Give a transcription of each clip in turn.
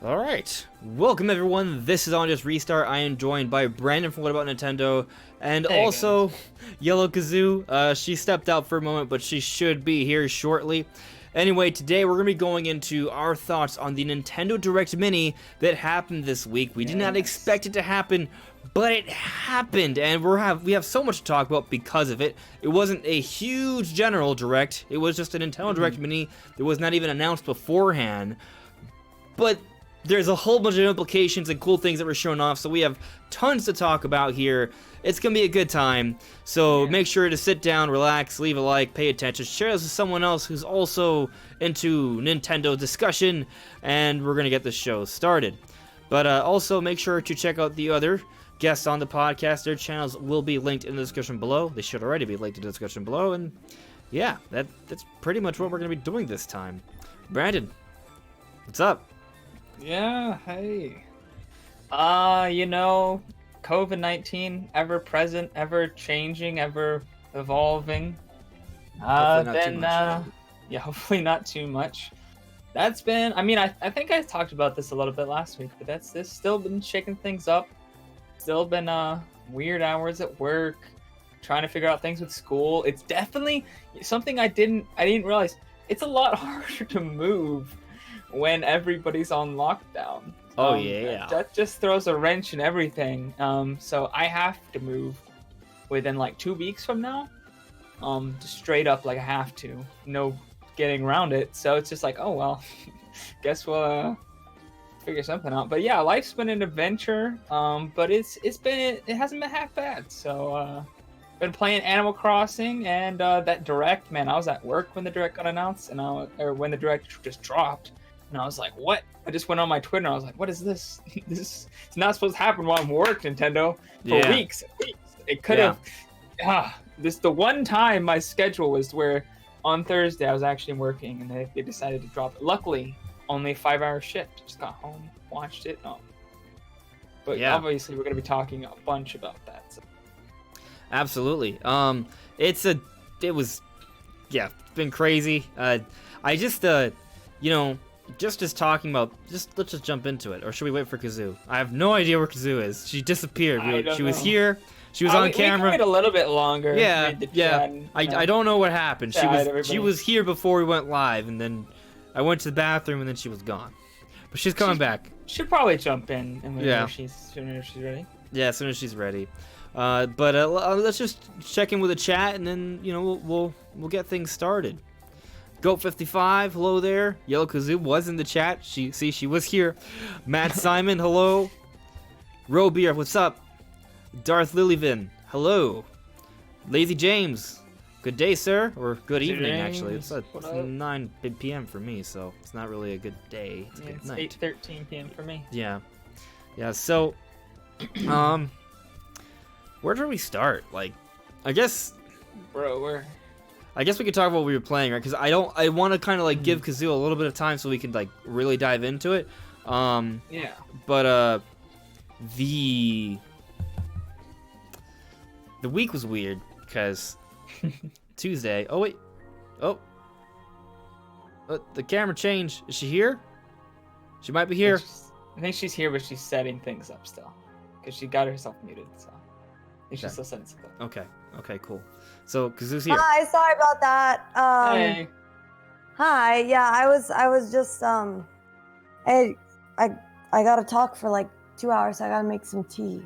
Alright, welcome everyone, this is On Just Restart. I am joined by Brandon from What About Nintendo, and Hey, also TheYellowKazoo. She stepped out for a moment, but she should be here shortly. Anyway, today we're going to be going into our thoughts on the Nintendo Direct Mini that happened this week. We did not expect it to happen, but it happened, and we have so much to talk about because of it. It wasn't a huge general Direct, it was just a Nintendo Direct Mini that was not even announced beforehand, but there's a whole bunch of implications and cool things that were shown off, so we have tons to talk about here. It's gonna be a good time, so make sure to sit down, relax, leave a like, pay attention, share this with someone else who's also into Nintendo discussion, and we're gonna get the show started. But also make sure to check out the other guests on the podcast. Their channels will be linked in the description below. They should already be linked in the description below, and yeah, that's pretty much what we're gonna be doing this time. Brandon, what's up? Yeah, hey. COVID-19, ever present, ever changing, ever evolving. Hopefully not too much. That's been, I think I talked about this a little bit last week, but this still been shaking things up. Still been weird hours at work, trying to figure out things with school. It's definitely something I didn't realize. It's a lot harder to move when everybody's on lockdown. Oh yeah. That just throws a wrench in everything. So I have to move within like 2 weeks from now. Just straight up, like I have to. No getting around it. So it's just like, oh well, guess we'll figure something out. But yeah, life's been an adventure. But it hasn't been half bad. So been playing Animal Crossing, and that Direct, man, I was at work when the Direct got announced, or when the Direct just dropped. And I was like, what? I just went on my Twitter and I was like, what is this? This is not supposed to happen while I'm working, Nintendo. For weeks. It could have. This the one time my schedule was where on Thursday I was actually working, and they decided to drop it. Luckily, only a 5-hour shift. Just got home, watched it. But obviously we're going to be talking a bunch about that. So. Absolutely. It's been crazy. I just just talking about, let's just jump into it, or should we wait for Kazoo? I have no idea where Kazoo is. She disappeared. She was here. She was on camera. We can wait a little bit longer. Yeah. I don't know what happened. She was here before we went live, and then I went to the bathroom, and then she was gone. But she's coming back. She'll probably jump in, and as soon as she's ready. Yeah, as soon as she's ready. But let's just check in with the chat, and then we'll get things started. Goat55, hello there. TheYellowKazoo was in the chat. She was here. Matt Simon, hello. Robeer, what's up? Darth Lilyvin, hello. Lazy James, good day, sir. Or good evening, actually. It's 9 p.m. for me, so it's not really a good day. It's a good night. 8:13 p.m. for me. Yeah. So, where do we start? Like, I guess we could talk about what we were playing, right? Because I want to kind of like give Kazoo a little bit of time so we can like really dive into it. But the week was weird because Tuesday. Oh wait, the camera changed. Is she here? She might be here. I think she's here, but she's setting things up still because she got herself muted. So I think she's still setting stuff up. Okay, cool. So Kazoo's here. Hi, sorry about that. Hey. Hi. Yeah, I was just I gotta talk for like 2 hours. So I gotta make some tea.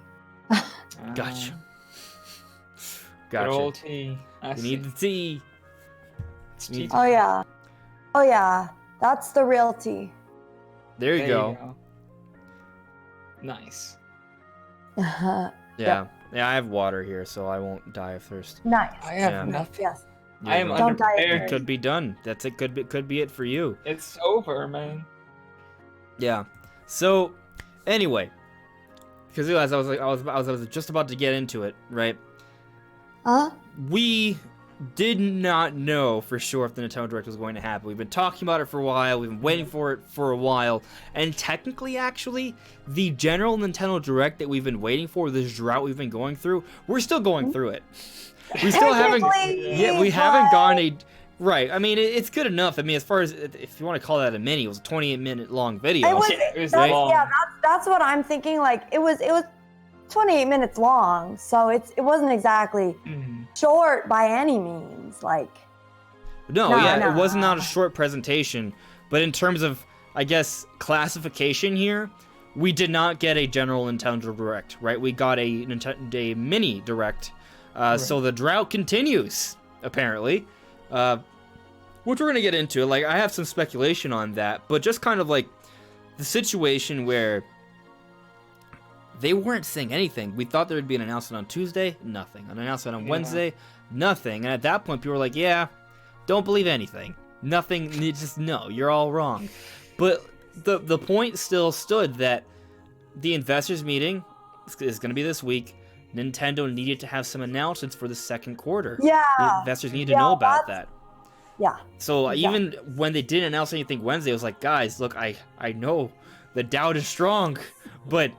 Gotcha. Good old tea. You need the tea. Oh yeah. That's the real tea. There you go. Nice. Yeah. Yeah, I have water here, so I won't die of thirst. Nice. I have nothing. Yes. Yeah, I am underprepared. It could be done. That's it. Could be it for you. It's over, man. Yeah. So, anyway, because as I was just about to get into it, right? We did not know for sure if the Nintendo Direct was going to happen. We've been talking about it for a while. We've been waiting for it for a while. And technically, actually, the general Nintendo Direct that we've been waiting for, this drought we've been going through, we're still going through it. We still haven't. Yeah, we haven't Right. I mean, it's good enough. I mean, as far as if you want to call that a mini, it was a 28-minute long video. It was long. Yeah, that's what I'm thinking. Like it was 28 minutes long, so it wasn't exactly short by any means. Like No, it was not a short presentation, but in terms of, I guess, classification here, we did not get a general Nintendo Direct, right? We got a mini Direct. So the drought continues, apparently, which we're gonna get into. Like, I have some speculation on that, but just kind of like the situation where they weren't saying anything. We thought there would be an announcement on Tuesday, nothing. An announcement on Wednesday, nothing. And at that point, people were like, yeah, don't believe anything. Nothing, just no, you're all wrong. But the point still stood that the investors meeting is going to be this week. Nintendo needed to have some announcements for the second quarter. Yeah. The investors need to know about that. Yeah. So even when they didn't announce anything Wednesday, it was like, guys, look, I know the doubt is strong, but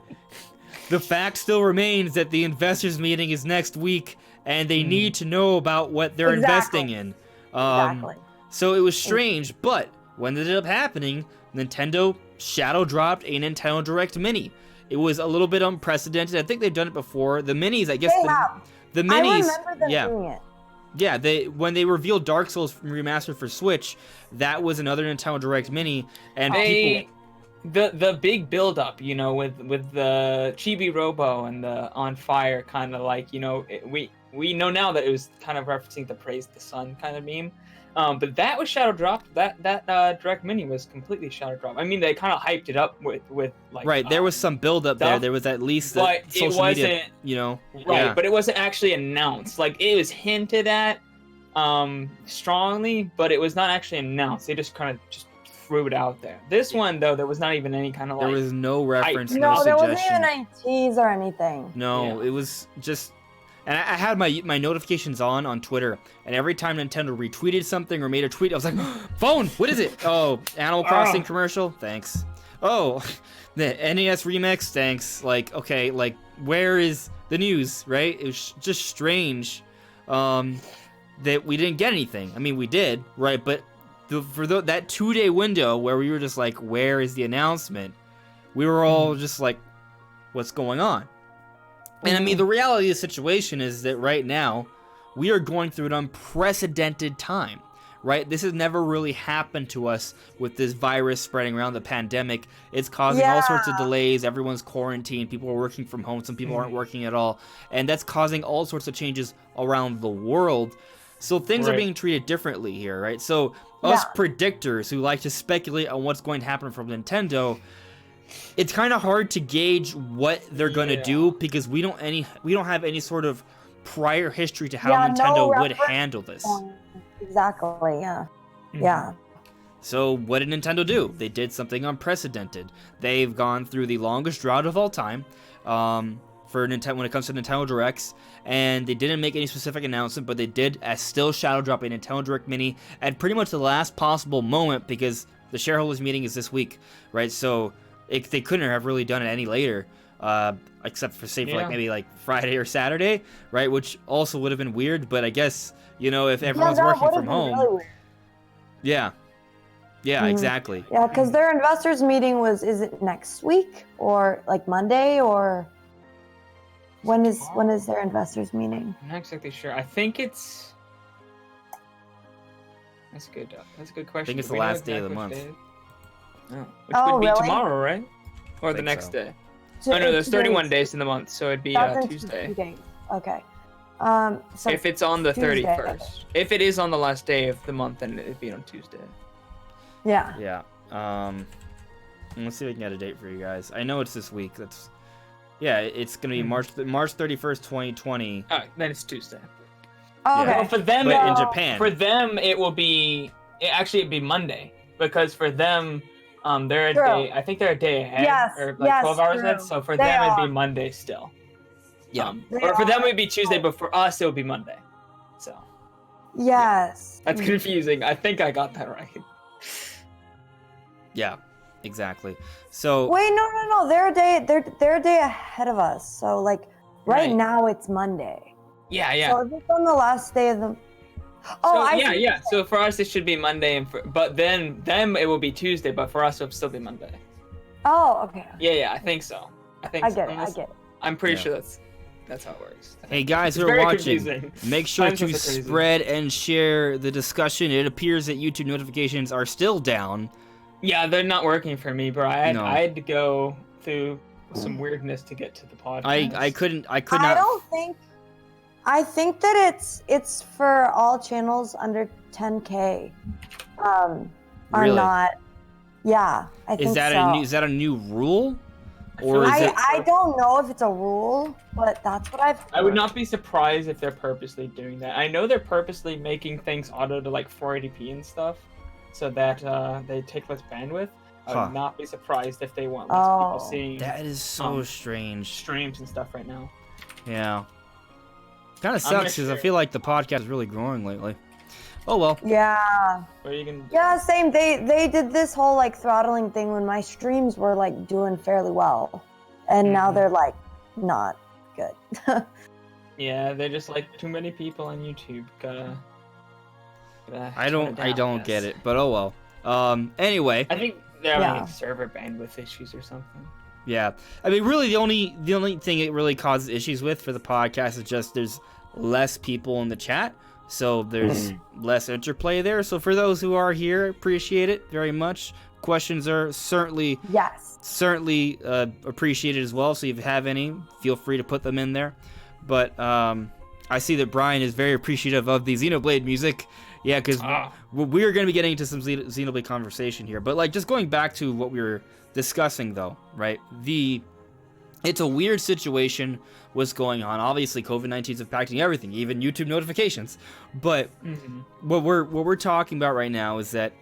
the fact still remains that the investors meeting is next week, and they need to know about what they're investing in. Exactly. So it was strange, but when it ended up happening, Nintendo shadow dropped a Nintendo Direct Mini. It was a little bit unprecedented. I think they've done it before. The minis, I guess. The minis. I remember them doing it. Yeah, when they revealed Dark Souls Remastered for Switch, that was another Nintendo Direct Mini, and people. The big build up, you know, with the Chibi Robo and the On Fire kind of like, you know, we know now that it was kind of referencing the Praise the Sun kind of meme. But that was shadow dropped. That Direct Mini was completely shadow dropped. I mean, they kind of hyped it up with like. Right, there was some build up there. There was at least but social media, you know. Right, but it wasn't actually announced. Like it was hinted at, strongly, but it was not actually announced. They just kind of threw it out there. This one though, there was not even any kind of like. There was no reference, no suggestion. There wasn't even any tease or anything. No, it was just. And I had my notifications on Twitter, and every time Nintendo retweeted something or made a tweet, I was like, phone, what is it? Oh, Animal Crossing commercial? Thanks. Oh, the NES remix? Thanks. Like, okay, like, where is the news, right? It was just strange that we didn't get anything. I mean, we did, right? But for that 2-day window where we were just like, where is the announcement? We were all just like, what's going on? And I mean, the reality of the situation is that right now, we are going through an unprecedented time, right? This has never really happened to us with this virus spreading around, the pandemic. It's causing all sorts of delays. Everyone's quarantined. People are working from home. Some people aren't working at all. And that's causing all sorts of changes around the world. So things are being treated differently here, right? So us predictors who like to speculate on what's going to happen from Nintendo, it's kind of hard to gauge what they're going to do because we don't have any sort of prior history to how Nintendo would handle this. Exactly. Yeah. Yeah. So what did Nintendo do? They did something unprecedented. They've gone through the longest drought of all time for Nintendo when it comes to Nintendo Directs, and they didn't make any specific announcement, but they did still shadow drop a Nintendo Direct Mini at pretty much the last possible moment because the shareholders meeting is this week, right? So they couldn't have really done it any later, except for for like maybe like Friday or Saturday, right? Which also would have been weird, but I guess, you know, if everyone's working from home. Really yeah, exactly. Yeah, because their investors meeting is it next week or like Monday or when is their investors meeting? I'm not exactly sure. I think it's. That's good. That's a good question. I think it's the last day of the month. Which would be really? Tomorrow, right? Or the next day? So no, there's 31 days in the month, so it'd be Tuesday. Okay. So if it's on the Tuesday, 31st. If it is on the last day of the month, then it'd be on Tuesday. Yeah. Yeah. Let's see if we can get a date for you guys. I know it's this week. It's gonna be March 31st, 2020. Oh, then it's Tuesday. Oh, okay. Well, for them, but in Japan. For them, it'd be Monday because for them, they're a day. I think they're a day ahead, or like 12 hours ahead. So for them, it'd be Monday still. Yeah. Or for them, it'd be Tuesday, but for us, it would be Monday. So. Yes. Yeah. That's confusing. I think I got that right. Yeah, exactly. So. Wait, no. They're a day ahead of us. So like right now it's Monday. Yeah. So if it's on the last day of the. Oh, So, I yeah, see. yeah. So for us, it should be Monday, but then them it will be Tuesday. But for us, it'll still be Monday. Oh, okay. Yeah, yeah. I think so. I think I so. get it. I get it. I'm pretty Yeah. sure that's how it works. I Hey think. guys It's who are very watching, confusing. make sure Time to zones are crazy. spread and share the discussion. It appears that YouTube notifications are still down. Yeah, they're not working for me, bro. No. I had to go through some weirdness to get to the podcast. I could I not. don't think. I think that it's for all channels under 10K. Are Really? not. Yeah, I think Is that so. is that a new rule, feel or is like it? I don't know if it's a rule, but that's what I've heard. I would not be surprised if they're purposely doing that. I know they're purposely making things auto to like 480p and stuff, so that they take less bandwidth. I would Huh. not be surprised if they want less people Oh. seeing That is so Um, strange. streams and stuff right now. Yeah. Kind of I'm not sucks because I sure. feel like the podcast is really growing lately. Oh well. Yeah. What are you gonna do? Yeah, same. They did this whole like throttling thing when my streams were like doing fairly well, and now Mhm. they're like not good. Yeah, they're just like too many people on YouTube. Gotta I tone it don't down, get yes. it, but oh well. Anyway, I think they're having Yeah. like, server bandwidth issues or something. yeah. I mean, really, the only thing it really causes issues with for the podcast is just there's less people in the chat, so there's less interplay there. So for those who are here, appreciate it very much. Questions are certainly Yes. appreciated as well. So if you have any, feel free to put them in there. But I see that Brian is very appreciative of the Xenoblade music. Yeah, because we're going to be getting into some Xenoblade conversation here. But like, just going back to what we were discussing, though, right? It's a weird situation. What's going on? Obviously, COVID-19 is impacting everything, even YouTube notifications. But what we're talking about right now is that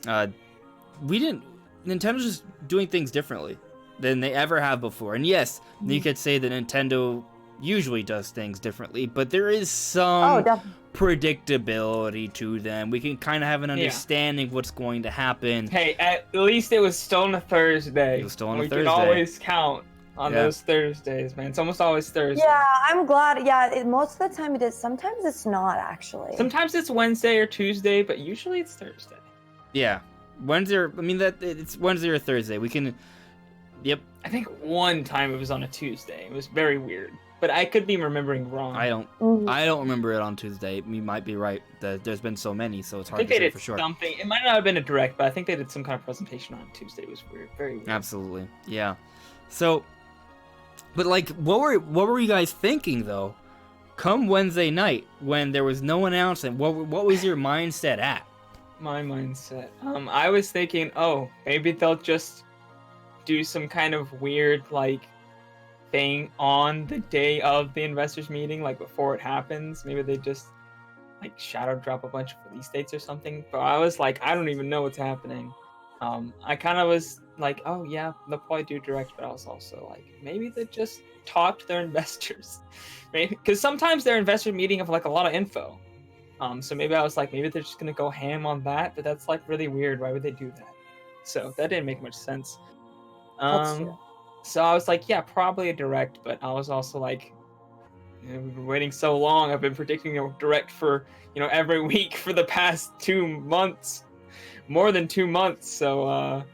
Nintendo's just doing things differently than they ever have before. And yes, you could say that Nintendo usually does things differently, but there is some definitely. predictability to them. We can kind of have an understanding of what's going to happen. Hey, at least it was still on a Thursday. It was still on a we Thursday. can always count on Yeah. those Thursdays, man. It's almost always Thursday. Yeah, I'm glad. Yeah, most of the time it is. Sometimes it's not actually. Sometimes it's Wednesday or Tuesday, but usually it's Thursday. Yeah, Wednesday. I mean that it's Wednesday or Thursday. We can. Yep. I think one time it was on a Tuesday. It was very weird, but I could be remembering wrong. I don't remember it on Tuesday. You might be right. There's been so many, so it's I hard think to they say did for sure. something. It might not have been a direct, but I think they did some kind of presentation on Tuesday. It was weird, very weird. Absolutely. Yeah. So, but like, what were you guys thinking though? Come Wednesday night when there was no announcement, what was your mindset at? My mindset. I was thinking, oh, maybe they'll just do some kind of weird like thing on the day of the investors meeting, like before it happens. Maybe they just like shadow drop a bunch of release dates or something. But I was like, I don't even know what's happening. I kind of was like, oh yeah, they'll probably do direct, but I was also like, maybe they just talk to their investors, maybe because sometimes their investor meeting have like a lot of info. So maybe I was like, maybe they're just gonna go ham on that, but that's like really weird. Why would they do that? So that didn't make much sense. That's true. So I was like, yeah, probably a direct, but I was also like, we've been waiting so long. I've been predicting a direct for, every week for the past 2 months, more than 2 months. So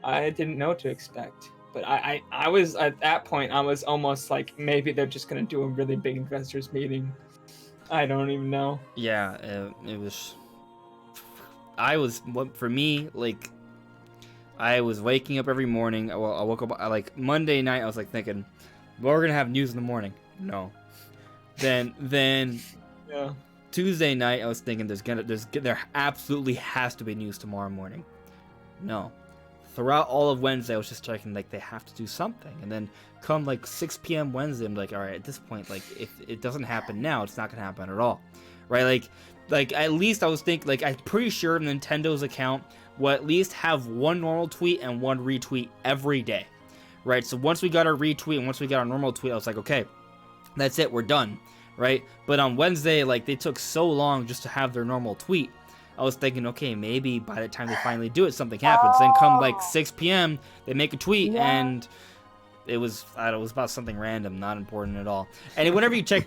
I didn't know what to expect. But I was, at that point, I was almost like, maybe they're just going to do a really big investors meeting. I don't even know. Yeah, it was. For me, like, I was waking up every morning. I woke up like Monday night. I was like thinking, well, we're gonna have news in the morning. No. Then Yeah. Tuesday night, I was thinking there absolutely has to be news tomorrow morning. No. Throughout all of Wednesday, I was just checking like they have to do something, and then come like 6 p.m. Wednesday, I'm like, all right, at this point, like if it doesn't happen now, it's not gonna happen at all, right? Like at least I was thinking, like I'm pretty sure Nintendo's account will at least have one normal tweet and one retweet every day, right? So once we got our retweet and once we got our normal tweet, I was like, okay, that's it, we're done, right? But on Wednesday, like they took so long just to have their normal tweet. I was thinking, okay, maybe by the time they finally do it, something happens. Then come like 6 p.m., they make a tweet, and it was about something random, not important at all. And whenever you check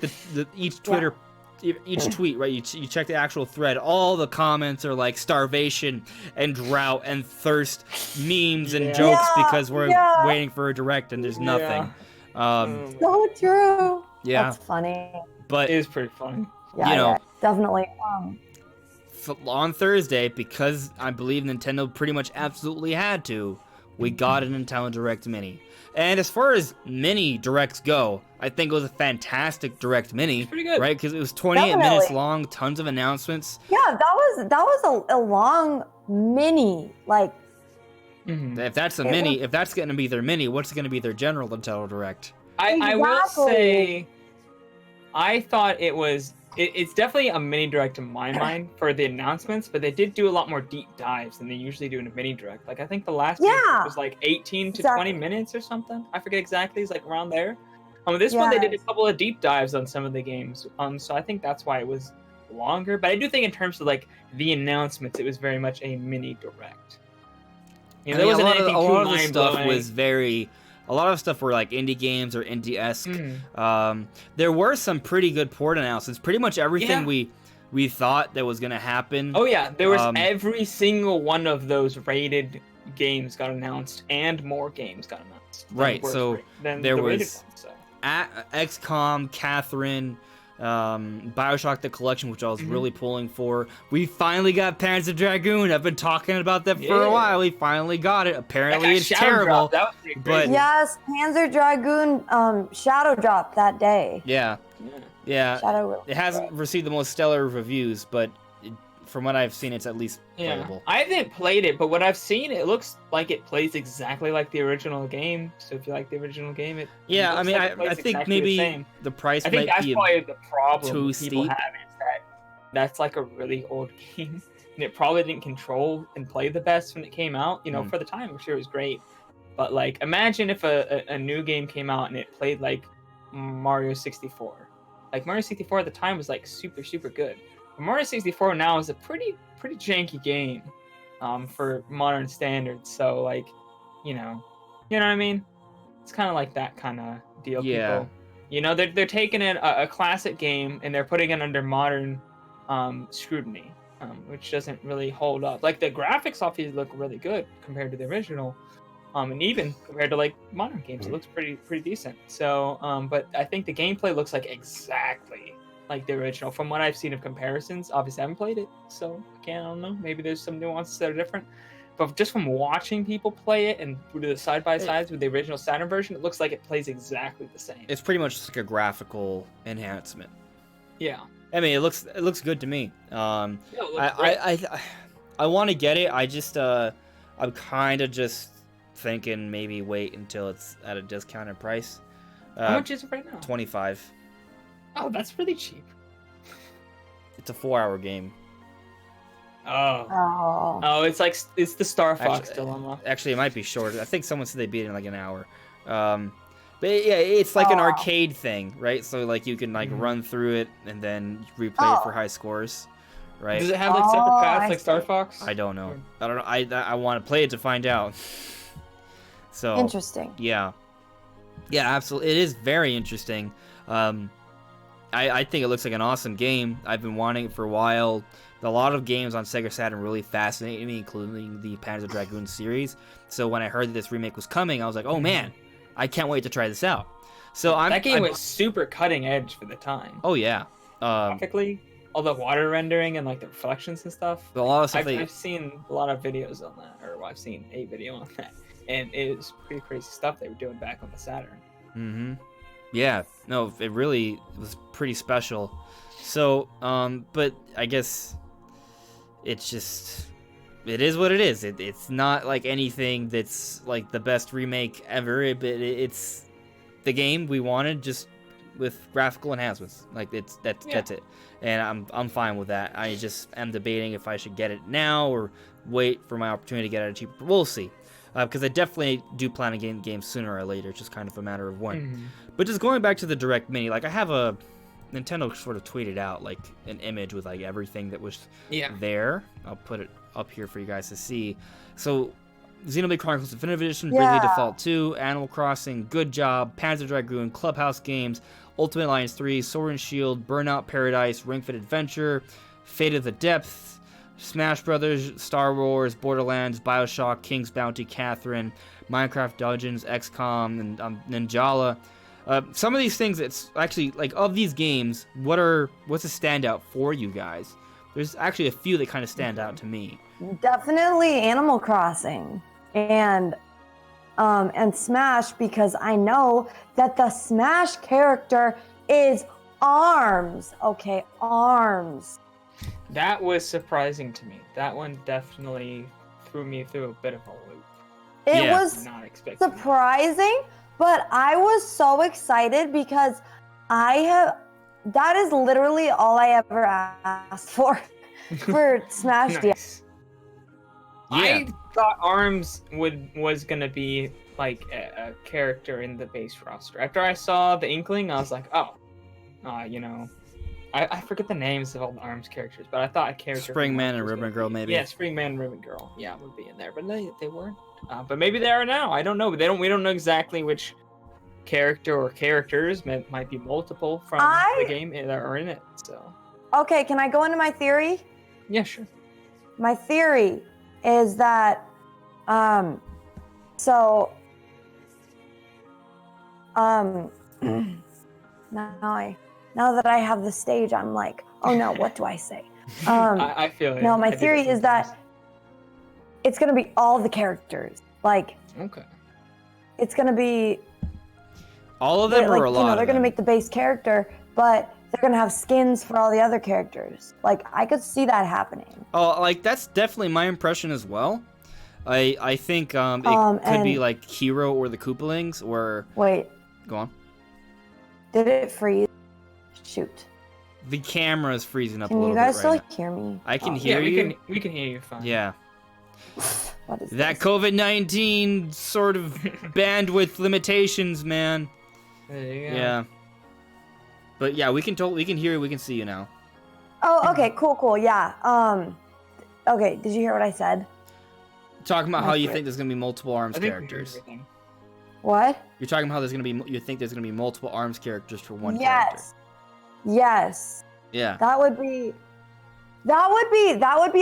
each Twitter each tweet, right? You check the actual thread. All the comments are like starvation and drought and thirst, memes and jokes because we're waiting for a direct and there's nothing. So true. Yeah, that's funny. But it is pretty funny. Yeah, you know, definitely. On Thursday, because I believe Nintendo pretty much absolutely had to, we got a Nintendo Direct Mini. And as far as mini directs go, I think it was a fantastic Direct Mini. Pretty good, right? Because it was 28 minutes long, tons of announcements. Yeah, that was a long mini. Like, if that's a mini, if that's going to be their mini, what's going to be their general Nintendo Direct? I will say, I thought it was. It's definitely a mini direct in my mind for the announcements, but they did do a lot more deep dives than they usually do in a mini direct. Like I think the last one was like 18 to 20 minutes or something. I forget exactly. It's like around there. This one they did a couple of deep dives on some of the games. So I think that's why it was longer. But I do think in terms of like the announcements, it was very much a mini direct. You know, there wasn't anything too lot of the stuff mind-blowing. was very. A lot of stuff were like indie games or indie-esque. There were some pretty good port announcements. Pretty much everything we thought that was going to happen. Oh yeah, there was every single one of those rated games got announced, and more games got announced. Right, so there was so. XCOM, Catherine, Bioshock the Collection, which I was really pulling for. We finally got Panzer Dragoon. I've been talking about that for a while. We finally got it. Apparently it's terrible. That was pretty but crazy. Yes, Panzer Dragoon shadow drop that day. Yeah. Shadow it hasn't received the most stellar reviews, but from what I've seen, it's at least playable. I haven't played it, but what I've seen, it looks like it plays exactly like the original game. So if you like the original game, it I mean, like I think exactly maybe the price I think might that's be probably the problem too people steep. have is that that's like a really old game, and it probably didn't control and play the best when it came out. You know, for the time, I'm sure it was great. But like, imagine if a new game came out and it played like Mario 64. Like Mario 64 at the time was like super good. But Mario 64 now is a pretty janky game, for modern standards. So like, you know what I mean? It's kind of like that kind of deal. Yeah. People, you know, they're taking a classic game and they're putting it under modern scrutiny, which doesn't really hold up. Like the graphics obviously look really good compared to the original. And even compared to like modern games, it looks pretty decent. So, but I think the gameplay looks like exactly like the original from what I've seen of comparisons. Obviously, I haven't played it, so I don't know. Maybe there's some nuances that are different. But just from watching people play it and do the side by sides with the original Saturn version, it looks like it plays exactly the same. It's pretty much just like a graphical enhancement. Yeah. I mean, it looks good to me. Yeah, it looks great. I want to get it. I just I'm kind of just thinking maybe wait until it's at a discounted price. How much is it right now? 25. Oh, that's really cheap. It's a 4-hour game. Oh, it's the Star Fox dilemma. Actually, it might be shorter. I think someone said they beat it in like an hour. But yeah, it's like an arcade thing, right? So like you can like run through it and then replay it for high scores, right? Does it have like separate paths like Star Fox? I don't know. I want to play it to find out. So interesting. Yeah, absolutely. It is very interesting. I think it looks like an awesome game. I've been wanting it for a while. A lot of games on Sega Saturn really fascinated me, including the Panzer Dragoon series. So when I heard that this remake was coming, I was like, oh man, I can't wait to try this out. So that game was super cutting edge for the time. Oh yeah. Graphically, all the water rendering and like the reflections and stuff. A lot of stuff. I've seen a lot of videos on that, or I've seen a video on that, and it was pretty crazy stuff they were doing back on the Saturn. Mm-hmm. Yeah. No, it really was pretty special. So, but I guess it's just, it is what it is. It's not like anything that's like the best remake ever. It's the game we wanted, just with graphical enhancements. Like that's it, and I'm fine with that. I just am debating if I should get it now or wait for my opportunity to get it cheaper. We'll see, because I definitely do plan on getting games sooner or later. It's just kind of a matter of when. Mm-hmm. But just going back to the Direct Mini, like I have a Nintendo sort of tweeted out like an image with like everything that was there. I'll put it up here for you guys to see. So Xenoblade Chronicles Definitive Edition, Yeah. Bravely Default 2, Animal Crossing, Good Job, Panzer Dragoon, Clubhouse Games, Ultimate Alliance 3, Sword and Shield, Burnout Paradise, Ring Fit Adventure, Fate of the Depth, Smash Brothers, Star Wars, Borderlands, Bioshock, King's Bounty, Catherine, Minecraft Dungeons, XCOM, and Ninjala. Some of these things, it's actually, like, of these games, what's a standout for you guys? There's actually a few that kind of stand out to me. Definitely Animal Crossing and Smash, because I know that the Smash character is Arms. Okay, Arms. That was surprising to me. That one definitely threw me through a bit of a loop. It Yeah. was Not expecting. surprising, but I was so excited because that is literally all I ever asked for Smash DLC. Nice. Yeah. I thought Arms was gonna be like a character in the base roster. After I saw the Inkling, I was like, oh, I forget the names of all the Arms characters, but I thought a character. Springman and Ribbon Girl, maybe. Yeah, Springman and Ribbon Girl. Yeah, would be in there, but they weren't. But maybe they are now. I don't know. But we don't know exactly which character or characters might be multiple from the game that are in it. So. Okay, can I go into my theory? Yeah, sure. My theory is that now that I have the stage, I'm like, oh no, what do I say? I feel it. No, my I do theory that is that it's gonna be all the characters. Like, okay. it's gonna be All of them, or a lot they're of gonna them? make the base character, but they're gonna have skins for all the other characters. Like, I could see that happening. Oh, like, that's definitely my impression as well. I think it could be like Hero or the Koopalings, or... Wait, Go on. did it freeze? Shoot. The camera is freezing up a Can little you guys bit still right now. hear me? I can Oh, hear you. We can hear you fine. Yeah. What is That this? COVID-19 sort of bandwidth limitations, man. There you go. Yeah. But yeah, we can hear you, we can see you now. Oh, okay, cool, yeah. Okay, did you hear what I said? Talking about how you Okay. think there's gonna be multiple ARMS I think we heard characters. everything. What? You're talking about how you think there's gonna be multiple ARMS characters for one character. Yes. Yes. Yeah. That would be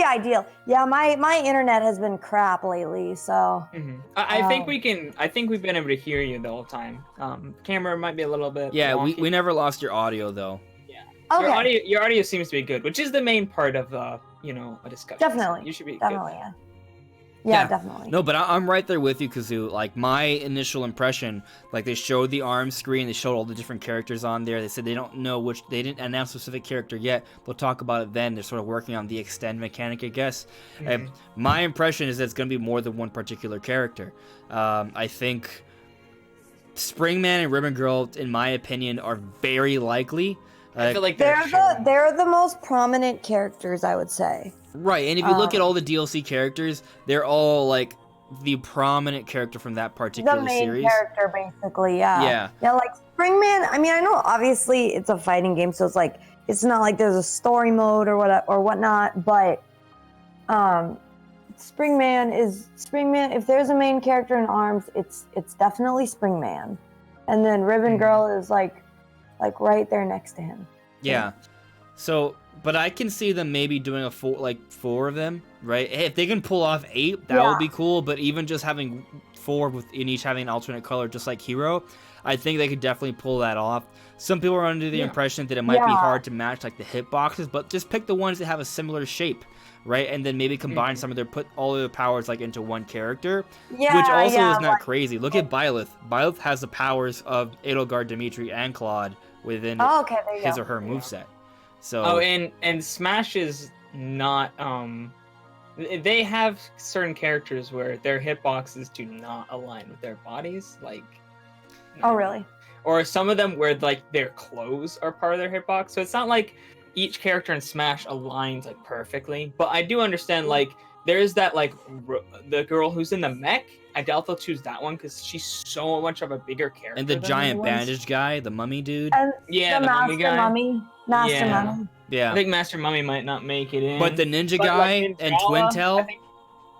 ideal. Yeah, my internet has been crap lately, so Mhm. I think we've been able to hear you the whole time. Camera might be a little bit. Yeah, wonky. we never lost your audio though. okay. Your audio seems to be good, which is the main part of a discussion. Definitely. So you should be Definitely, good. yeah. Yeah. Yeah, definitely. No, but I'm right there with you, Kazoo. Like, my initial impression, like, they showed the ARMS screen, they showed all the different characters on there. They said they don't know they didn't announce a specific character yet. They'll talk about it then. They're sort of working on the extend mechanic, I guess. And my impression is that it's going to be more than one particular character. I think Springman and Ribbon Girl, in my opinion, are very likely. I feel like They're the most prominent characters, I would say. Right, and if you look at all the DLC characters, they're all, like, the prominent character from that particular The main series. character, basically, yeah. Yeah. Yeah, like Springman, I mean, I know obviously it's a fighting game, so it's like, it's not like there's a story mode or whatnot, but Springman, if there's a main character in ARMS, it's definitely Springman. And then Ribbon Girl is like right there next to him. Yeah. So, but I can see them maybe doing four of them, right? Hey, if they can pull off 8, that would be cool. But even just having 4 in each having an alternate color, just like Hero, I think they could definitely pull that off. Some people are under the impression that it might be hard to match like the hitboxes, but just pick the ones that have a similar shape, right? And then maybe combine put all of their powers like into one character, which also is not crazy. Look at Byleth. Byleth has the powers of Edelgard, Dimitri, and Claude within his or her moveset. So and Smash is not they have certain characters where their hitboxes do not align with their bodies, like Oh, really? Or some of them where like their clothes are part of their hitbox. So it's not like each character in Smash aligns like perfectly, but I do understand like there's that like the girl who's in the mech. I doubt they'll choose that one because she's so much of a bigger character. And the than giant other ones. bandage guy, the mummy dude. And Yeah, the the mummy guy. Master Yeah. Mummy. Yeah. I think Master Mummy might not make it in. But the ninja But, guy like, and Ninjala, Twintel.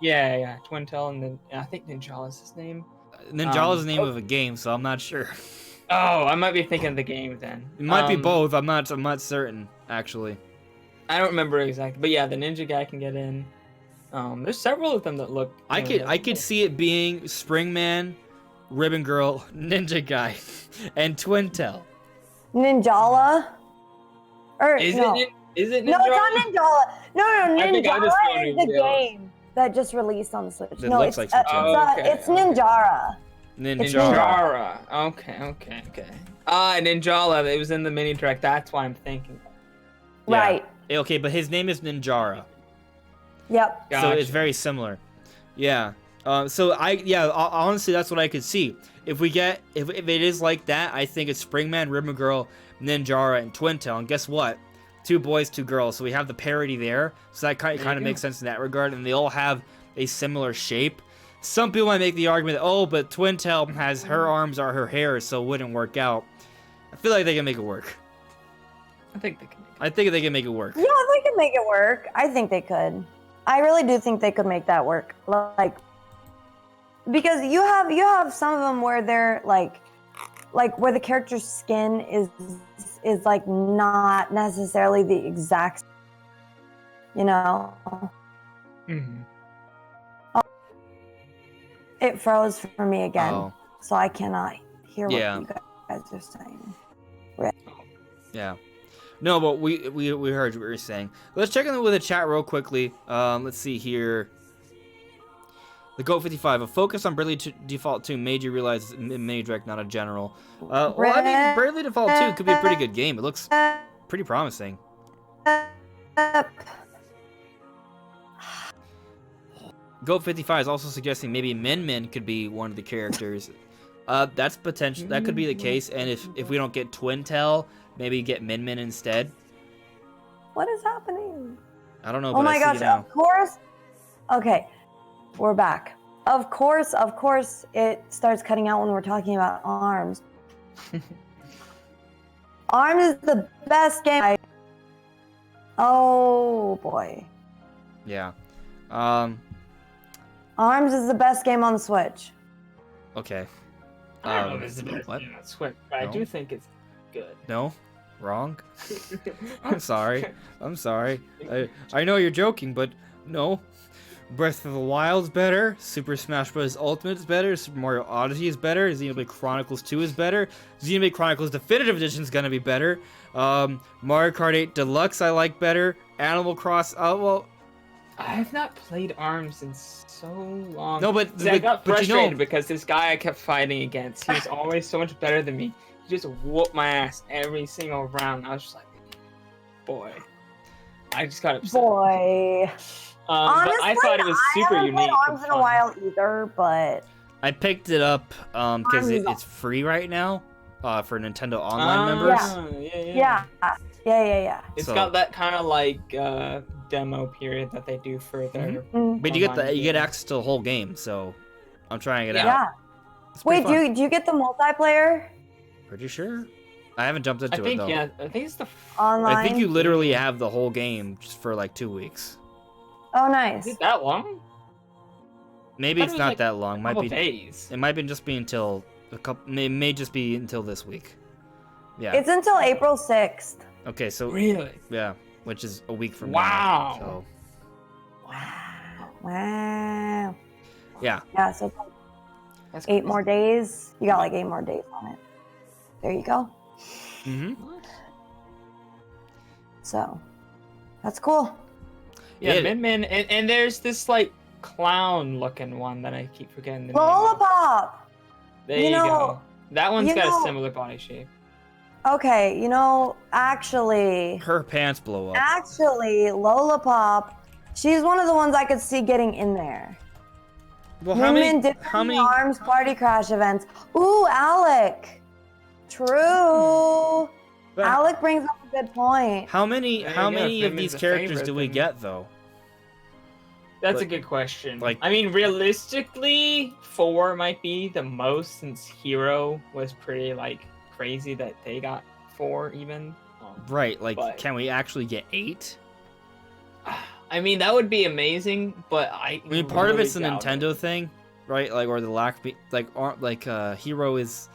Yeah. Twintel, and then I think Ninjala's his name. Ninjala's the name of a game, so I'm not sure. Oh, I might be thinking of the game then. It might be both. I'm not certain actually. I don't remember exactly, but yeah, the ninja guy can get in. There's several of them that look. I could see it being Springman, Ribbon Girl, Ninja Guy, and Twintel. Ninjala? Is it Ninjala? No, it's not Ninjala. No, I think I Ninjala just is the game that just released on the Switch. It No, looks it's like Switch. it's Ninjara. Ninjara. Okay. Ninjala. It was in the mini direct. That's why I'm thinking. Yeah. Right. Okay, but his name is Ninjara. Yep. Gotcha. So it's very similar. Yeah. Honestly, that's what I could see. If it is like that, I think it's Springman, Ribbon Girl, Ninjara, and Twintel. And guess what? 2 boys, 2 girls. So we have the parity there. So that kind of makes sense in that regard. And they all have a similar shape. Some people might make the argument, but Twintel has her arms are her hair, so it wouldn't work out. I feel like they can make it work. I think they can. I think they can make it work. Yeah, they could make it work. I think they could. I really do think they could make that work. Like, because you have some of them where they're like where the character's skin is like not necessarily the exact, you know. Mm-hmm. It froze for me again, Oh. so I cannot hear what Yeah. you guys are saying. Yeah. No, but we heard what you were saying. Let's check in with the chat real quickly. Let's see here. The Goat 55, a focus on Bravely Default 2 made you realize it's a mini direct, not a general. Well, I mean, Bravely Default 2 could be a pretty good game. It looks pretty promising. Goat 55 is also suggesting maybe Min Min could be one of the characters. That's potential. That could be the case. And if we don't get Twintel, maybe get Min Min instead. What is happening? I don't know. Oh But my I gosh! see you now. Of course. Okay, we're back. Of course, it starts cutting out when we're talking about ARMS. ARMS is the best game. Oh boy. Yeah. ARMS is the best game on the Switch. Okay. I don't know if it's the best what? game on Switch, but I No? do think it's good. No? Wrong? I'm sorry. I know you're joking, but no. Breath of the Wild's better. Super Smash Bros. Ultimate is better. Super Mario Odyssey is better. Xenoblade Chronicles 2 is better. Xenoblade Chronicles Definitive Edition is gonna be better. Mario Kart 8 Deluxe I like better. Animal Cross. I have not played ARMS in so long. No, but See, I got but you frustrated know, because this guy I kept fighting against, he was always so much better than me. He just whooped my ass every single round. I was just like, boy. I just got upset. Boy. Honestly, but I thought it was super I haven't unique. played ARMS in a while either, but I picked it up because it's free right now for Nintendo Online members. yeah. It's So- got that kind of like demo period that they do for their. Mm. But you Online get game. access to the whole game, so I'm trying it Yeah. out. Yeah. It's pretty Wait, fun. do you get the multiplayer Pretty sure. I haven't jumped into I think it though. I think it's the. online? I think you literally have the whole game just for like 2 weeks. Oh, nice. Is it that long? Maybe I it's thought it was, not like, that long. Might Couple be. days. It might be just be until a couple. It may just be until this week. Yeah. It's until April 6th. Okay. So Really? yeah, which is a week from Wow. now. So Wow. yeah. Yeah, so it's like That's 8 more days. You got like 8 more days on it. There you go. Mhm. So, that's cool. Yeah, Yeah. Min Min, and there's this like clown-looking one that I keep forgetting the name. of. Lollipop! There you you know- go. That one's you got know- a similar body shape. Okay, actually, Her pants blow up. Lollipop, she's one of the ones I could see getting in there. Well, how many? Did How many? ARMS Party Crash events. Ooh, Alec. True. But Alec brings up a good point. how many? There How you go, many if of Min these Min's a characters favorite, do we then- get though? That's a But- good question. like- I mean, realistically, 4 might be the most since Hero was pretty like crazy that they got 4 even. Right. Like, But- can we actually get 8? I I mean, that would be amazing, but I mean, part of really it's a doubt Nintendo it. thing, right? Like, or the lack, Hero was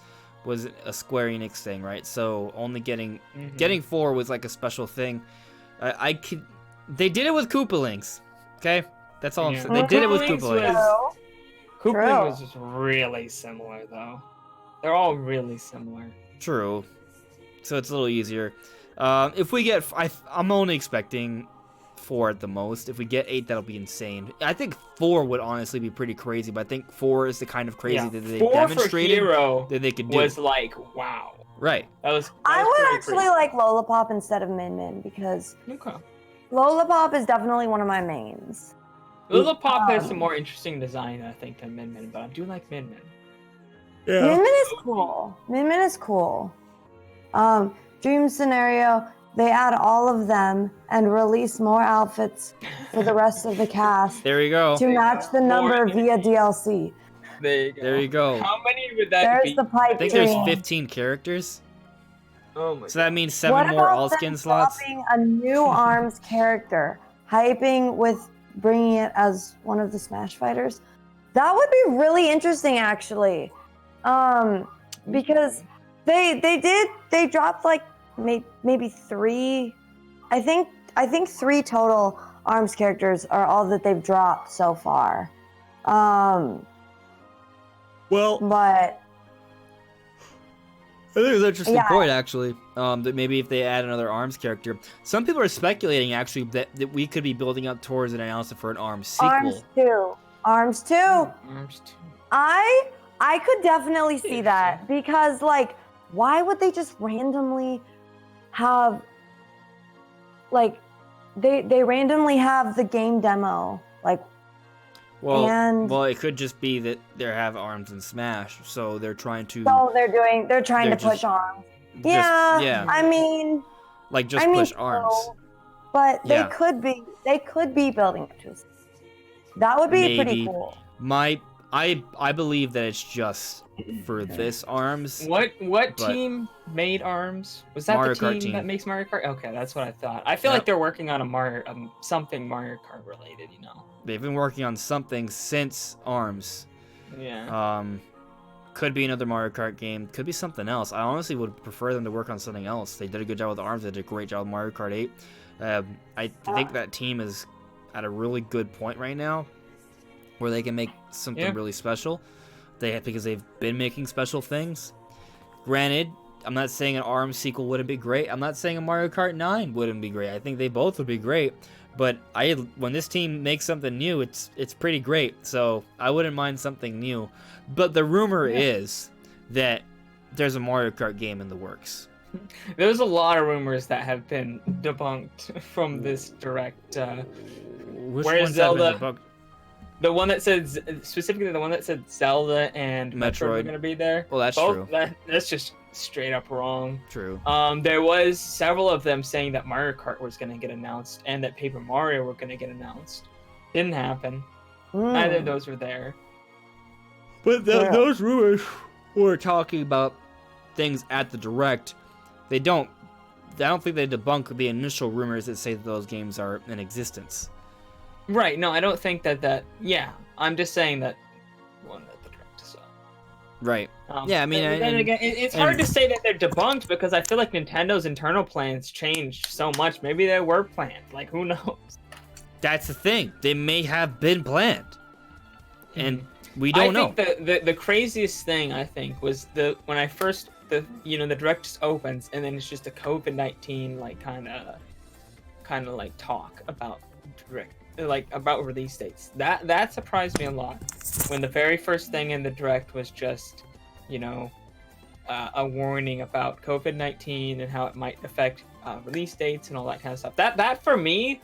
a Square Enix thing, right? So only getting 4 was like a special thing. They did it with Koopalings, okay? That's all I'm Yeah. saying. They did it with Koopalings Koopalings. was- Koopaling True. was just really similar, though. They're all really similar. True. So it's a little easier. If we get, I'm only expecting 4 at the most. If we get 8, that'll be insane. I think 4 would honestly be pretty crazy, but I think 4 is the kind of crazy that they 4 for demonstrated Hero that they could do. was like, wow. Right. That was I would pretty actually like Lollipop instead of Min Min because Okay. Lollipop is definitely one of my mains. Lillipop has some more interesting design, I think, than Min Min, but I do like Min Min. Min Min is cool. Min Min is cool. Dream Scenario, they add all of them and release more outfits for the rest of the cast There you go. to match the number via DLC. There you go. There you go. How many would that There's be? the pipe I think there's dream. 15 characters. Oh my So that means 7 What more about all them skin slots. dropping a new ARMS character, hyping with bringing it as one of the Smash Fighters? That would be really interesting, actually, because they dropped like maybe 3. I think 3 total ARMS characters are all that they've dropped so far. Well, But I think it's an interesting Yeah. point, actually. That maybe if they add another ARMS character, some people are speculating actually that we could be building up towards an announcement for an ARMS sequel. ARMS 2. Arms too. I could definitely see that because, like, why would they just randomly have, like, they randomly have the game demo, like, Well, and it could just be that they have ARMS in Smash, so they're trying to so they're trying They're to push just- ARMS. just- Yeah, yeah, I mean, push ARMS. so, but Yeah. they could be building up to it. That would be pretty Maybe. cool. I believe that it's just for this ARMS. What But- team made ARMS? Was that Mario the Kart team, team. that makes Mario Kart? Okay, that's what I thought. I feel Yep. like they're working on a Mario, something Mario Kart related. You know? They've been working on something since ARMS. Yeah. Could be another Mario Kart game. Could be something else. I honestly would prefer them to work on something else. They did a good job with ARMS. They did a great job with Mario Kart 8. I think that team is at a really good point right now, where they can make something really special. Because they've been making special things. Granted, I'm not saying an ARMS sequel wouldn't be great. I'm not saying a Mario Kart 9 wouldn't be great. I think they both would be great. But when this team makes something new, it's pretty great. So I wouldn't mind something new. But the rumor is that there's a Mario Kart game in the works. There's a lot of rumors that have been debunked from this direct. Which Where's ones have been Zelda? debunked? The one that said specifically the one that said Zelda and Metroid were Metroid. going to be there. Well, that's true. That's just straight up wrong. True. There was several of them saying that Mario Kart was going to get announced and that Paper Mario were going to get announced. Didn't happen. Neither of those were there. But Yeah. those rumors were talking about things at the direct. I don't think they debunk the initial rumors that say that those games are in existence. Right. No, I don't think that. Yeah, I'm just saying that one that the direct saw. Right. Yeah, I mean, but then and- again, it's hard to say that they're debunked because I feel like Nintendo's internal plans changed so much. Maybe they were planned. Like, who knows? That's the thing. They may have been planned. And we don't know. I think the craziest thing I think was when I first the direct just opens and then it's just a COVID-19 like kind of like talk about direct about release dates. That surprised me a lot when the very first thing in the direct was just a warning about COVID-19 and how it might affect release dates and all that kind of stuff. That for me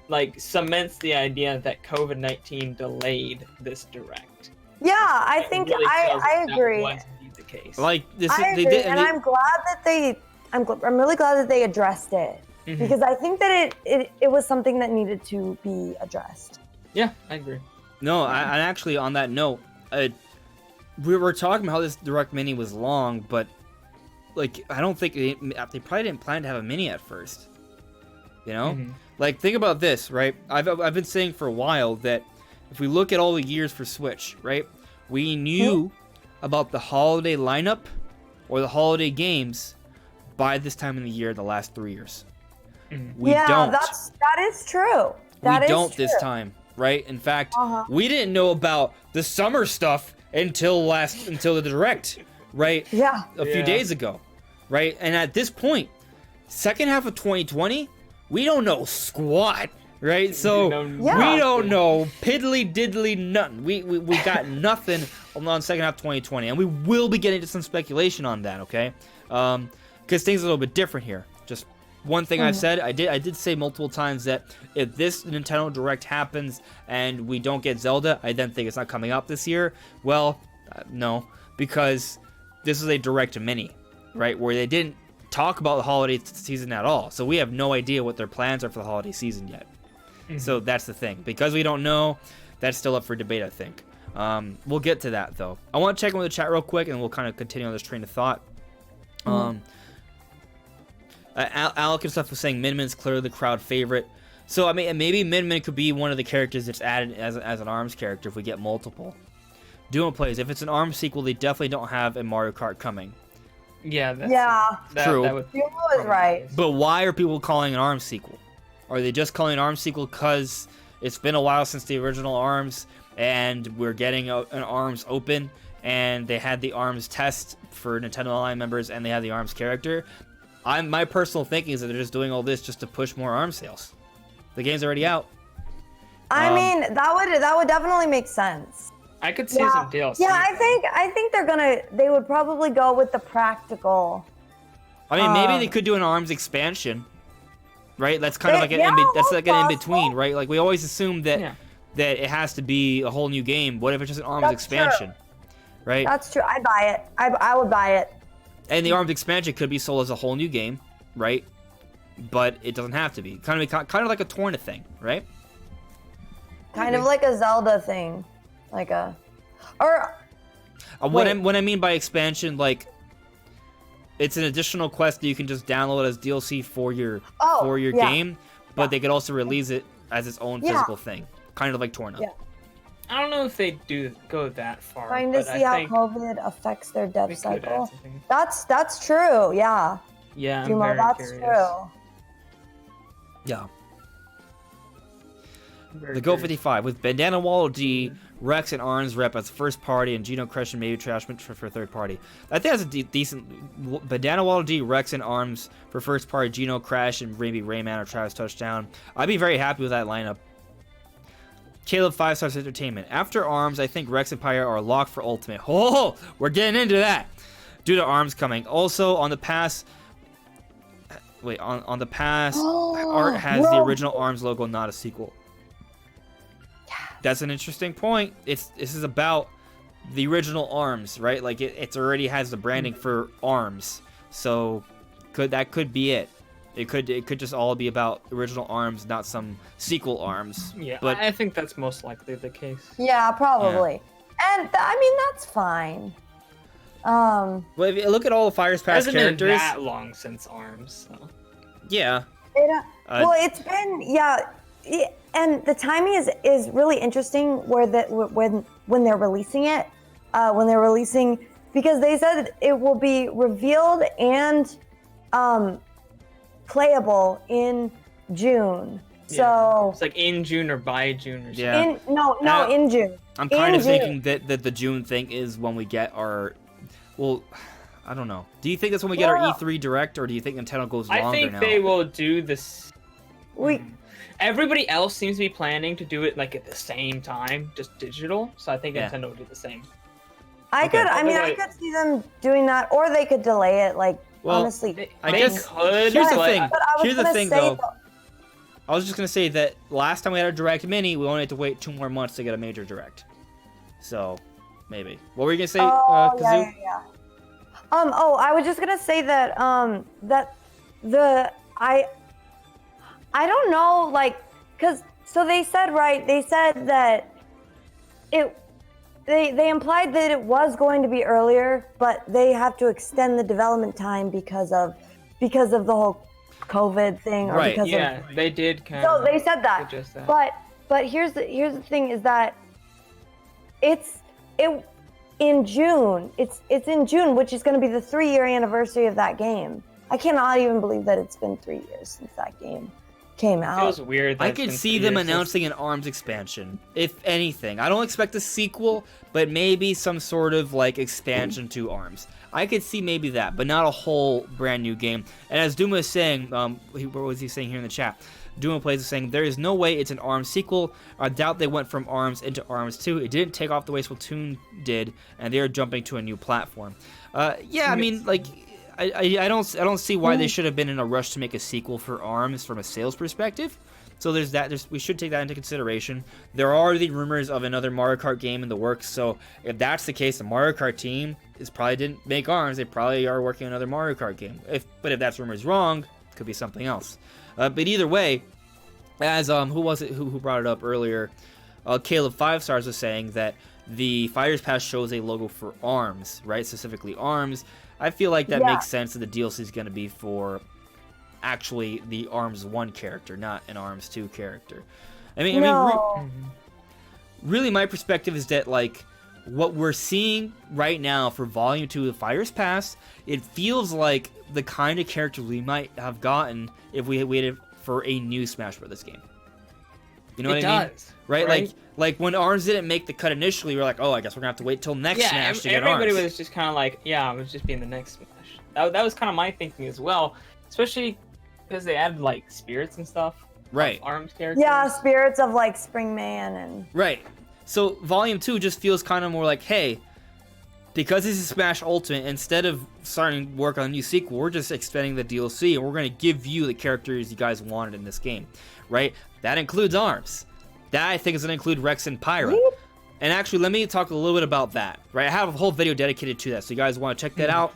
like cements the idea that COVID-19 delayed this direct. Yeah, I think Really tells I us that agree. was indeed the case. Like this, I they agree, did, and I'm glad that I'm really glad that they addressed it Mhm. because I think that it was something that needed to be addressed. Yeah, I agree. No, I actually on that note, we were talking about how this direct mini was long, but like I don't think they probably didn't plan to have a mini at first. You know, Mhm. Like, think about this, right? I've been saying for a while that if we look at all the years for Switch, right? We knew about the holiday lineup or the holiday games by this time in the year the last 3 years. We don't. That is true. We don't this time, right? In fact, we didn't know about the summer stuff until the direct, right? Yeah. A few days ago, right? And at this point, second half of 2020, we don't know squat, right? So we don't know piddly diddly nothing. We got nothing on second half 2020, and we will be getting to some speculation on that, okay? Because things are a little bit different here. Just one thing I've said, I did say multiple times that if this Nintendo Direct happens and we don't get Zelda, I then think it's not coming up this year. Well, no, because this is a Direct Mini, right? Where they didn't talk about the holiday season at all. So we have no idea what their plans are for the holiday season yet. So that's the thing. Because we don't know, that's still up for debate, I think. We'll get to that, though. I want to check in with the chat real quick, and we'll kind of continue on this train of thought. Alec and stuff was saying Min Min's clearly the crowd favorite. So, I mean, maybe Min Min could be one of the characters that's added as an ARMS character if we get multiple. Duma plays. If it's an ARMS sequel, they definitely don't have a Mario Kart coming. Yeah. True. Duma was right. But why are people calling an ARMS sequel? Are they just calling an ARMS sequel because it's been a while since the original ARMS and we're getting an ARMS open and they had the ARMS test for Nintendo Online members and they have the ARMS character? My personal thinking is that they're just doing all this just to push more ARMS sales. The game's already out. I mean, that would definitely make sense. I could see some DLC. Yeah, I think they would probably go with the practical. I mean, maybe they could do an ARMS expansion, right? That's kind of like an in between, right? Like we always assume that it has to be a whole new game. What if it's just an ARMS expansion, right? That's true. I'd buy it. I would buy it. And the ARMS expansion could be sold as a whole new game, right? But it doesn't have to be. Kind of like a Torna thing, right? Kind of like a Zelda thing, like a, or. What I mean by expansion, like, it's an additional quest that you can just download as DLC for your game, but they could also release it as its own physical thing, kind of like Torna. Yeah. I don't know if they go that far. Trying to see how COVID affects their dev cycle. That's true. Yeah. Yeah, I'm Dumo, very that's curious. true. Yeah. The Go 55 with Bandana Waddle Dee, Rex and ARMS rep as first party, and Geno Crush and maybe Trashman for third party. I think that's a decent. Bandana Waddle Dee, Rex and ARMS for first party, Geno Crash, and maybe Rayman or Travis Touchdown. I'd be very happy with that lineup. Caleb 5 Stars Entertainment. After ARMS, I think Rex and Pyre are locked for Ultimate. Oh, we're getting into that. Due to ARMS coming. Also, on the pass. Wait, on the pass, art has the original ARMS logo, not a sequel. That's an interesting point. This is about the original ARMS, right? Like it already has the branding for ARMS, so that could be it. It could just all be about original ARMS, not some sequel ARMS. Yeah, but I think that's most likely the case. Yeah, probably. Yeah. And I mean that's fine. Well, if you look at all the Fires Past characters, hasn't been that long since ARMS. So. Yeah. Well, it's been and the timing is really interesting when they're releasing it, because they said it will be revealed and playable in June. Yeah. So it's like in June or by June or something. Yeah. In June. I'm kind of thinking that the June thing is when we get our. Well, I don't know. Do you think that's when we get our E3 Direct, or do you think Nintendo goes longer now? I think they will do this. Everybody else seems to be planning to do it like at the same time, just digital. So I think Nintendo will do the same. I could see them doing that, or they could delay it. Like honestly, they could. Here's the thing, though. I was just gonna say that last time we had a Direct Mini, we only had to wait 2 more months to get a major Direct. So. Maybe. What were you gonna say, Kazoo? Yeah. I was just gonna say that I don't know, like, they said that they implied that it was going to be earlier, but they have to extend the development time because of the whole COVID thing, or Right. because Yeah, of. they did kind So of. they said that. suggest that. But here's the thing is that it's in June. It's in June, which is going to be the 3-year anniversary of that game. I cannot even believe that it's been 3 years since that game came It out. feels weird. That I it's could been see 3 them years since- announcing an ARMS expansion, if anything. I don't expect a sequel, but maybe some sort of like expansion to ARMS. I could see maybe that, but not a whole brand new game. And as Duma is saying, what was he saying here in the chat? Duma Plays is saying, there is no way it's an ARMS sequel. I doubt they went from ARMS into ARMS 2. It didn't take off the way Splatoon did, and they are jumping to a new platform. Yeah, I mean, like, I don't see why they should have been in a rush to make a sequel for ARMS from a sales perspective. So there's that. We should take that into consideration. There are the rumors of another Mario Kart game in the works. So if that's the case, the Mario Kart team probably didn't make ARMS. They probably are working on another Mario Kart game. But if that rumor is wrong, it could be something else. But either way, as who was it who brought it up earlier? Caleb 5 Stars was saying that the Fighters Pass shows a logo for ARMS, right? Specifically ARMS. I feel like that makes sense that the DLC is going to be for actually the ARMS 1 character, not an ARMS 2 character. I mean, really, my perspective is that, like, what we're seeing right now for Volume 2 of Fighters Pass, it feels like the kind of character we might have gotten if we had waited for a new Smash Bros. Game. You know what I mean? does, Right? Like when ARMS didn't make the cut initially, we were like, oh, I guess we're gonna have to wait till next Smash to get ARMS. Everybody was just kind of like, yeah, it was just being the next Smash. That was kind of my thinking as well, especially because they added like spirits and stuff. Right. ARMS characters. Yeah, spirits of like Springman and. Right. So Volume 2 just feels kind of more like, hey, because this is Smash Ultimate, instead of starting work on a new sequel, we're just extending the DLC, and we're going to give you the characters you guys wanted in this game, right? That includes ARMS. That, I think, is going to include Rex and Pyra. And actually, let me talk a little bit about that, right? I have a whole video dedicated to that, so you guys want to check that out?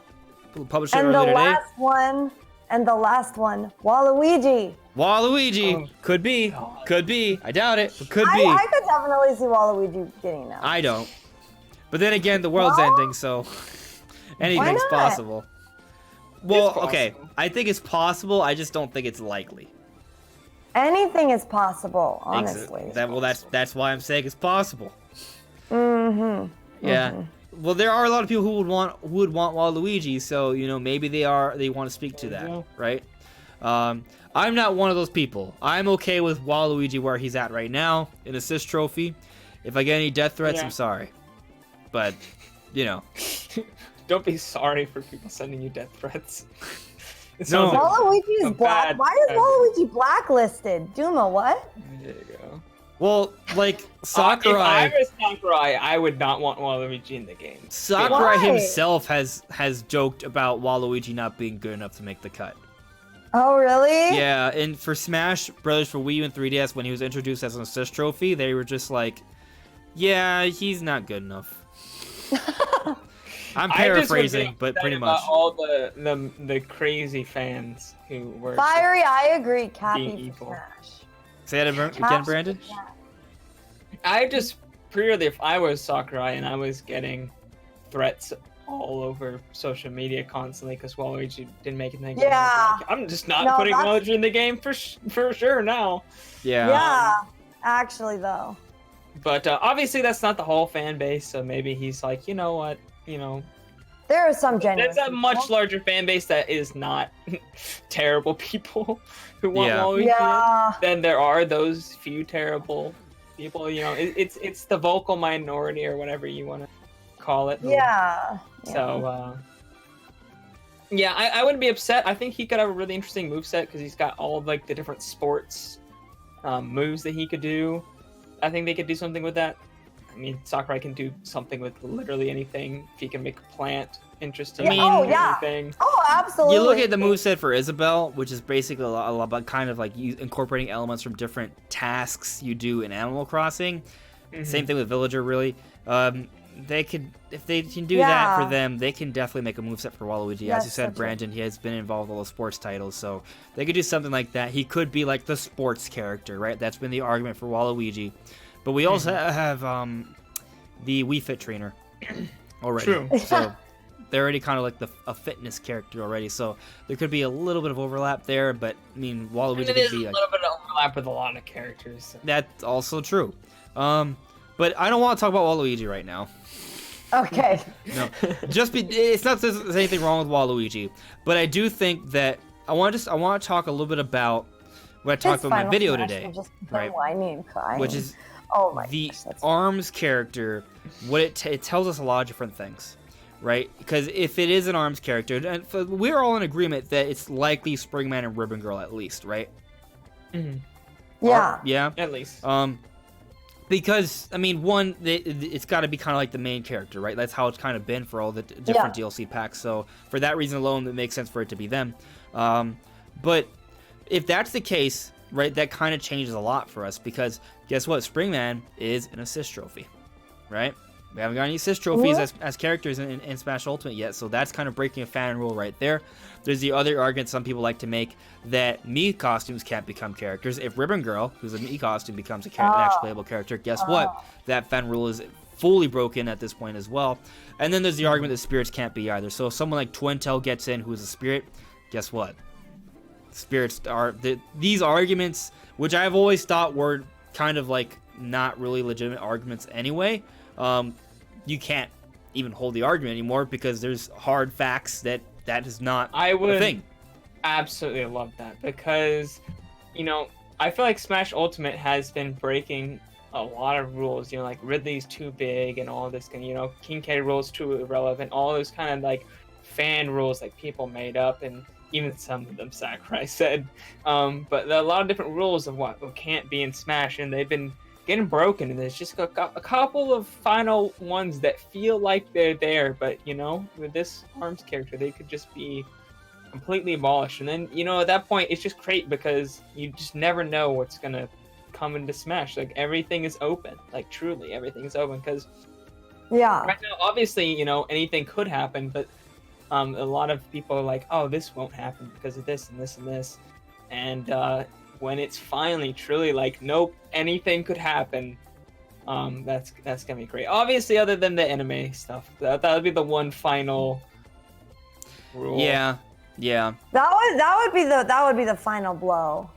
Published it earlier today. And the last one, Waluigi. Waluigi. Could be. Could be. I doubt it, but could be. I could definitely see Waluigi getting that. I don't. But then again, the world's ending, so anything's not? possible. Well, It's possible. okay. I think it's possible. I just don't think it's likely. Anything is possible, honestly. That's why I'm saying it's possible. Mm-hmm. Yeah. Well, there are a lot of people who would want Waluigi, so maybe they want to speak to that, right? I'm not one of those people. I'm okay with Waluigi where he's at right now, an assist trophy. If I get any death threats, I'm sorry. But, Don't be sorry for people sending you death threats. No. Waluigi is black. Why is Waluigi blacklisted? Duma, what? There you go. Well, like Sakurai. If I was Sakurai, I would not want Waluigi in the game. Sakurai Why? himself has joked about Waluigi not being good enough to make the cut. Oh, really? Yeah, and for Smash Brothers for Wii U and 3DS, when he was introduced as an assist trophy, they were just like, yeah, he's not good enough. I'm paraphrasing, but pretty much. About all the crazy fans who were Fiery, I agree. Cappy being for evil. Smash. Say that again, Brandon? I just figured if I was Sakurai and I was getting threats all over social media constantly because Waluigi didn't make it in the game. Yeah. I'm just not putting Waluigi in the game for sure now. Yeah. Yeah, actually, though. But obviously that's not the whole fan base, so maybe he's like, you know what, There are some genuine. there's a much larger fan base that is not terrible people who want Yeah. Waluigi. Yeah. Then there are those few terrible people. It's the vocal minority or whatever you want to call it. Yeah. So, yeah, I wouldn't be upset. I think he could have a really interesting moveset because he's got all of like the different sports moves that he could do. I think they could do something with that. I mean, Sakurai can do something with literally anything. If he can make a plant interesting, anything. Oh, absolutely. You look at the moveset for Isabelle, which is basically a lot about kind of like incorporating elements from different tasks you do in Animal Crossing. Same thing with Villager, really. They could, if they can do that for them, they can definitely make a moveset for Waluigi. As you said, Brandon, he has been involved with all the sports titles, so they could do something like that. He could be like the sports character, right? That's been the argument for Waluigi. But we also have the Wii Fit trainer already. True. So They're already kind of like a fitness character already, so there could be a little bit of overlap there. But I mean, Waluigi And could it is be a like, little bit of overlap with a lot of characters. So. that's also true. But I don't want to talk about Waluigi right now. Okay. No, it's not that there's anything wrong with Waluigi, but I do think that I want to talk a little bit about what I talked about in my video today, right? Whiny and crying. Which is oh my the gosh, that's ARMS character. What it tells us a lot of different things, right? Because if it is an ARMS character, and we're all in agreement that it's likely Springman and Ribbon Girl at least, right? Mm-hmm. yeah. Yeah. At least. Because I mean, one, it's got to be kind of like the main character, right? That's how it's kind of been for all the different DLC packs. So for that reason alone, it makes sense for it to be them. But if that's the case, right, that kind of changes a lot for us because guess what? Springman is an assist trophy, right? We haven't got any assist trophies as characters in Smash Ultimate yet, so that's kind of breaking a fan rule right there. There's the other argument some people like to make that Mii costumes can't become characters. If Ribbon Girl, who's a Mii costume, becomes an actual playable character, guess what? That fan rule is fully broken at this point as well. And then there's the argument that spirits can't be either. So if someone like Twintail gets in who's a spirit, guess what? Spirits are... These arguments, which I've always thought were kind of like not really legitimate arguments anyway, you can't even hold the argument anymore because there's hard facts that is not I would a thing. Absolutely love that because, you know, I feel like Smash Ultimate has been breaking a lot of rules. You know, like Ridley's too big and all this, you know, King K rules too irrelevant. All those kind of like fan rules like people made up, and even some of them Sakurai said. But there are a lot of different rules of what can't be in Smash, and they've been getting broken, and there's just a couple of final ones that feel like they're there, but you know, with this ARMS character they could just be completely abolished. And then, you know, at that point it's just great because you just never know what's gonna come into Smash. Like everything is open, like truly everything is open, because right now obviously, you know, anything could happen, but a lot of people are like, oh, this won't happen because of this and this and this, and when it's finally truly like, nope, anything could happen, that's gonna be great. Obviously, other than the anime stuff, that would be the one final rule. Yeah. That would be the final blow.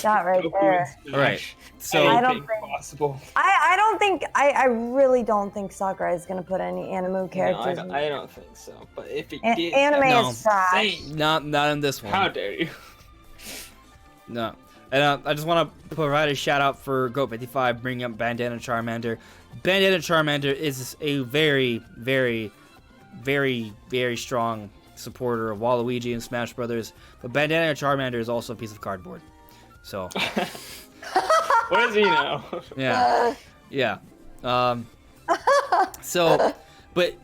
That right there. All right. So I don't think possible. I really don't think Sakurai is gonna put any anime characters. No, I don't think so. But if it did, anime is trash. Not in this one. How dare you? No. And I just want to provide a shout out for Goat55 bringing up Bandana Charmander. Bandana Charmander is a very, very, very, very strong supporter of Waluigi and Smash Brothers, but Bandana Charmander is also a piece of cardboard. So. What does he know? Yeah. So, but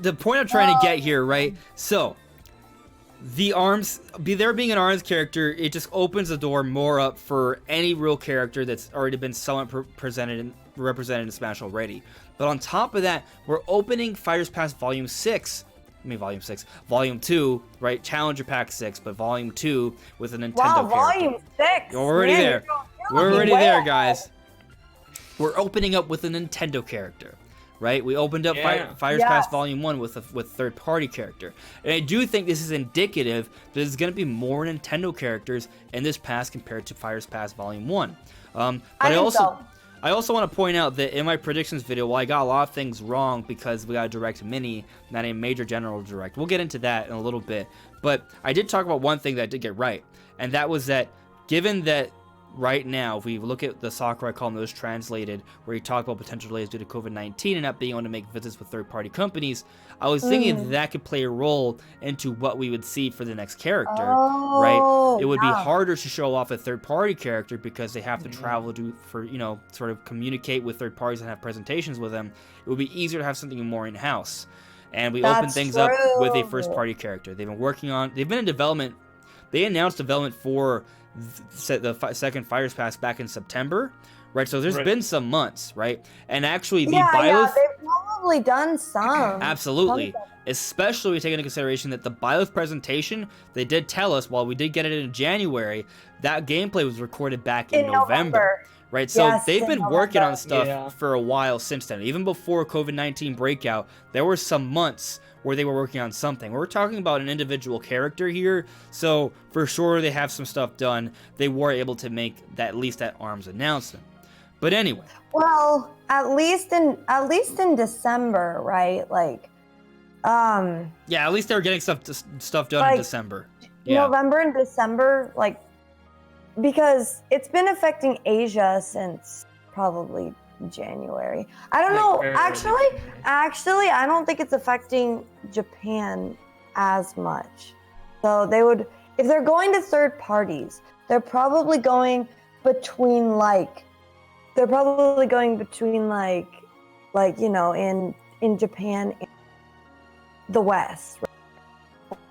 the point I'm trying to get here, right? So. The ARMS, there being an ARMS character, it just opens the door more up for any real character that's already been somewhat represented in Smash already. But on top of that, we're opening Fighters Pass Volume 2, right? Challenger Pack 6, but Volume 2 with a Nintendo character. Volume 6! We're already there. We're already there, guys. We're opening up with a Nintendo character. Right, we opened up Fighters Pass Volume 1 with third-party character, and I do think this is indicative that there's going to be more Nintendo characters in this pass compared to Fighters Pass Volume 1. But I also want to point out that in my predictions video, while I got a lot of things wrong because we got a Direct Mini, not a major general Direct, we'll get into that in a little bit. But I did talk about one thing that I did get right, and that was that given that right now, if we look at the Sakurai column that was translated, where he talked about potential delays due to COVID-19 and not being able to make visits with third-party companies, I was thinking that could play a role into what we would see for the next character, right? It would be harder to show off a third-party character because they have to travel for, you know, sort of communicate with third parties and have presentations with them. It would be easier to have something more in-house. And we open things up with a first-party character. They've been in development. They announced development for the second Fighters Pass back in September, right? So there's been some months, right? And actually, they've probably done some. Absolutely, especially when we take into consideration that the Byleth presentation, they did tell us, while we did get it in January, that gameplay was recorded back in November. right? So Yes, they've in been working on November. stuff Yeah. for a while since then. Even before COVID-19 breakout, there were some months where they were working on something. We're talking about an individual character here, so for sure they have some stuff done. They were able to make that, at least that ARMS announcement. But anyway, Well, at least in December, right? Like, yeah, at least they were getting stuff done in Like, December. Yeah, November and December, like, because it's been affecting Asia since probably January. I don't Like, know. very early January. Actually, I don't think it's affecting Japan as much. So they would, if they're going to third parties, they're probably going between like you know, in Japan and the West, right?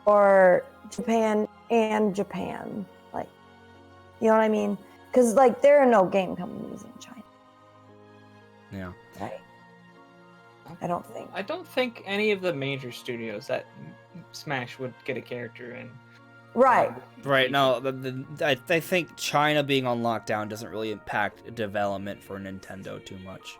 Or Japan and Japan, like, you know what I mean? Because like there are no game companies in China, yeah. right? I don't think. I don't think any of the major studios that Smash would get a character in. Right. Right, no, I think China being on lockdown doesn't really impact development for Nintendo too much.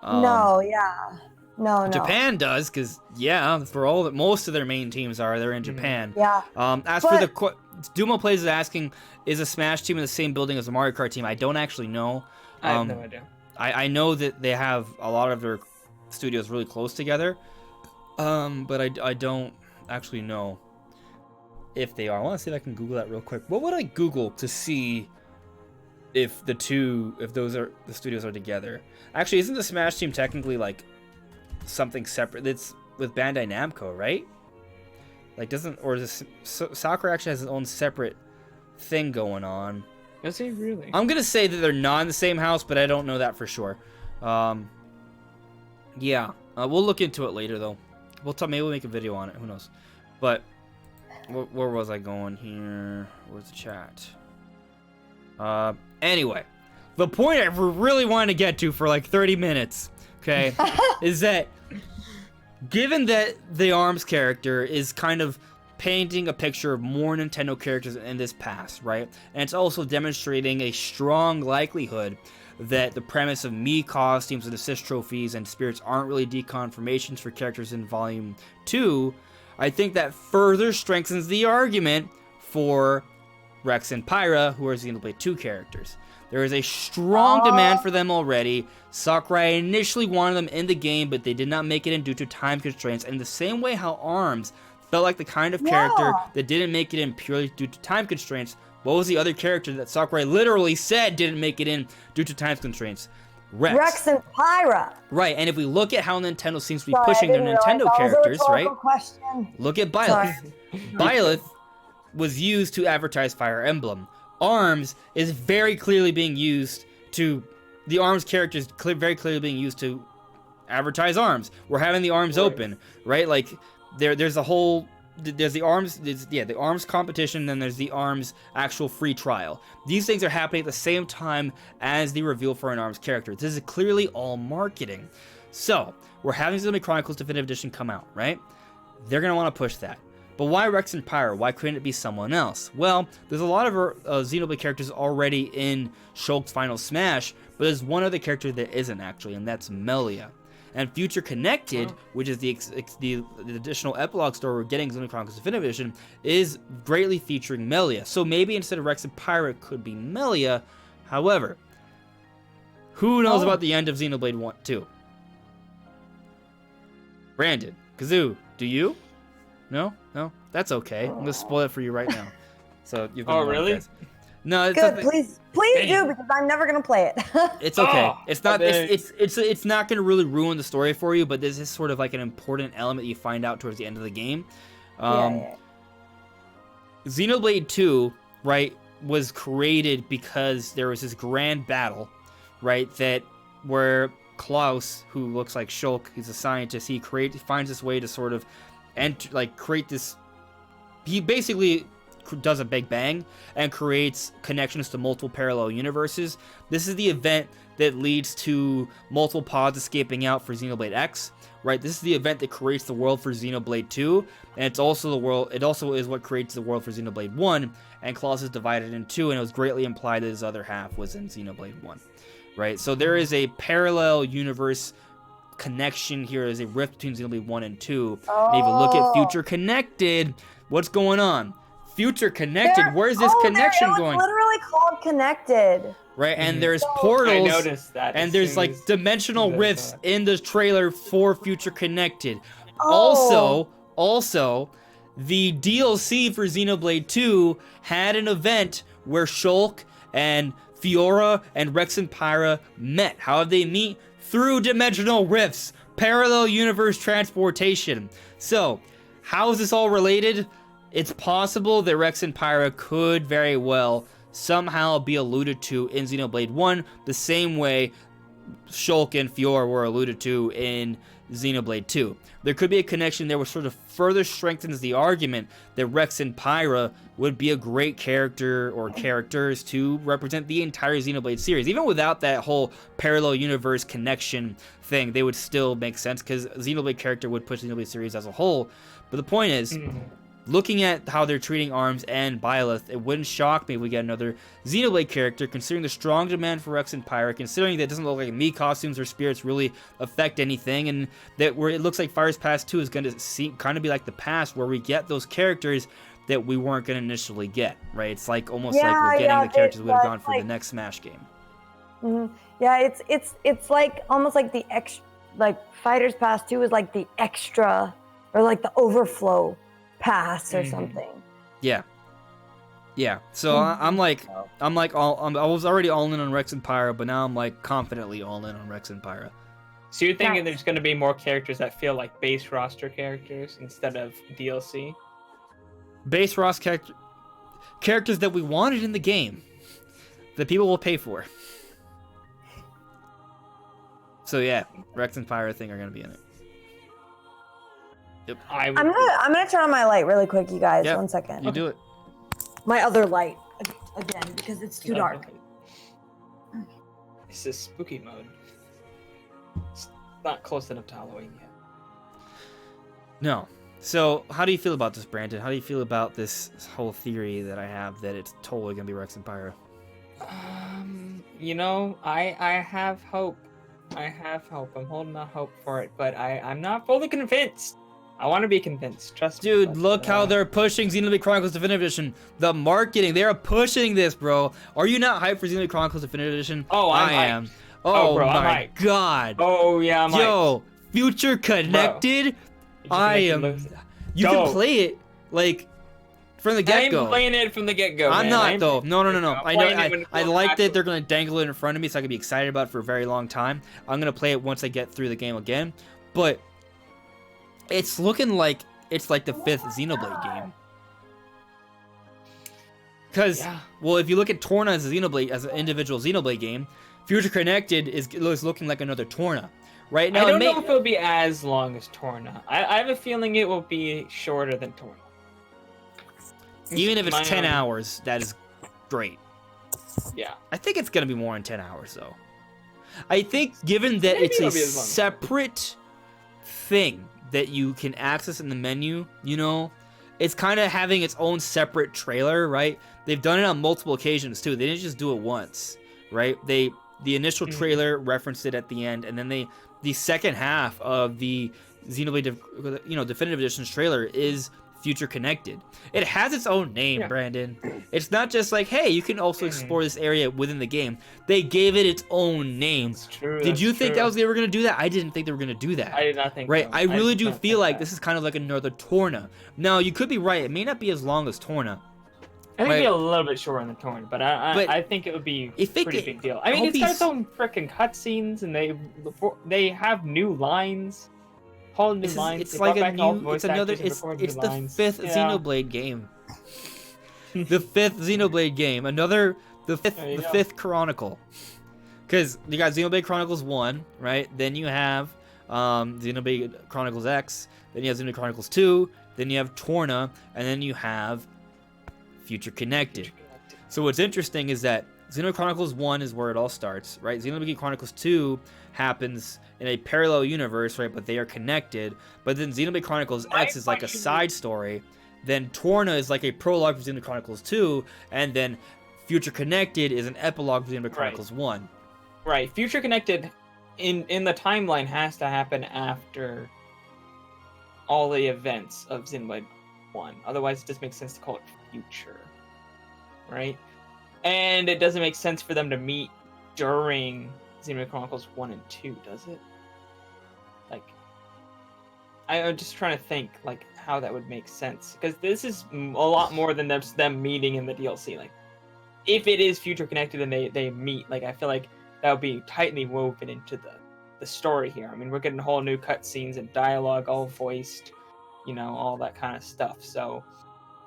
No, yeah. No. Japan does, because, yeah, for all that, most of their main teams they're in Japan. Yeah. As for the Duma Plays is asking, is a Smash team in the same building as a Mario Kart team? I don't actually know. I have no idea. I know that they have a lot of their studios really close together, but I don't actually know if they are. I want to see if I can Google that real quick. What would I Google to see if those are the studios are together? Actually, isn't the Smash team technically like something separate? It's with Bandai Namco, right? Like, Sakura actually has its own separate thing going on. Is he really? I'm gonna say that they're not in the same house, but I don't know that for sure. Yeah, we'll look into it later though. Maybe we'll make a video on it. Who knows? But where was I going here? Where's the chat? Anyway, the point I really wanted to get to for like 30 minutes, okay, is that given that the ARMS character is kind of painting a picture of more Nintendo characters in this past, right? And it's also demonstrating a strong likelihood that the premise of Mii costumes and assist trophies and spirits aren't really deconfirmations for characters in Volume 2, I think that further strengthens the argument for Rex and Pyra, who are Xenoblade 2 characters. There is a strong demand for them already. Sakurai initially wanted them in the game, but they did not make it in due to time constraints. And the same way how ARMS felt like the kind of character that didn't make it in purely due to time constraints. What was the other character that Sakurai literally said didn't make it in due to time constraints? Rex and Pyra. Right, and if we look at how Nintendo seems to be pushing their Nintendo characters, right? Look at Byleth. Byleth was used to advertise Fire Emblem. ARMS is very clearly being used to... The ARMS character is very clearly being used to advertise ARMS. We're having the ARMS open, right? Like, there's a whole... There's the ARMS... the ARMS competition, then there's the ARMS actual free trial. These things are happening at the same time as the reveal for an ARMS character. This is clearly all marketing. So, we're having Xenoblade Chronicles Definitive Edition come out, right? They're going to want to push that. But why Rex and Pyra? Why couldn't it be someone else? Well, there's a lot of Xenoblade characters already in Shulk's Final Smash, but there's one other character that isn't actually, and that's Melia. And Future Connected, which is the additional epilogue story we're getting in Xenoblade Chronicles Definitive Edition, is greatly featuring Melia. So maybe instead of Rex and Pyra, it could be Melia. However, who knows about the end of Xenoblade 2? Brandon, Kazoo, do you? No? That's okay. I'm gonna spoil it for you right now. So you can. Oh, really? Guys. No, it's Good, nothing. please do, because I'm never gonna play it. It's okay. Oh, It's not. It's not gonna really ruin the story for you, but this is sort of like an important element you find out towards the end of the game. Xenoblade 2, right, was created because there was this grand battle, right, where Klaus, who looks like Shulk, he's a scientist, he finds this way to sort of create this. He basically does a big bang and creates connections to multiple parallel universes. This is the event that leads to multiple pods escaping out for Xenoblade X, right? This is the event that creates the world for Xenoblade 2, and it's also the world. It also is what creates the world for Xenoblade 1. And Colossus divided in two, and it was greatly implied that his other half was in Xenoblade 1, right? So there is a parallel universe connection here. There's a rift between Xenoblade 1 and 2. And if you look at Future Connected, what's going on? Future Connected, where's this connection going? It's literally called Connected. Right, and there's portals, I noticed that and as there's soon like as dimensional you rifts said in the trailer for Future Connected. Oh. Also, the DLC for Xenoblade 2 had an event where Shulk and Fiora and Rex and Pyra met. How did they meet? Through dimensional rifts, parallel universe transportation. So, how is this all related? It's possible that Rex and Pyra could very well somehow be alluded to in Xenoblade 1, the same way Shulk and Fiora were alluded to in Xenoblade 2. There could be a connection there which sort of further strengthens the argument that Rex and Pyra would be a great character or characters to represent the entire Xenoblade series. Even without that whole parallel universe connection thing, they would still make sense because Xenoblade character would push the Xenoblade series as a whole. But the point is, looking at how they're treating ARMS and Byleth, it wouldn't shock me if we get another Xenoblade character, considering the strong demand for Rex and Pyra, considering that it doesn't look like Mii costumes or spirits really affect anything, and that where it looks like Fire's Past 2 is going to kind of be like the past, where we get those characters that we weren't going to initially get, right? It's like almost like we're getting the characters we would have gone for the next Smash game. Yeah, it's like almost like the Fighter's Pass 2 is like the extra or like the overflow pass or something. Yeah. So I was already all in on Rex and Pyra, but now I'm like confidently all in on Rex and Pyra. So you're thinking there's going to be more characters that feel like base roster characters instead of DLC? Base roster characters that we wanted in the game that people will pay for. So yeah, Rex and Pyra thing are going to be in it. Yep. I'm gonna turn on my light really quick, you guys. Yep. 1 second. You do it. My other light again because it's too dark. This is spooky mode. It's not close enough to Halloween yet. No. So how do you feel about this, Brandon? How do you feel about this whole theory that I have that it's totally gonna be Rex and Pyra? I have hope. I'm holding out hope for it, but I'm not fully convinced. I want to be convinced. Trust me. Dude, look how they're pushing Xenoblade Chronicles Definitive Edition. The marketing, they are pushing this, bro. Are you not hyped for Xenoblade Chronicles Definitive Edition? Oh, I am. hyped. Oh, bro, my god. Oh, yeah, I'm hyped. Yo, Future Connected. I am. You can play it like from the get-go. I'm playing it from the get-go. I'm not though. No. I know. I like that they're gonna dangle it in front of me, so I can be excited about it for a very long time. I'm gonna play it once I get through the game again, but it's looking like it's like the 5th Xenoblade game. Because, well, if you look at Torna as a Xenoblade, as an individual Xenoblade game, Future Connected is looking like another Torna. Right now, I don't know if it'll be as long as Torna. I have a feeling it will be shorter than Torna. Even if it's 10 hours, that is great. Yeah. I think it's going to be more than 10 hours, though. I think, given that Maybe it's it'll a be as long. separate thing that you can access in the menu, it's kind of having its own separate trailer, right? They've done it on multiple occasions, too. They didn't just do it once, right? The initial trailer referenced it at the end, and then the second half of the Xenoblade Definitive Edition's trailer is Future Connected. It has its own name, Brandon. It's not just like, hey, you can also explore this area within the game. They gave it its own name. That's true. Did you think they were going to do that? I didn't think they were going to do that. I did not think right? so. I really do did not feel think like that. this is kind of like another Torna. Now, you could be right. It may not be as long as Torna. I think it'd be a little bit shorter than Torn, but I think it would be a pretty big deal. I mean, it's got its own freaking cutscenes, and they have new lines, whole new lines. It's like a new. It's another. It's the 5th Xenoblade game. The 5th Xenoblade game. The fifth Chronicle. Because you got Xenoblade Chronicles 1, right? Then you have Xenoblade Chronicles X. Then you have Xenoblade Chronicles 2. Then you have Torna, and then you have Future Connected. So what's interesting is that Xenoblade Chronicles 1 is where it all starts, right? Xenoblade Chronicles 2 happens in a parallel universe, right? But they are connected. But then Xenoblade Chronicles X is like a side story. Then Torna is like a prologue for Xenoblade Chronicles 2, and then Future Connected is an epilogue for Xenoblade Chronicles 1. Right. Future Connected in the timeline has to happen after all the events of Xenoblade 1. Otherwise, it just makes sense to call it Future. Right? And it doesn't make sense for them to meet during Xenoblade Chronicles 1 and 2, does it? Like, I'm just trying to think, like, how that would make sense. Because this is a lot more than them meeting in the DLC. Like, if it is Future Connected and they meet, like, I feel like that would be tightly woven into the story here. I mean, we're getting whole new cutscenes and dialogue, all voiced, you know, all that kind of stuff. So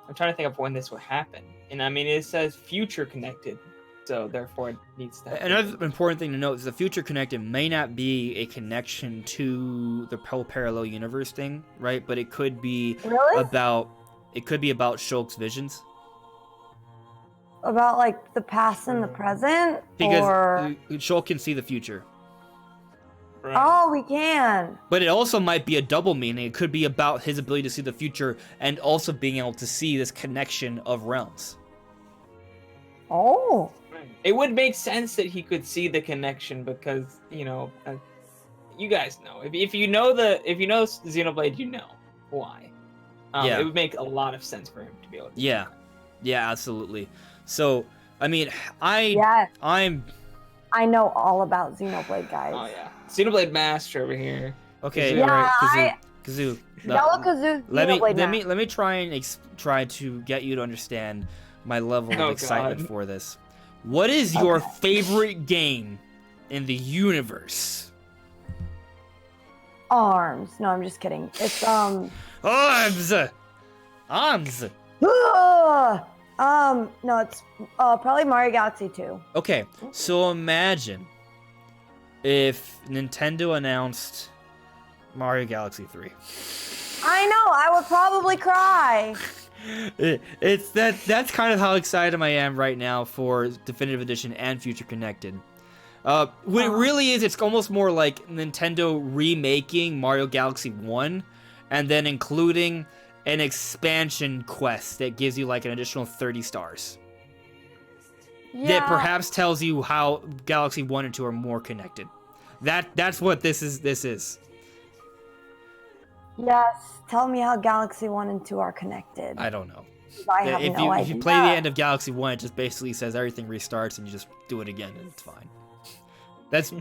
I'm trying to think of when this would happen. And I mean, it says Future Connected, so therefore it needs to happen. Another important thing to note is the Future Connected may not be a connection to the whole parallel universe thing, right? But it could be about Shulk's visions. About like the past and the present, because Shulk can see the future. Right. Oh, we can. But it also might be a double meaning. It could be about his ability to see the future and also being able to see this connection of realms. Oh. It would make sense that he could see the connection because, you know, you guys know. If you know Xenoblade, you know why. Yeah. It would make a lot of sense for him to be able to. Yeah, absolutely. So, I mean, I know all about Xenoblade, guys. Oh yeah, Xenoblade Master over here. Okay, Yeah, all right, Kazoo. TheYellowKazoo. Let me try and try to get you to understand my level of excitement for this. What is your favorite game in the universe? Arms. No, I'm just kidding. It's Arms. No, it's probably Mario Galaxy 2. Okay, so imagine if Nintendo announced Mario Galaxy 3. I know, I would probably cry. That's kind of how excited I am right now for Definitive Edition and Future Connected. What it really is, it's almost more like Nintendo remaking Mario Galaxy 1 and then including an expansion quest that gives you like an additional 30 stars. Yeah. That perhaps tells you how Galaxy 1 and 2 are more connected. That's what this is. Yes, tell me how Galaxy 1 and 2 are connected. I don't know. I have no idea. If you play the end of Galaxy 1, it just basically says everything restarts and you just do it again and it's fine. That's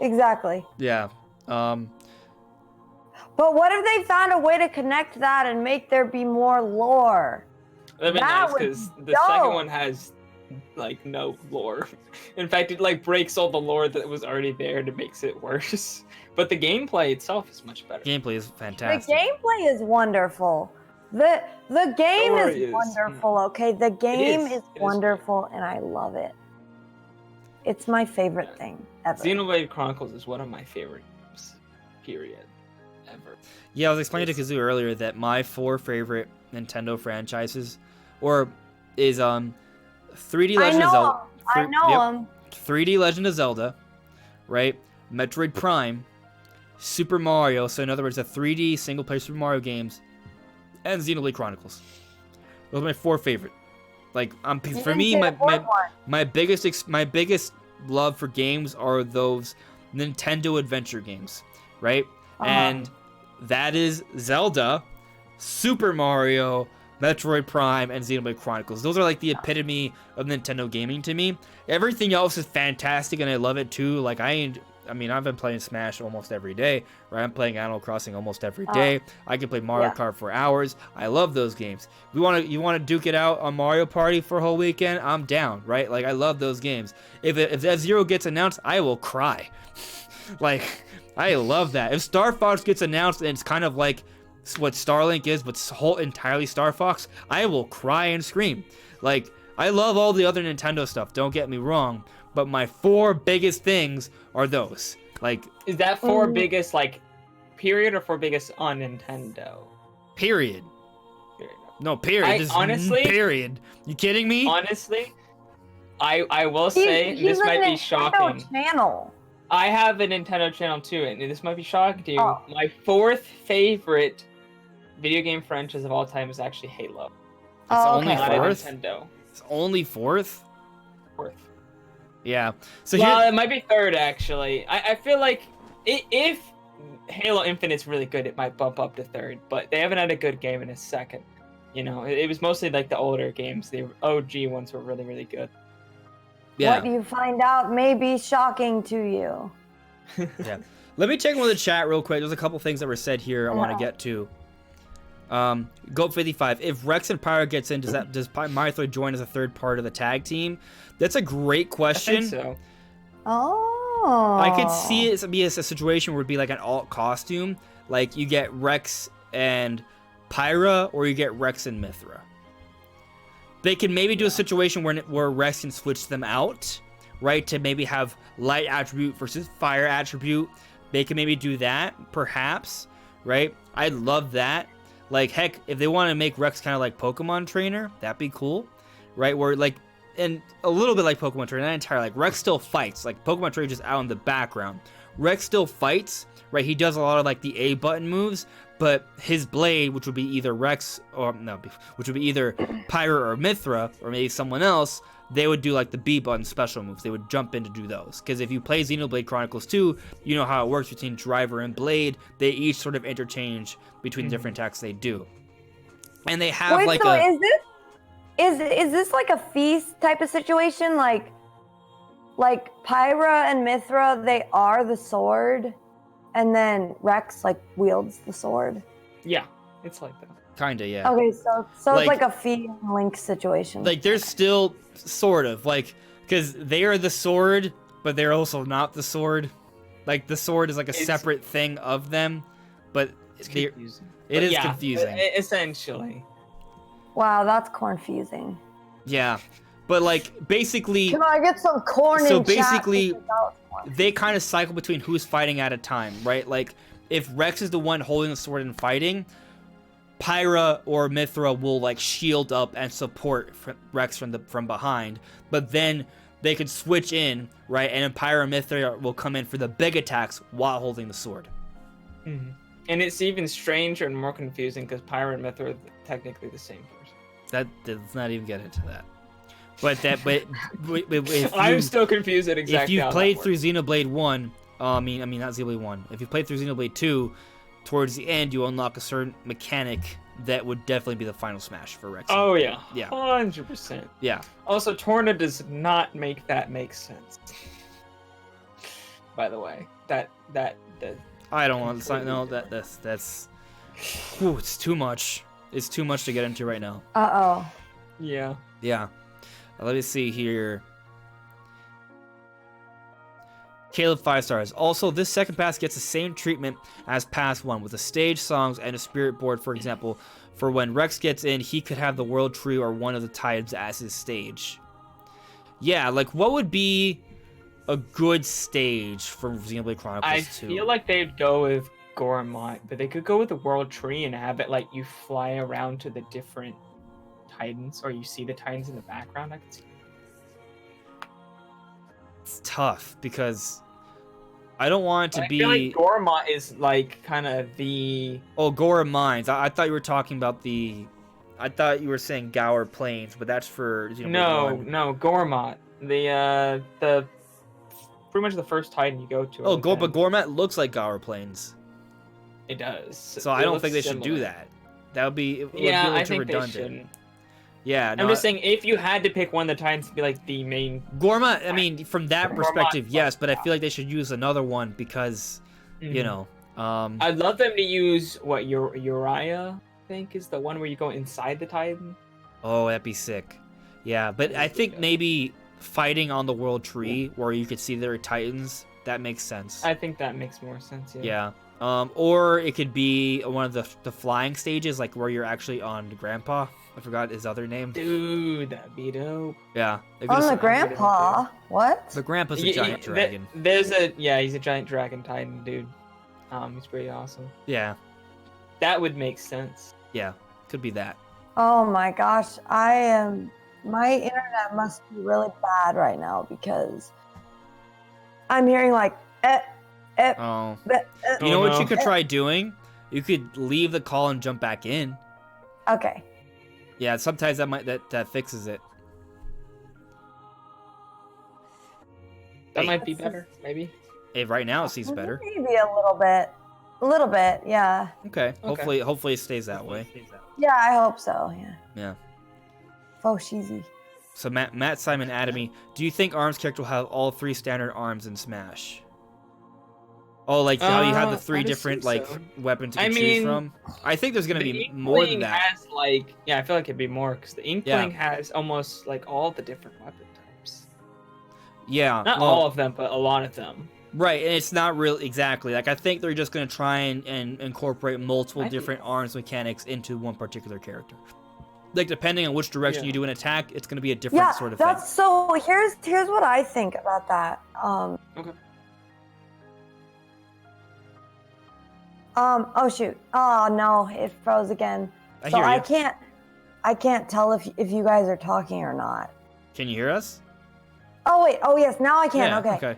exactly. Yeah. But what if they found a way to connect that and make there be more lore? That'd be nice because the second one has like no lore. In fact, it like breaks all the lore that was already there and it makes it worse. But the gameplay itself is much better. Gameplay is fantastic. The gameplay is wonderful. The game is wonderful, okay? The game is wonderful and I love it. It's my favorite thing ever. Xenoblade Chronicles is one of my favorite games, period, ever. Yeah, I was explaining to Kazoo earlier that my 4 favorite Nintendo franchises is 3D Legend of Zelda. I know them. 3D Legend of Zelda, right? Metroid Prime, Super Mario, so in other words, the 3D single-player Super Mario games, and Xenoblade Chronicles. Those are my 4 favorite. Like, for me, my biggest love for games are those Nintendo adventure games, right? And that is Zelda, Super Mario, Metroid Prime, and Xenoblade Chronicles. Those are like the epitome of Nintendo gaming to me. Everything else is fantastic, and I love it too. Like I've been playing Smash almost every day, right? I'm playing Animal Crossing almost every day. I can play Mario Kart for hours. I love those games. You want to duke it out on Mario Party for a whole weekend? I'm down, right? Like I love those games. If F-Zero gets announced, I will cry. Like I love that. If Star Fox gets announced and it's kind of like what Starlink is, but entirely Star Fox, I will cry and scream. Like I love all the other Nintendo stuff. Don't get me wrong. But my 4 biggest things are those. Like, is that 4 biggest, like, period, or 4 biggest on Nintendo? Period. No, period. Honestly, period. You kidding me? Honestly, I will say He's this a might be Nintendo shocking. channel. I have a Nintendo channel too, and this might be shocking to you. Oh. My fourth favorite video game franchise of all time is actually Halo. Oh, only okay. Not a fourth? Nintendo. It's only fourth. Fourth. Yeah. So Well, here, it might be third actually. I feel like if Halo Infinite's really good, it might bump up to third. But they haven't had a good game in a second. You know, it was mostly like the older games. The OG ones were really, really good. yeah. What you find out may be shocking to you. Yeah. Let me check with the chat real quick. There's a couple things that were said here I want to get to. Goat55. If Rex and Pyro gets in, does Mythra join as a third part of the tag team? That's a great question. I think so. Oh. I could see it be a situation where it'd be like an alt costume. Like you get Rex and Pyra, or you get Rex and Mythra. They can maybe do a situation where Rex can switch them out, right? To maybe have light attribute versus fire attribute. They can maybe do that, perhaps, right? I'd love that. Like, heck, if they want to make Rex kind of like Pokemon Trainer, that'd be cool, right? Where, like, and a little bit like Pokemon Trainer, not entirely. Like, Rex still fights. Like, Pokemon Trainer just out in the background. Rex still fights, right? He does a lot of, like, the A button moves, but his blade, which would be either Rex, or, no, which would be either Pyra or Mythra, or maybe someone else, they would do, like, the B button special moves. They would jump in to do those. Because if you play Xenoblade Chronicles 2, you know how it works between Driver and Blade. They each sort of interchange between different attacks they do. And they have, Wait, like, so a... is this like a feast type of situation? Like Pyra and Mythra, they are the sword, and then Rex like wields the sword. Yeah, it's like that. Kinda, yeah. Okay, so Like- it's like a Fee and Link situation. Like, they're still sort of, like, because they are the sword, but they're also not the sword. Like, the sword is like a separate thing of them, but It's they're- confusing. it But is yeah, confusing. Essentially. Wow, that's confusing. Yeah, but like, basically, Can I get some corn so in chat? basically, Because that was corn. they kind of cycle between who's fighting at a time, right? Like, if Rex is the one holding the sword and fighting, Pyra or Mythra will like shield up and support Rex from behind, but then they could switch in, right? And then Pyra and Mythra will come in for the big attacks while holding the sword. Mm-hmm. And it's even stranger and more confusing because Pyra and Mythra are technically the same person. That does not even get into that. But if I'm you, still confused at exactly if you've how played that through works. Xenoblade 1, I mean not Xenoblade 1. If you played through Xenoblade 2, towards the end you unlock a certain mechanic that would definitely be the final smash for Rex. Oh yeah, Yeah. 100%. Yeah. Also, Torna does not make that make sense. By the way, that I don't want to no that's whew, it's too much. It's too much to get into right now. Uh-oh. yeah. Yeah. Let me see here. Caleb 5 stars. Also, this second pass gets the same treatment as pass 1 with the stage, songs, and a spirit board, for example. For when Rex gets in, he could have the World Tree or one of the Titans as his stage. Yeah, like what would be a good stage for Xenoblade Chronicles 2? I feel like they'd go with Gormont, but they could go with the World Tree and have it like you fly around to the different Titans, or you see the Titans in the background. I could see. It's tough because I don't want it to I be... feel like Gormont is like kind of the... Oh, Gora Mines. I thought you were talking about the... I thought you were saying Gower Plains, but that's for Xenoblade 1. No, Gormont. The pretty much the first Titan you go to. Oh, at the but end. Gormat looks like Gower Plains. It does. So I don't think they should do that. That would be... It would Yeah, be a little I too think redundant. they shouldn't. Yeah, no, I'm just saying, if you had to pick one of the Titans to be like the main... Gorma, I mean, from that Gormat perspective, yes, but I plus feel like they should use another one because, you know... I'd love them to use, what, Uriah, I think, is the one where you go inside the Titan. Oh, that'd be sick. Yeah, but I think maybe fighting on the World Tree where you could see there are Titans, that makes sense. I think that makes more sense, yeah. Yeah. Or it could be one of the flying stages, like where you're actually on Grandpa. I forgot his other name. Dude, that'd be dope. Yeah. On the grandpa. What? The Grandpa's a giant dragon. He's a giant dragon Titan, dude. He's pretty awesome. Yeah. That would make sense. Yeah. Could be that. Oh my gosh, I am My internet must be really bad right now because I'm hearing like Oh. eh, You know what you no. could try doing? You could leave the call and jump back in. Okay. Yeah, sometimes that fixes it. That Hey. might be better, maybe. Hey, right now it seems better. Maybe a little bit. A little bit, yeah. Okay. Hopefully it stays that way. Yeah, I hope so, yeah. Yeah. Oh, cheesy. So Matt Simon Atomy, do you think Arms character will have all 3 standard arms in Smash? Oh, like how you have the 3 I'd different assume like so. weapons you I can choose mean, from? I think there's gonna The be more than Inkling that. has I feel like it'd be more because the Inkling has almost like all the different weapon types. Yeah. Not well, all of them, but a lot of them. Right, and it's not real exactly. Like I think they're just gonna try and incorporate multiple I think- different arms mechanics into one particular character. Like depending on which direction Yeah. you do an attack, it's gonna be a different sort of thing. that's so. Here's what I think about that. Okay. Oh shoot. Oh no, it froze again. I So hear I you. can't tell if you guys are talking or not. Can you hear us? Oh wait. Oh yes. Now I can. Yeah,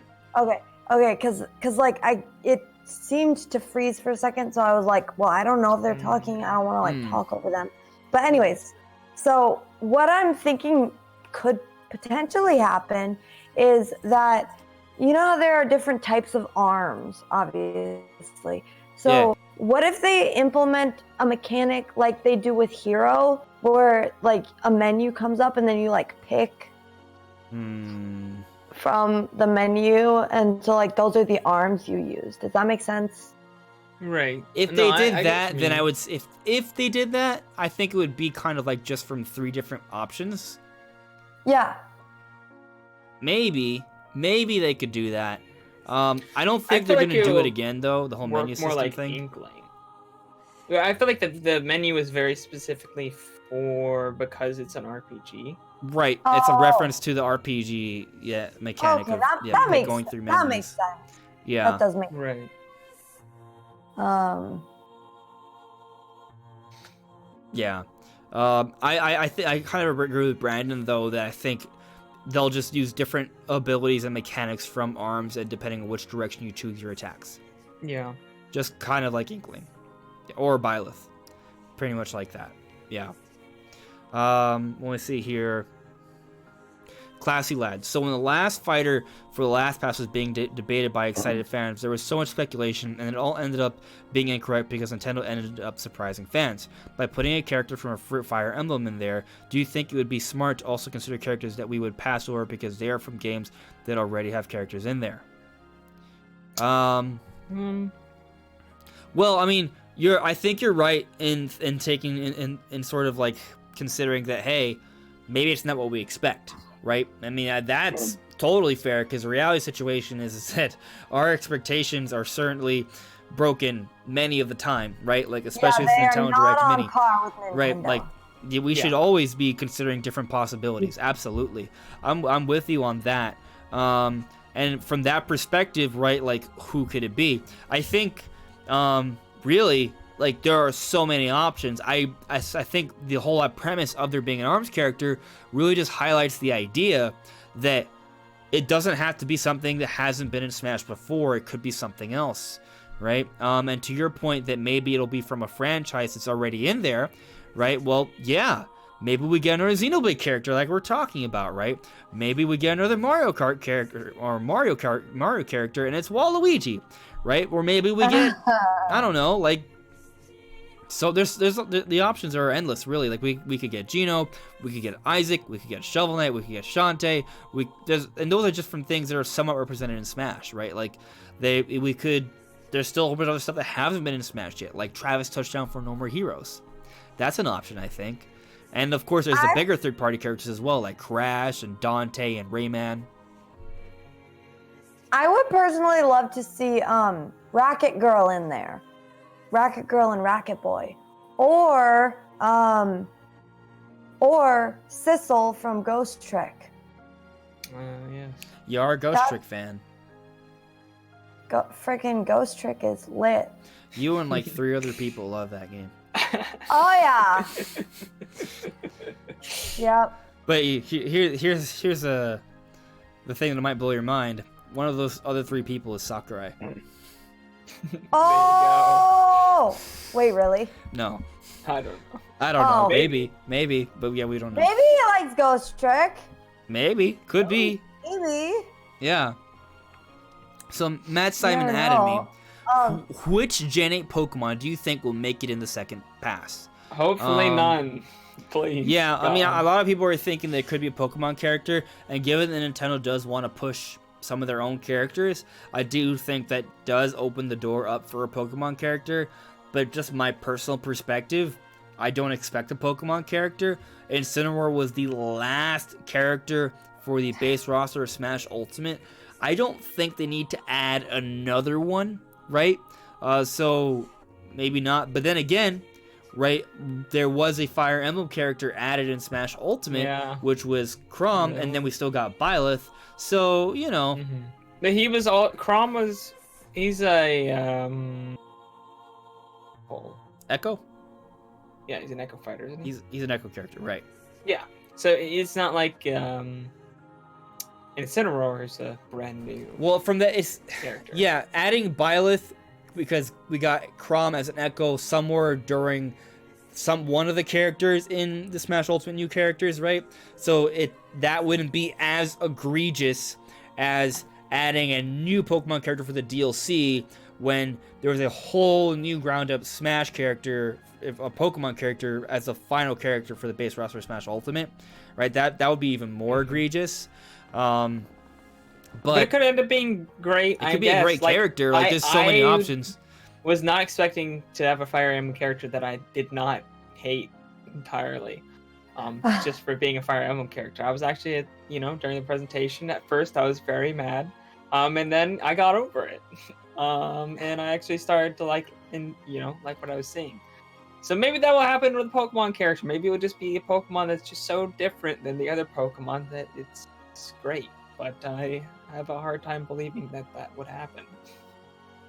Okay. Cause like it seemed to freeze for a second, so I was like, well, I don't know if they're talking. I don't want to like talk over them. But anyways, so what I'm thinking could potentially happen is that you know how there are different types of arms, obviously. So what if they implement a mechanic like they do with Hero, where like a menu comes up and then you like pick from the menu, and so like those are the arms you use. Does that make sense? Right. If No, they did I get that, what you then mean. I would. If they did that, I think it would be kind of like just from 3 different options. Yeah. Maybe they could do that. I don't think feel they're like gonna do it'll it again though. The whole menu Work system more like thing. Inkling. Yeah, I feel like the menu is very specifically because it's an RPG. Right, it's a Oh. reference to the RPG, mechanic Okay, of that makes going through menus. that makes sense. Yeah, That does make Right. yeah. I kind of agree with Brandon though that I think they'll just use different abilities and mechanics from arms, and depending on which direction you choose your attacks. Yeah. Just kind of like Inkling, or Byleth, pretty much like that. Yeah. Let me see here. Classy lads. So when the last fighter for the last pass was being debated by excited fans, there was so much speculation, and it all ended up being incorrect because Nintendo ended up surprising fans by putting a character from a Fruit Fire Emblem in there. Do you think it would be smart to also consider characters that we would pass over because they are from games that already have characters in there? Well, I mean, I think you're right in taking in sort of like considering that, hey, maybe it's not what we expect, right? I mean, that's totally fair, because the reality situation is that our expectations are certainly broken many of the time, right? Like especially with Nintendo Direct Mini, right? Like we should always be considering different possibilities. Absolutely, I'm with you on that. And from that perspective, right? Like who could it be? I think really, like there are so many options. I think the whole premise of there being an ARMS character really just highlights the idea that it doesn't have to be something that hasn't been in Smash before. It could be something else, right? And to your point that maybe it'll be from a franchise that's already in there, right? Well, yeah, maybe we get another Xenoblade character like we're talking about, right? Maybe we get another Mario Kart character or Mario character, and it's Waluigi, right? Or maybe we get, I don't know, like. So there's the options are endless, really. Like we could get Geno, we could get Isaac, we could get Shovel Knight, we could get Shantae. And those are just from things that are somewhat represented in Smash, right? Like there's still a whole bunch of other stuff that haven't been in Smash yet, like Travis Touchdown for No More Heroes. That's an option, I think. And of course, there's the bigger third-party characters as well, like Crash and Dante and Rayman. I would personally love to see Racket Girl in there. Racket Girl and Racket Boy, or Sissel from Ghost Trick. Yes. You are a Ghost Trick fan. Freaking Ghost Trick is lit. You and like 3 other people love that game. Oh yeah. Yep. But here's the thing that might blow your mind. One of those other 3 people is Sakurai. Oh! Wait, really? No, I don't know. I don't know. Oh. Maybe, but yeah, we don't know. Maybe he likes Ghost Trick. Maybe, could be. Maybe. Yeah. So Matt Simon never added me. know. Um, Which Gen 8 Pokemon do you think will make it in the second pass? Hopefully none. Please. Yeah, I mean, God. a lot of people are thinking there could be a Pokemon character, and given that Nintendo does want to push some of their own characters, I do think that does open the door up for a Pokemon character. But just my personal perspective, I don't expect a Pokemon character. Incineroar was the last character for the base roster of Smash Ultimate. I don't think they need to add another one, right? So maybe not. But then again, right, there was a Fire Emblem character added in Smash Ultimate, which was Chrom, and then we still got Byleth. So, you know. But he was all Chrom was. He's a Echo? Yeah, he's an Echo fighter, isn't he? He's an Echo character, right? Yeah. So it's not like Incineroar is a brand new Well, from the character. yeah, adding Byleth because we got Chrom as an Echo somewhere during one of the characters in the Smash Ultimate new characters, right? So that wouldn't be as egregious as adding a new Pokemon character for the DLC when there was a whole new ground up Smash character, a Pokemon character as the final character for the base roster of Smash Ultimate, right? That would be even more egregious. But it could end up being great. It could be a great character. Like there's so many options. Was not expecting to have a Fire Emblem character that I did not hate entirely. Just for being a Fire Emblem character. I was actually, during the presentation at first I was very mad. And then I got over it. And I actually started to like what I was seeing. So maybe that will happen with a Pokemon character. Maybe it will just be a Pokemon that's just so different than the other Pokemon that it's great. But I have a hard time believing that would happen.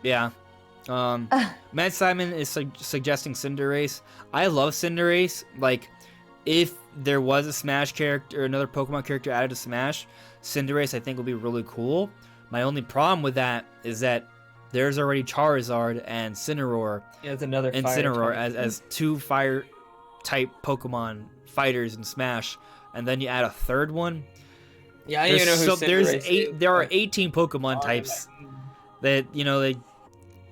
Yeah. Matt Simon is suggesting Cinderace. I love Cinderace. Like, if there was a Smash character, another Pokemon character added to Smash, Cinderace I think would be really cool. My only problem with that is that there's already Charizard and Incineroar. Yeah, it's another and fire Incineroar type. as 2 fire type Pokemon fighters in Smash, and then you add a third one. Yeah, I don't even know who Cinderace is. There are 18 Pokemon types that they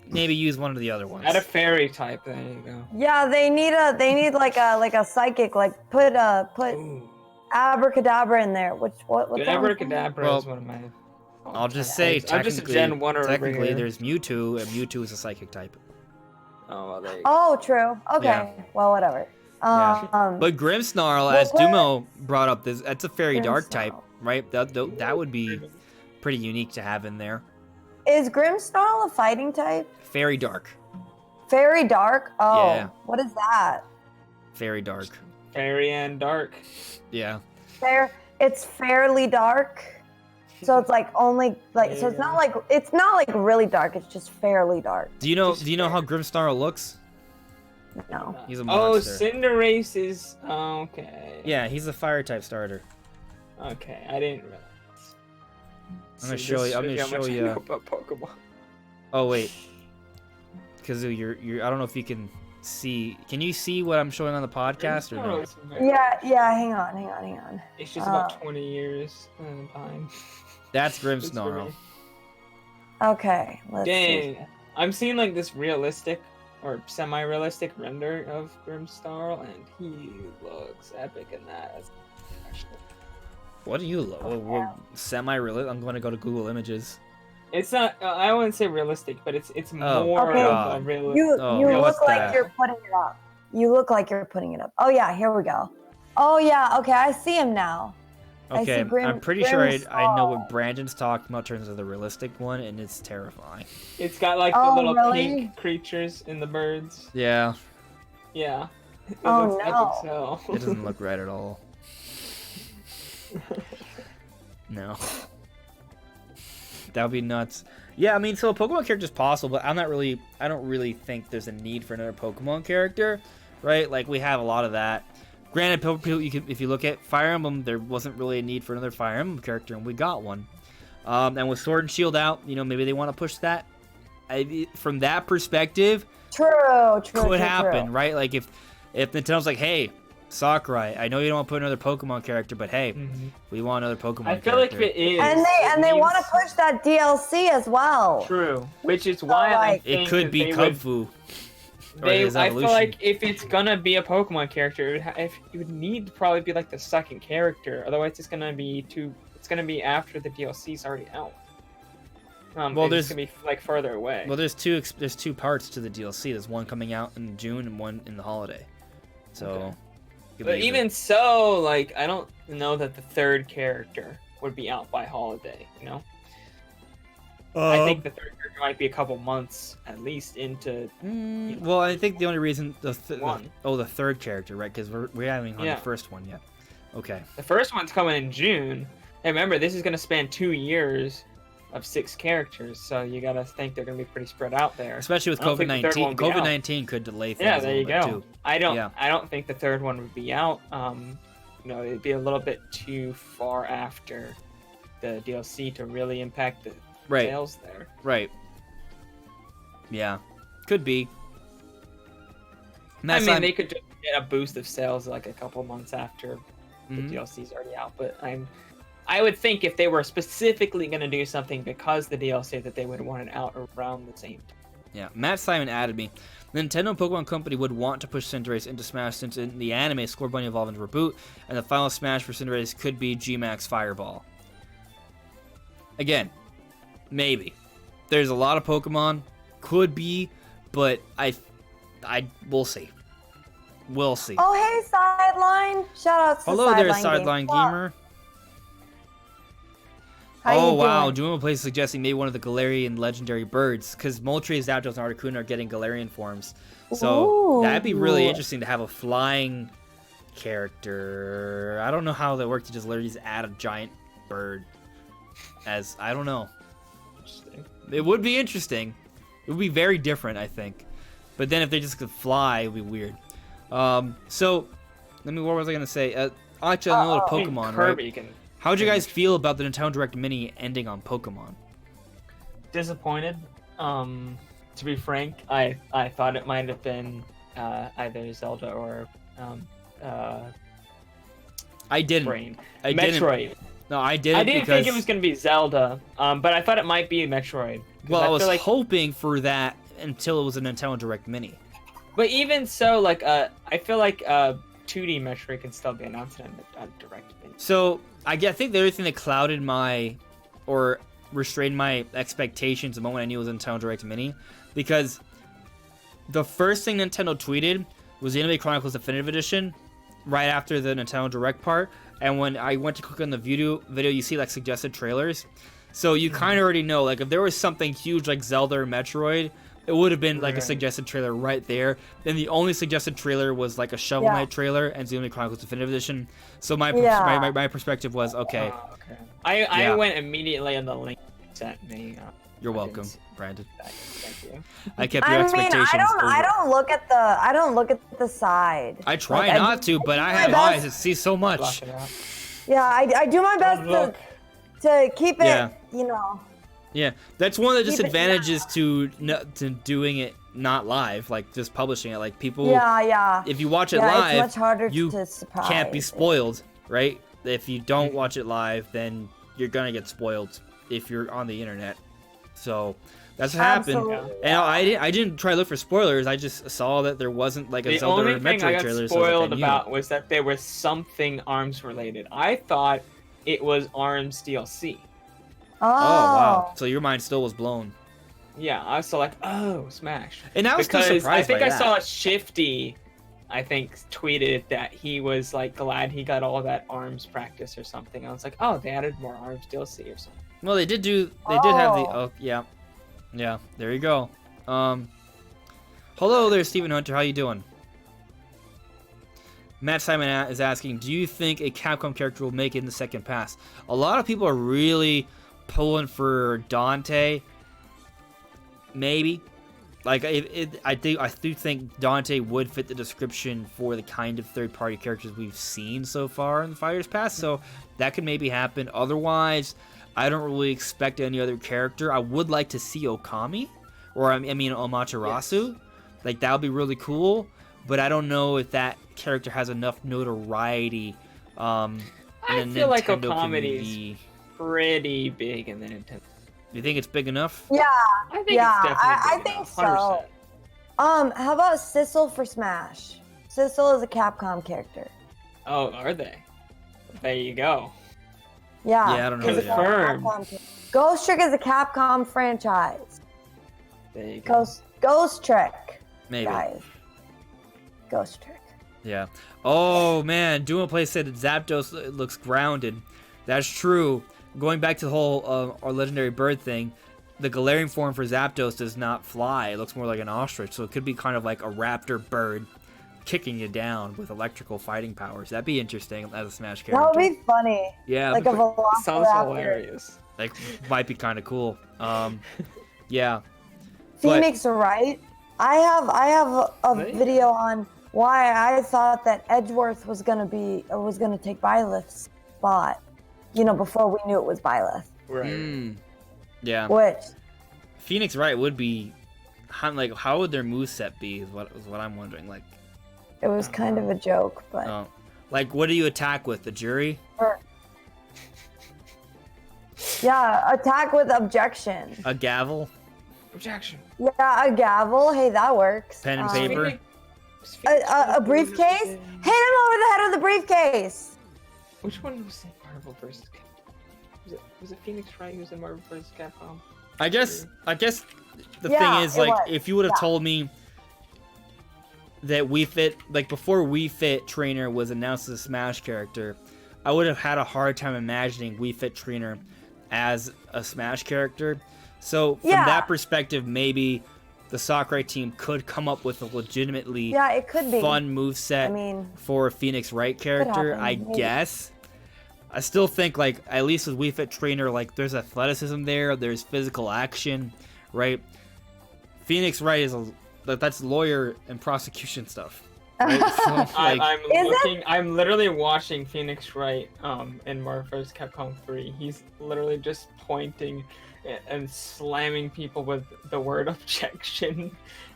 maybe use one of the other ones. Add a fairy type. There you go. Yeah, they need like a psychic, like put Ooh. Abracadabra in there. What's that? Abracadabra is one of my. I'll just say, I'm just a Gen 1 over technically here. there's Mewtwo, and Mewtwo is a psychic type. Oh, well, there you go. Oh, true. Okay. Yeah. Well, whatever. Yeah. But Grimmsnarl, as Dumo brought up, that's a fairy dark Grimmsnarl. type, right? That would be pretty unique to have in there. Is Grimmsnarl a fighting type? Fairy dark. Fairy dark? Oh, Yeah. what is that? Fairy dark. Fairy and dark. Yeah. It's fairly dark. So it's like only like so it's not like really dark. It's just fairly dark. Do you know how Grimmsnarl looks? No. He's a Oh, monster. Cinderace is okay. Yeah, he's a fire type starter. Okay, I didn't realize. I'm gonna show you. I'm gonna show you. About Pokemon. Oh wait, Kazoo, you're. I don't know if you can see. Can you see what I'm showing on the podcast or no? Yeah. Hang on. It's just about 20 years in time. That's Grimmsnarl. Okay. Let's see. Dang, I'm seeing like this realistic or semi-realistic render of Grimmsnarl, and he looks epic in that. Actually, What do you look? Semi-realistic. I'm going to go to Google Images. it's not. I wouldn't say realistic, but it's more Okay. of a realistic. You what's look like that? you're putting it up. You look like you're putting it up. Oh yeah, here we go. Oh yeah, okay, I see him now. I see Okay, Grim- I'm pretty sure I know what Grimmsnarl. Brandon's talking about in terms of the realistic one, and it's terrifying. It's got like Oh, the little really? pink creatures in the birds. Yeah, Yeah. It Oh, looks no. epic, so. it doesn't look right at all. No. That would be nuts. Yeah, I mean, so a Pokemon character is possible, but I don't really think there's a need for another Pokemon character, right? Like, we have a lot of that. Granted, if you look at Fire Emblem, there wasn't really a need for another Fire Emblem character, and we got one. And with Sword and Shield out, you know, maybe they want to push that. From that perspective, could happen, right? Like if Nintendo's like, hey, Sakurai, I know you don't want to put another Pokemon character, but hey, we want another Pokemon character. I feel like if it is, and they want to push that DLC as well. True, which is why I think it could be Kung Fu. I feel like if it's gonna be a Pokemon character, it would need to probably be like the second character. Otherwise, it's gonna be It's gonna be after the DLC's already out. Well, it's gonna be like further away. Well, there's two parts to the DLC. There's one coming out in June and one in the holiday. So. Okay. But even so, like, I don't know that the third character would be out by holiday, you know? I think the third character might be a couple months at least into. Well, I think the only reason the third character, right? Because we're having on the first one yet. Okay. The first one's coming in June. Hey, remember, this is going to span 2 years of 6 characters, so you gotta think they're gonna be pretty spread out there. Especially with COVID-19. COVID-19 could delay things. Yeah, there you go. Too. I don't think the third one would be out. You know, it'd be a little bit too far after the DLC to really impact the sales there. Right. Yeah, could be. I mean, they could just get a boost of sales like a couple months after the DLC's already out, but I would think if they were specifically going to do something because the DLC, that they would want it out around the same time. Yeah, Matt Simon added me. The Nintendo and Pokemon Company would want to push Cinderace into Smash since in the anime, Scorbunny evolved into Reboot, and the final Smash for Cinderace could be G-Max Fireball. Again, maybe. There's a lot of Pokemon. Could be, but we'll see. We'll see. Oh, hey, Sideline. Shout out to Hello there, Sideline Gamer. Oh wow, Juma Plays suggesting maybe one of the Galarian legendary birds, because Moltres, Zapdos, and Articuno are getting Galarian forms. So that'd be really interesting to have a flying character. I don't know how that works to just literally add a giant bird. I don't know. It would be interesting. It would be very different, I think. But then if they just could fly, it would be weird. So, what was I going to say? Actually, I know Pokemon, Kirby right? How'd you guys feel about the Nintendo Direct Mini ending on Pokemon? Disappointed. To be frank, I thought it might have been either Zelda or I didn't. Metroid. No, I didn't. I didn't think it was going to be Zelda, but I thought it might be Metroid. Well, I was hoping for that until it was a Nintendo Direct Mini. But even so, like, I feel like 2D Metroid can still be announced in a Direct Mini. So, I think the other thing that clouded or restrained my expectations the moment I knew it was a Nintendo Direct Mini, because the first thing Nintendo tweeted was the Xenoblade Chronicles Definitive Edition right after the Nintendo Direct part, and when I went to click on the video, you see like suggested trailers. So you kind of already know, like, if there was something huge like Zelda or Metroid, it would have been like a suggested trailer right there. Then the only suggested trailer was like a Shovel Knight trailer and Xenoblade Chronicles Definitive Edition. So my perspective was okay. I went immediately on the link you sent me. You're welcome, Brandon. Thank you. I kept your expectations. I don't look at the side. I try not to, but I have eyes that see so much. Yeah, I do my best to keep it, you know. Yeah, that's one of the disadvantages to doing it not live, like just publishing it. Like people, if you watch it live, it's much harder you to surprise. Can't be spoiled, right? If you don't watch it live, then you're gonna get spoiled if you're on the internet. So that's what happened. And I didn't try to look for spoilers. I just saw that there wasn't like a Zelda or Metroid trailer. The only thing I got spoiled about was that there was something ARMS related. I thought it was ARMS DLC. Oh wow! So your mind still was blown. Yeah, I was still like, oh, Smash. And I was still surprised I saw Shifty, tweeted that he was like glad he got all that ARMS practice or something. I was like, oh, they added more ARMS DLC or something. Well, they did have the yeah. There you go. Hello there, Stephen Hunter. How you doing? Matt Simon is asking, do you think a Capcom character will make it in the second pass? A lot of people are really pulling for Dante. Maybe. Like I do think Dante would fit the description for the kind of third-party characters we've seen so far in the Fighters Pass, so that could maybe happen. Otherwise, I don't really expect any other character. I would like to see Okami, or I mean Amaterasu. Yes. Like that would be really cool, but I don't know if that character has enough notoriety. I in the feel like Nintendo Okami community. is pretty big in the Nintendo. You think it's big enough? Yeah, I think yeah, it's definitely I big think enough, so. 100%. How about Sissel for Smash? Sissel is a Capcom character. Oh, are they? There you go. Yeah. Yeah, I don't know it's who a they are. Confirmed. Capcom character. Ghost Trick is a Capcom franchise. There you go. Ghost Trick, Maybe. guys. Ghost Trick. Yeah. Oh man, Duma Play said that Zapdos looks grounded. That's true. Going back to the whole our legendary bird thing, the Galarian form for Zapdos does not fly. It looks more like an ostrich, so it could be kind of like a raptor bird kicking you down with electrical fighting powers. That'd be interesting as a Smash character. That would be funny. Yeah, Like a Sounds Velociraptor. hilarious. like might be kind of cool. Yeah. Phoenix Wright. I have a There you video on why I thought that Edgeworth was gonna take Byleth's spot. You know, before we knew it was Byleth. Right. Yeah. Which Phoenix Wright would be like how would their moveset be is what I'm wondering. Like it was kind of a joke, but like what do you attack with? The jury? yeah, attack with objection. A gavel? Objection. Yeah, a gavel. Hey, that works. Pen and paper? A briefcase. Hit him over the head with the briefcase. Which one was in Marvel vs. Capcom? Was it Phoenix Wright who was in Marvel vs. Capcom? I guess the Yeah, thing is it like was. if you would have Yeah. told me that Wii Fit like before Wii Fit Trainer was announced as a Smash character, I would have had a hard time imagining Wii Fit Trainer as a Smash character. So from Yeah. that perspective, maybe the Sakurai team could come up with a legitimately Yeah, it could be. fun moveset I mean, for a Phoenix Wright character, happen, I maybe. guess. I still think, like, at least with Wii Fit Trainer, like, there's athleticism there, there's physical action, right? Phoenix Wright is that's lawyer and prosecution stuff. Right? So, like, I'm literally watching Phoenix Wright in Marvel vs. Capcom 3. He's literally just pointing and slamming people with the word objection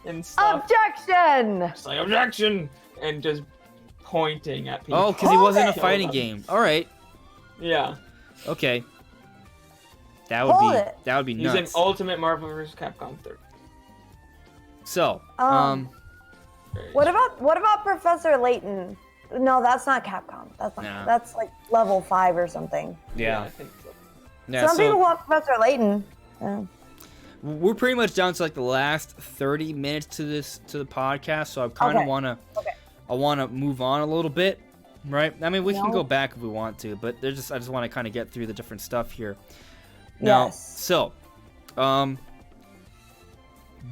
and stuff. objection. It's like objection and just pointing at people. oh, because he wasn't a Hold it. fighting game. All right, Yeah. okay. That would Hold be it. that would be He's nuts. in Ultimate Marvel vs. Capcom 3. So, What about Professor Layton? No, that's not Capcom. That's not. Nah. That's like level 5 or something. yeah, I think so. yeah. Some So people want Professor Layton. Yeah. we're pretty much down to like the last 30 minutes to the podcast, so I kind of Okay. want to move on a little bit, right? I mean, we can No. go back if we want to, but I just want to kind of get through the different stuff here. Now, Yes. so,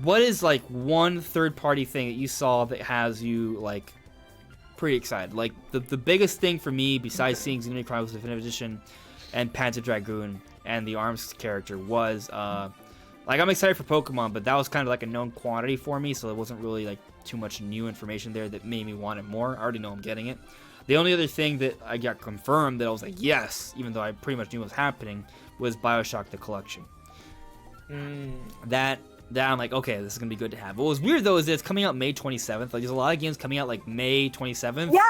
what is like one third-party thing that you saw that has you like pretty excited? Like the biggest thing for me, besides seeing Xenoblade Chronicles Definitive Edition and Panzer Dragoon and the ARMS character, was like I'm excited for Pokemon, but that was kind of like a known quantity for me, so it wasn't really like too much new information there that made me want it more. I already know I'm getting it. The only other thing that I got confirmed that I was like yes, even though I pretty much knew what was happening, was BioShock the Collection. That I'm like, okay, this is gonna be good to have. What was weird though is that it's coming out May 27th. Like there's a lot of games coming out like May 27th. Yeah.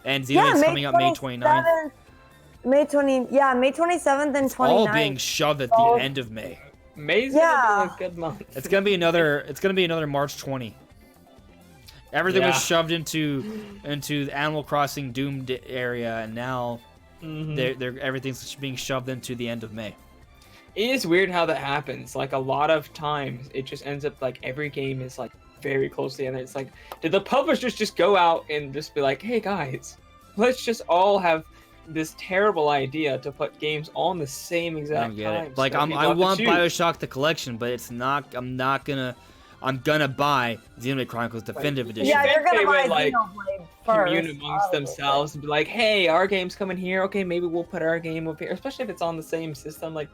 And Xenoblade's coming out May 29th. May 27th and 29th. All being shoved at the end of May. May's Yeah. gonna be a good month. It's gonna be another March 20. Everything was shoved into the Animal Crossing Doom area, and now everything's being shoved into the end of May. It is weird how that happens. Like a lot of times, it just ends up like every game is like very close to the end. It's like, did the publishers just go out and just be like, "Hey guys, let's just all have this terrible idea to put games all in the same I exact don't get time"? it. Like so I people have to want choose. BioShock the Collection, but I'm gonna buy Xenoblade Chronicles Definitive Edition. Yeah, you're gonna They buy would, like, Xenoblade first. Commune amongst themselves and be like, "Hey, our game's coming here. Okay, maybe we'll put our game up here." Especially if it's on the same system. Like,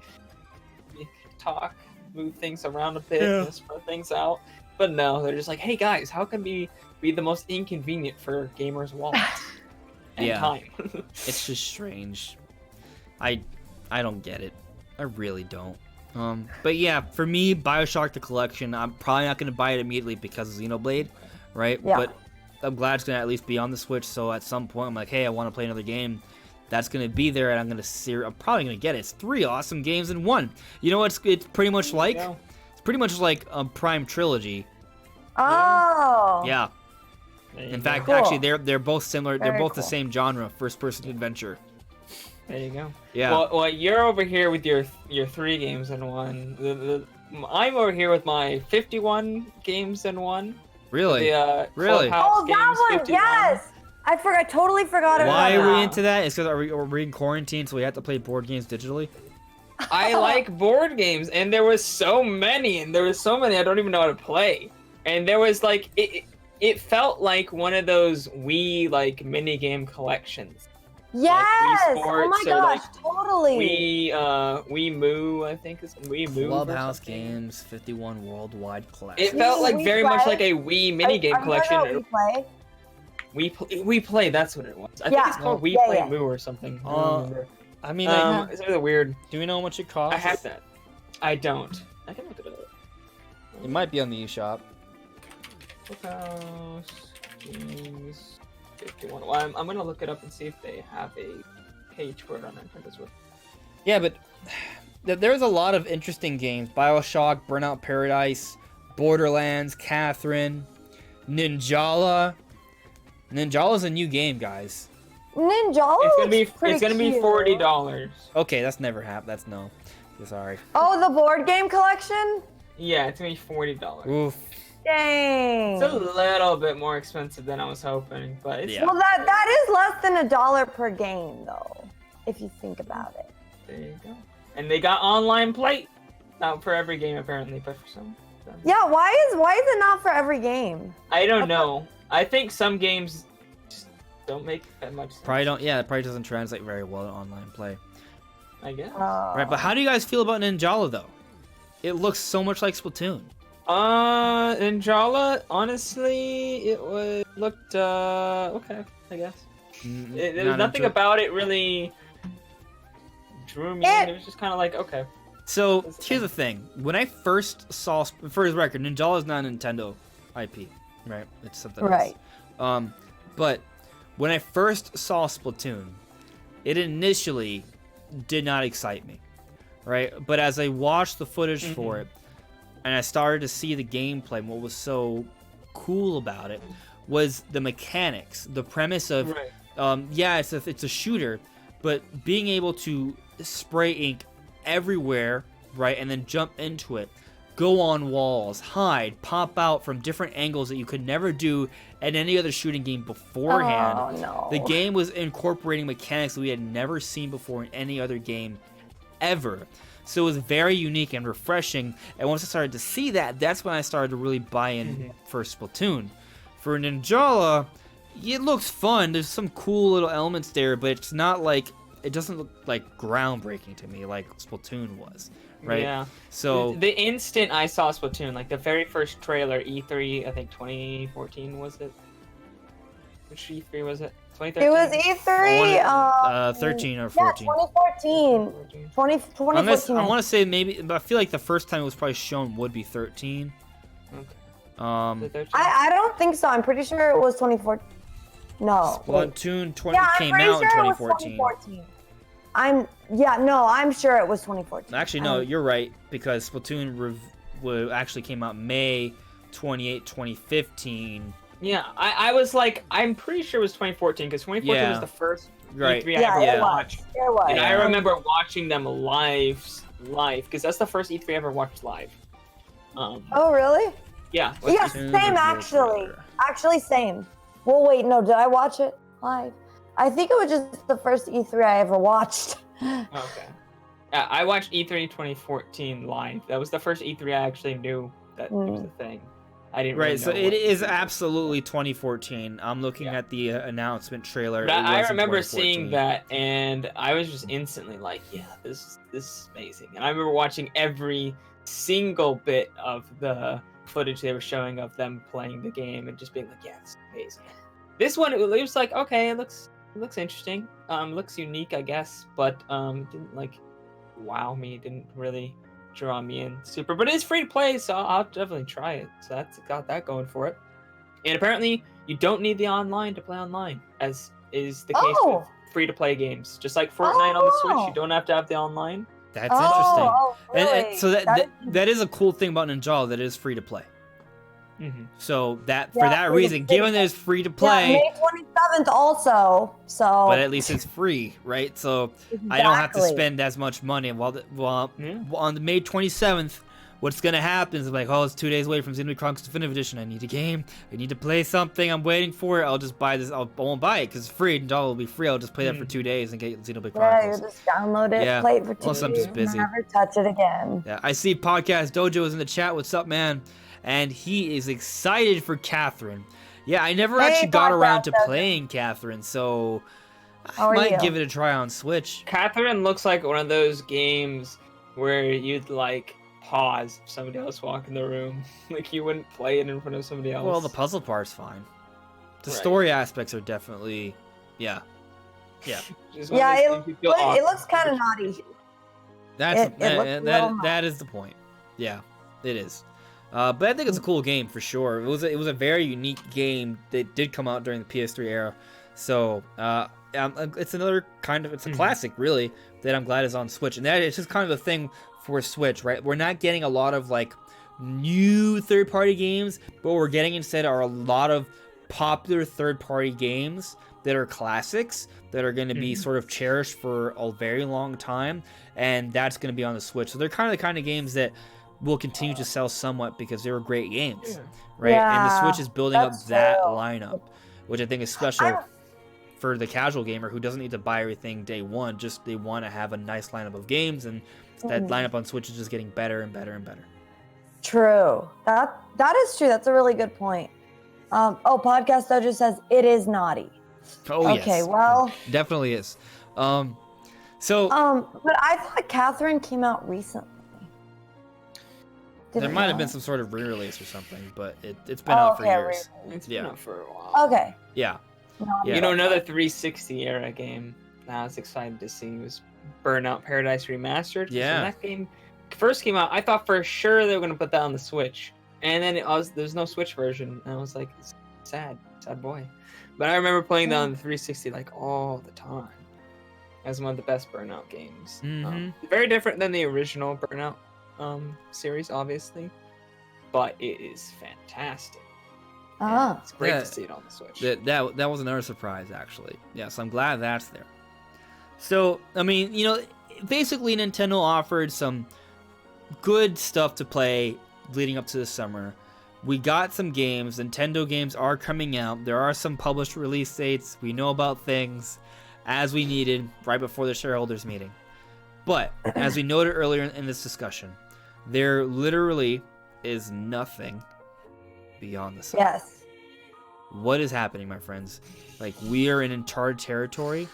talk, move things around a bit, and spread things out. But no, they're just like, hey guys, how can we be the most inconvenient for gamers' wallets and Yeah. time? It's just strange. I don't get it. I really don't. But yeah, for me, BioShock the Collection, I'm probably not gonna buy it immediately because of Xenoblade, right? Yeah. But I'm glad it's gonna at least be on the Switch. So at some point, I'm like, hey, I want to play another game. That's gonna be there, and I'm probably gonna get it. It's 3 awesome games in one. You know what? It's pretty much like. Yeah. It's pretty much like a Prime trilogy. Oh. Yeah. There you In go. fact, Cool. actually, they're both similar. They're Very both the cool. same genre, first-person adventure. There you go. Yeah. Well, you're over here with your 3 games in one. I'm over here with my 51 games in one. Really? The Really? Clubhouse Oh, that games one. 51. Yes. I totally forgot about Why that. are we into that? It's because we're in quarantine, so we have to play board games digitally. I like board games, and there was so many, I don't even know how to play. And there was like it felt like one of those Wii like mini game collections. Yes. Wii Oh Sports my or, gosh, like, totally. Wii Moo, I think it's Wii Move. or Clubhouse something. Games 51 Worldwide It Classic. felt like Wii very much Play? like a Wii mini game Are you talking collection. about We play? We play. That's what it was. I think Yeah. it's called Wii Yeah, Play yeah. Moo or something. I Uh, don't remember. I mean, like, It's really weird. do we know how much it costs? I have that. I don't. I can look it up. It might be on the eShop. Clubhouse Games 51. Well, I'm gonna look it up and see if they have a page for it on Nintendo Switch. Yeah, but there's a lot of interesting games. BioShock, Burnout Paradise, Borderlands, Catherine, Ninjala. Ninjala's a new game, guys. Ninjala It's looks gonna be pretty cute. $40. Okay, that's never happened. That's no. Sorry. Oh, the board game collection? Yeah, it's gonna be $40. Oof. Dang. It's a little bit more expensive than I was hoping, but it's Yeah. Well, that is less than $1 per game, though, if you think about it. there you go. And they got online play. Not for every game apparently, but for some. Yeah, why is it not for every game? I don't know. I think some games just don't make that much sense. Probably don't. Yeah, it probably doesn't translate very well to online play. I guess. Right, but how do you guys feel about Ninjala though? It looks so much like Splatoon. Ninjala, honestly, looked okay, I guess. There was nothing about it really drew me in. It was just kind of like, okay. So here's the thing: when I first saw, for the record, Ninjala is not a Nintendo IP, right? It's something Right. else. But when I first saw Splatoon, it initially did not excite me, right? But as I watched the footage for it, and I started to see the gameplay, and what was so cool about it was the mechanics, the premise of, Right. yeah, it's a shooter, but being able to spray ink everywhere, right, and then jump into it, go on walls, hide, pop out from different angles that you could never do at any other shooting game beforehand. Oh, no. The game was incorporating mechanics that we had never seen before in any other game ever. So it was very unique and refreshing. And once I started to see that, that's when I started to really buy in for Splatoon. For Ninjala, it looks fun. There's some cool little elements there, but it's not like, it doesn't look like groundbreaking to me like Splatoon was, right? Yeah. So The instant I saw Splatoon, like the very first trailer, E3, I think 2014 was it? Which E3 was it? 2013? It was E3. 13 or Yeah, 14. 2014. 2014. I want to say maybe, but I feel like the first time it was probably shown would be 13. Okay. Um, Was it 13? I don't think so. I'm pretty sure it was 2014. No. wait. Splatoon 20 Yeah, I'm came pretty out in sure it was 2014. 2014. I'm sure it was 2014. Actually, no, you're right, because Splatoon actually came out May 28, 2015. Yeah, I was like, I'm pretty sure it was 2014 because 2014 Yeah. was the first Right. E3 I Yeah, ever it was. watched. It was. And I Yeah. remember watching them live, because that's the first E3 I ever watched live. Oh, really? Yeah. Yes, Splatoon same the actually. Brother. Actually, same. Well, wait, no, did I watch it live? I think it was just the first E3 I ever watched. Okay. Yeah, I watched E3 2014 live. That was the first E3 I actually knew that it was a thing. I didn't really Right, so know it what is E3 was. absolutely 2014. I'm looking Yeah. at the announcement trailer. But It I was in remember 2014. seeing that, and I was just instantly like, "Yeah, this is amazing." And I remember watching every single bit of the footage they were showing of them playing the game and just being like, yeah, it's amazing. This one, it was like, okay, it looks interesting. Looks unique, I guess, but didn't like wow me. Didn't really draw me in super. But it is free to play, so I'll definitely try it. So that's got that going for it. And apparently, you don't need the online to play online, as is the case with free to play games. Just like Fortnite on the Switch, you don't have to have the online. That's interesting. Really? And so that is a cool thing about Ninjala, that it is free to play. Mm-hmm. So that for that reason, given that it's free to play, May 27th also. So, but at least it's free, right? So I don't have to spend as much money. While on the May 27th, what's gonna happen is like, oh, it's 2 days away from Xenoblade Chronicles Definitive Edition. I need a game. I need to play something. I'm waiting for it. I'll just buy this. I won't buy it because it's free. Ninjala will be free. I'll just play that for 2 days and get Xenoblade Chronicles. Yeah, you just download it, play it for 2 days, I'm just busy. never touch it again. Yeah, I see Podcast Dojo is in the chat. What's up, man? And he is excited for Catherine. Yeah, I never actually got around to playing Catherine, so I might give it a try on Switch. Catherine looks like one of those games where you'd like pause if somebody else walk in the room. Like you wouldn't play it in front of somebody else. Well, the puzzle part's fine. The story aspects are definitely, yeah. Yeah, it looks kind of naughty. That is the point. Yeah, it is. But I think it's a cool game for sure. It was a very unique game that did come out during the PS3 era. So it's another it's a classic really that I'm glad is on Switch. And that is just kind of a thing for Switch, right? We're not getting a lot of like new third-party games, but what we're getting instead are a lot of popular third-party games that are classics that are going to be sort of cherished for a very long time, and that's going to be on the Switch. So they're kind of the kind of games that will continue to sell somewhat because they were great games, right? And the Switch is building up that lineup, which I think is special for the casual gamer who doesn't need to buy everything day one. Just they want to have a nice lineup of games, and that lineup on Switch is just getting better and better and better. True. That is true. That's a really good point. Podcast Dojo says it is naughty. Oh, yes. Okay, well, definitely is. but I thought Catherine came out recently. There might have been some sort of re-release or something, but it's been out for years. It's been out for a while. Okay. Yeah. You know, another 360 era game that I was excited to see was Burnout Paradise Remastered. Yeah. When that game first came out, I thought for sure they were going to put that on the Switch. And then there's no Switch version. And I was like, sad boy. But I remember playing that on the 360 like all the time as one of the best Burnout games. Very different than the original Burnout series, obviously, but it is fantastic. It's great to see it on the Switch. That was another surprise, actually. Yeah, so I'm glad that's there. So, I mean, you know, basically Nintendo offered some good stuff to play leading up to the summer. We got some games. Nintendo games are coming out. There are some published release dates. We know about things as we needed right before the shareholders meeting. But, as we noted earlier in this discussion, there literally is nothing beyond the sun. Yes. What is happening, my friends? Like, we are in uncharted territory.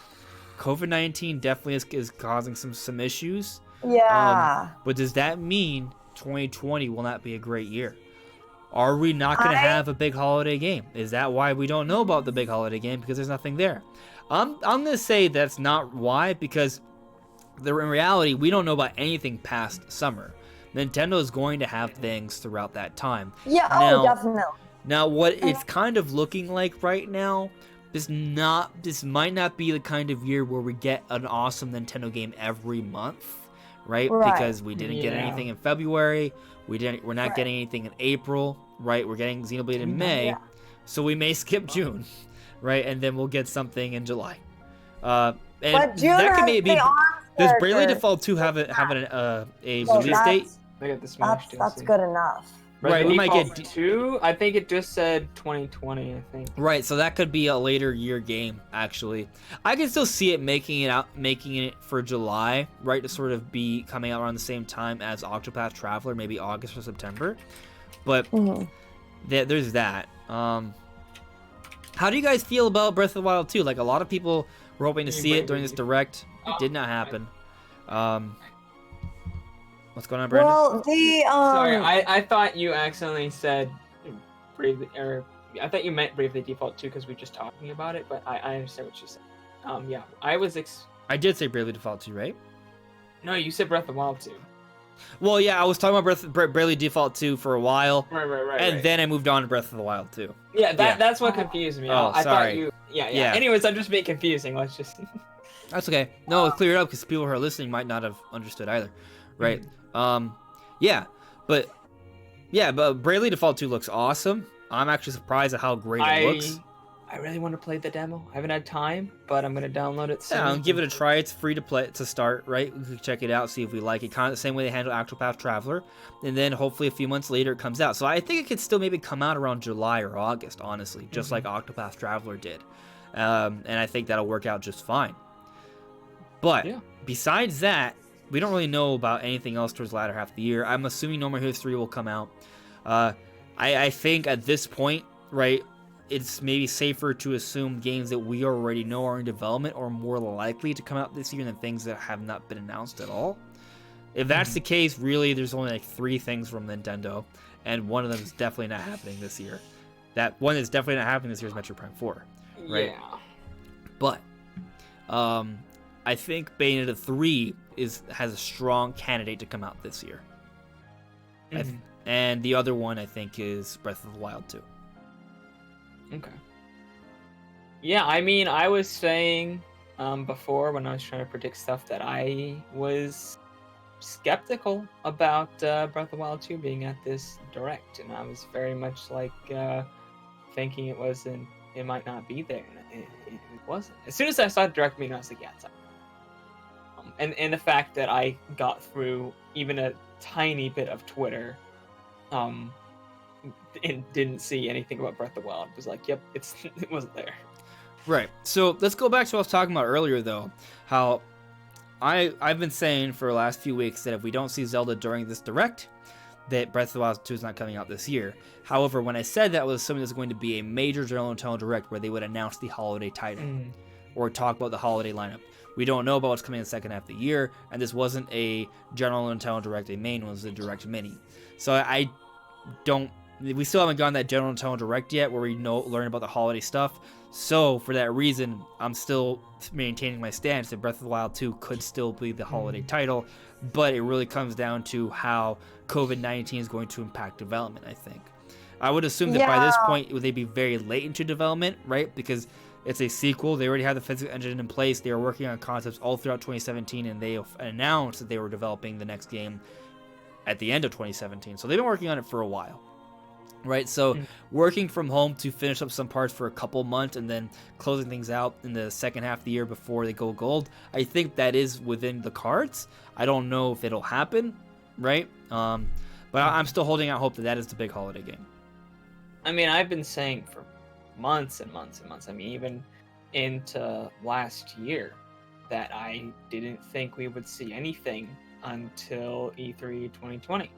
COVID-19 definitely is causing some issues. Yeah. But does that mean 2020 will not be a great year? Are we not going to have a big holiday game? Is that why we don't know about the big holiday game? Because there's nothing there. I'm going to say that's not why, because in reality, we don't know about anything past summer. Nintendo is going to have things throughout that time. Yeah, definitely. Now, what it's kind of looking like right now, this might not be the kind of year where we get an awesome Nintendo game every month, right? Because we didn't get anything in February. We're not getting anything in April, right? We're getting Xenoblade in May, so we may skip June, right? And then we'll get something in July. And but June that could maybe. Does Bravely Default 2 have a release date? They got the Smash that's good enough. Right, we might get 2. I think it just said 2020. I think. Right, so that could be a later year game. Actually, I can still see it making it for July, right, to sort of be coming out around the same time as Octopath Traveler, maybe August or September. But there's that. How do you guys feel about Breath of the Wild 2? Like, a lot of people were hoping to see it during this direct. It did not happen. What's going on, Brandon? Well, Sorry, I thought you accidentally said Bravely, or I thought you meant Bravely Default 2 because we were just talking about it, but I understand what you said. Yeah, I was I did say Bravely Default 2, right? No, you said Breath of the Wild 2. Well, yeah, I was talking about Bravely Default 2 for a while, Right. and then I moved on to Breath of the Wild 2. Yeah, that's what confused me. Oh, I sorry. thought you. Yeah. Yeah. Anyways, I'm just being confusing. Let's just. That's okay. No, clear it up because people who are listening might not have understood either, right? Yeah, but Bravely Default 2 looks awesome. I'm actually surprised at how great it looks. I really want to play the demo. I haven't had time, but I'm gonna download it soon. Yeah, give it a try. It's free to play to start, right? We can check it out, see if we like it. Kind of the same way they handle Octopath Traveler, and then hopefully a few months later it comes out. So I think it could still maybe come out around July or August, honestly, just like Octopath Traveler did. And I think that'll work out just fine. But besides that, we don't really know about anything else towards the latter half of the year. I'm assuming No More Heroes 3 will come out. I think at this point, right, it's maybe safer to assume games that we already know are in development are more likely to come out this year than things that have not been announced at all. If that's the case, really, there's only like 3 things from Nintendo, and one of them is definitely not happening this year. That one that's definitely not happening this year is Metroid Prime 4, right? Yeah. But I think Bayonetta 3 has a strong candidate to come out this year. And the other one, I think, is Breath of the Wild 2. Okay. Yeah, I mean, I was saying before when I was trying to predict stuff that I was skeptical about Breath of the Wild 2 being at this direct, and I was very much like thinking it might not be there, and it wasn't. As soon as I saw the direct meeting, I was like, yeah, it's up. And the fact that I got through even a tiny bit of Twitter, and didn't see anything about Breath of the Wild, was like, yep, it wasn't there. Right. So let's go back to what I was talking about earlier, though. How I've been saying for the last few weeks that if we don't see Zelda during this direct, that Breath of the Wild 2 is not coming out this year. However, when I said that was something that's going to be a major General Nintendo Direct where they would announce the holiday title or talk about the holiday lineup. We don't know about what's coming in the second half of the year, and this wasn't a General Nintendo Direct, a main one, it was a Direct Mini. So we still haven't gotten that General Nintendo Direct yet where we learn about the holiday stuff. So for that reason, I'm still maintaining my stance that Breath of the Wild 2 could still be the holiday title, but it really comes down to how COVID-19 is going to impact development, I think. I would assume that by this point, they'd be very late into development, right? Because it's a sequel. They already have the physical engine in place. They were working on concepts all throughout 2017, and they announced that they were developing the next game at the end of 2017. So they've been working on it for a while, right? So working from home to finish up some parts for a couple months and then closing things out in the second half of the year before they go gold, I think that is within the cards. I don't know if it'll happen, right? But I'm still holding out hope that that is the big holiday game. I mean, I've been saying for months and months and months, I mean, even into last year, that I didn't think we would see anything until E3 2020.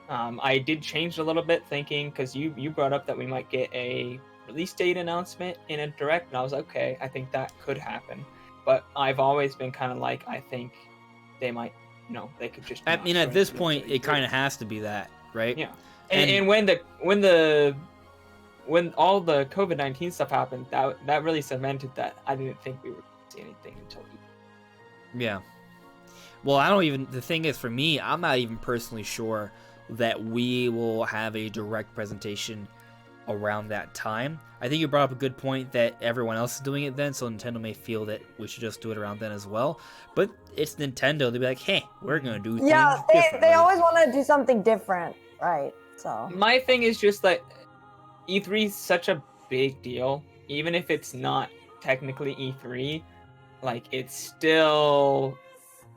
I did change a little bit thinking, because you brought up that we might get a release date announcement in a direct, and I was like, okay, I think that could happen. But I've always been kind of like, I think they might, they could just... I mean, at this point, it kind of has to be that, right? Yeah. And when all the COVID-19 stuff happened, that really cemented that I didn't think we would see anything until E3. Yeah. Well, the thing is, for me, I'm not even personally sure that we will have a direct presentation around that time. I think you brought up a good point that everyone else is doing it then, so Nintendo may feel that we should just do it around then as well. But it's Nintendo. They'll be like, hey, we're going to do things differently. They always want to do something different, right? So my thing is just that E3 is such a big deal. Even if it's not technically E3, like, it's still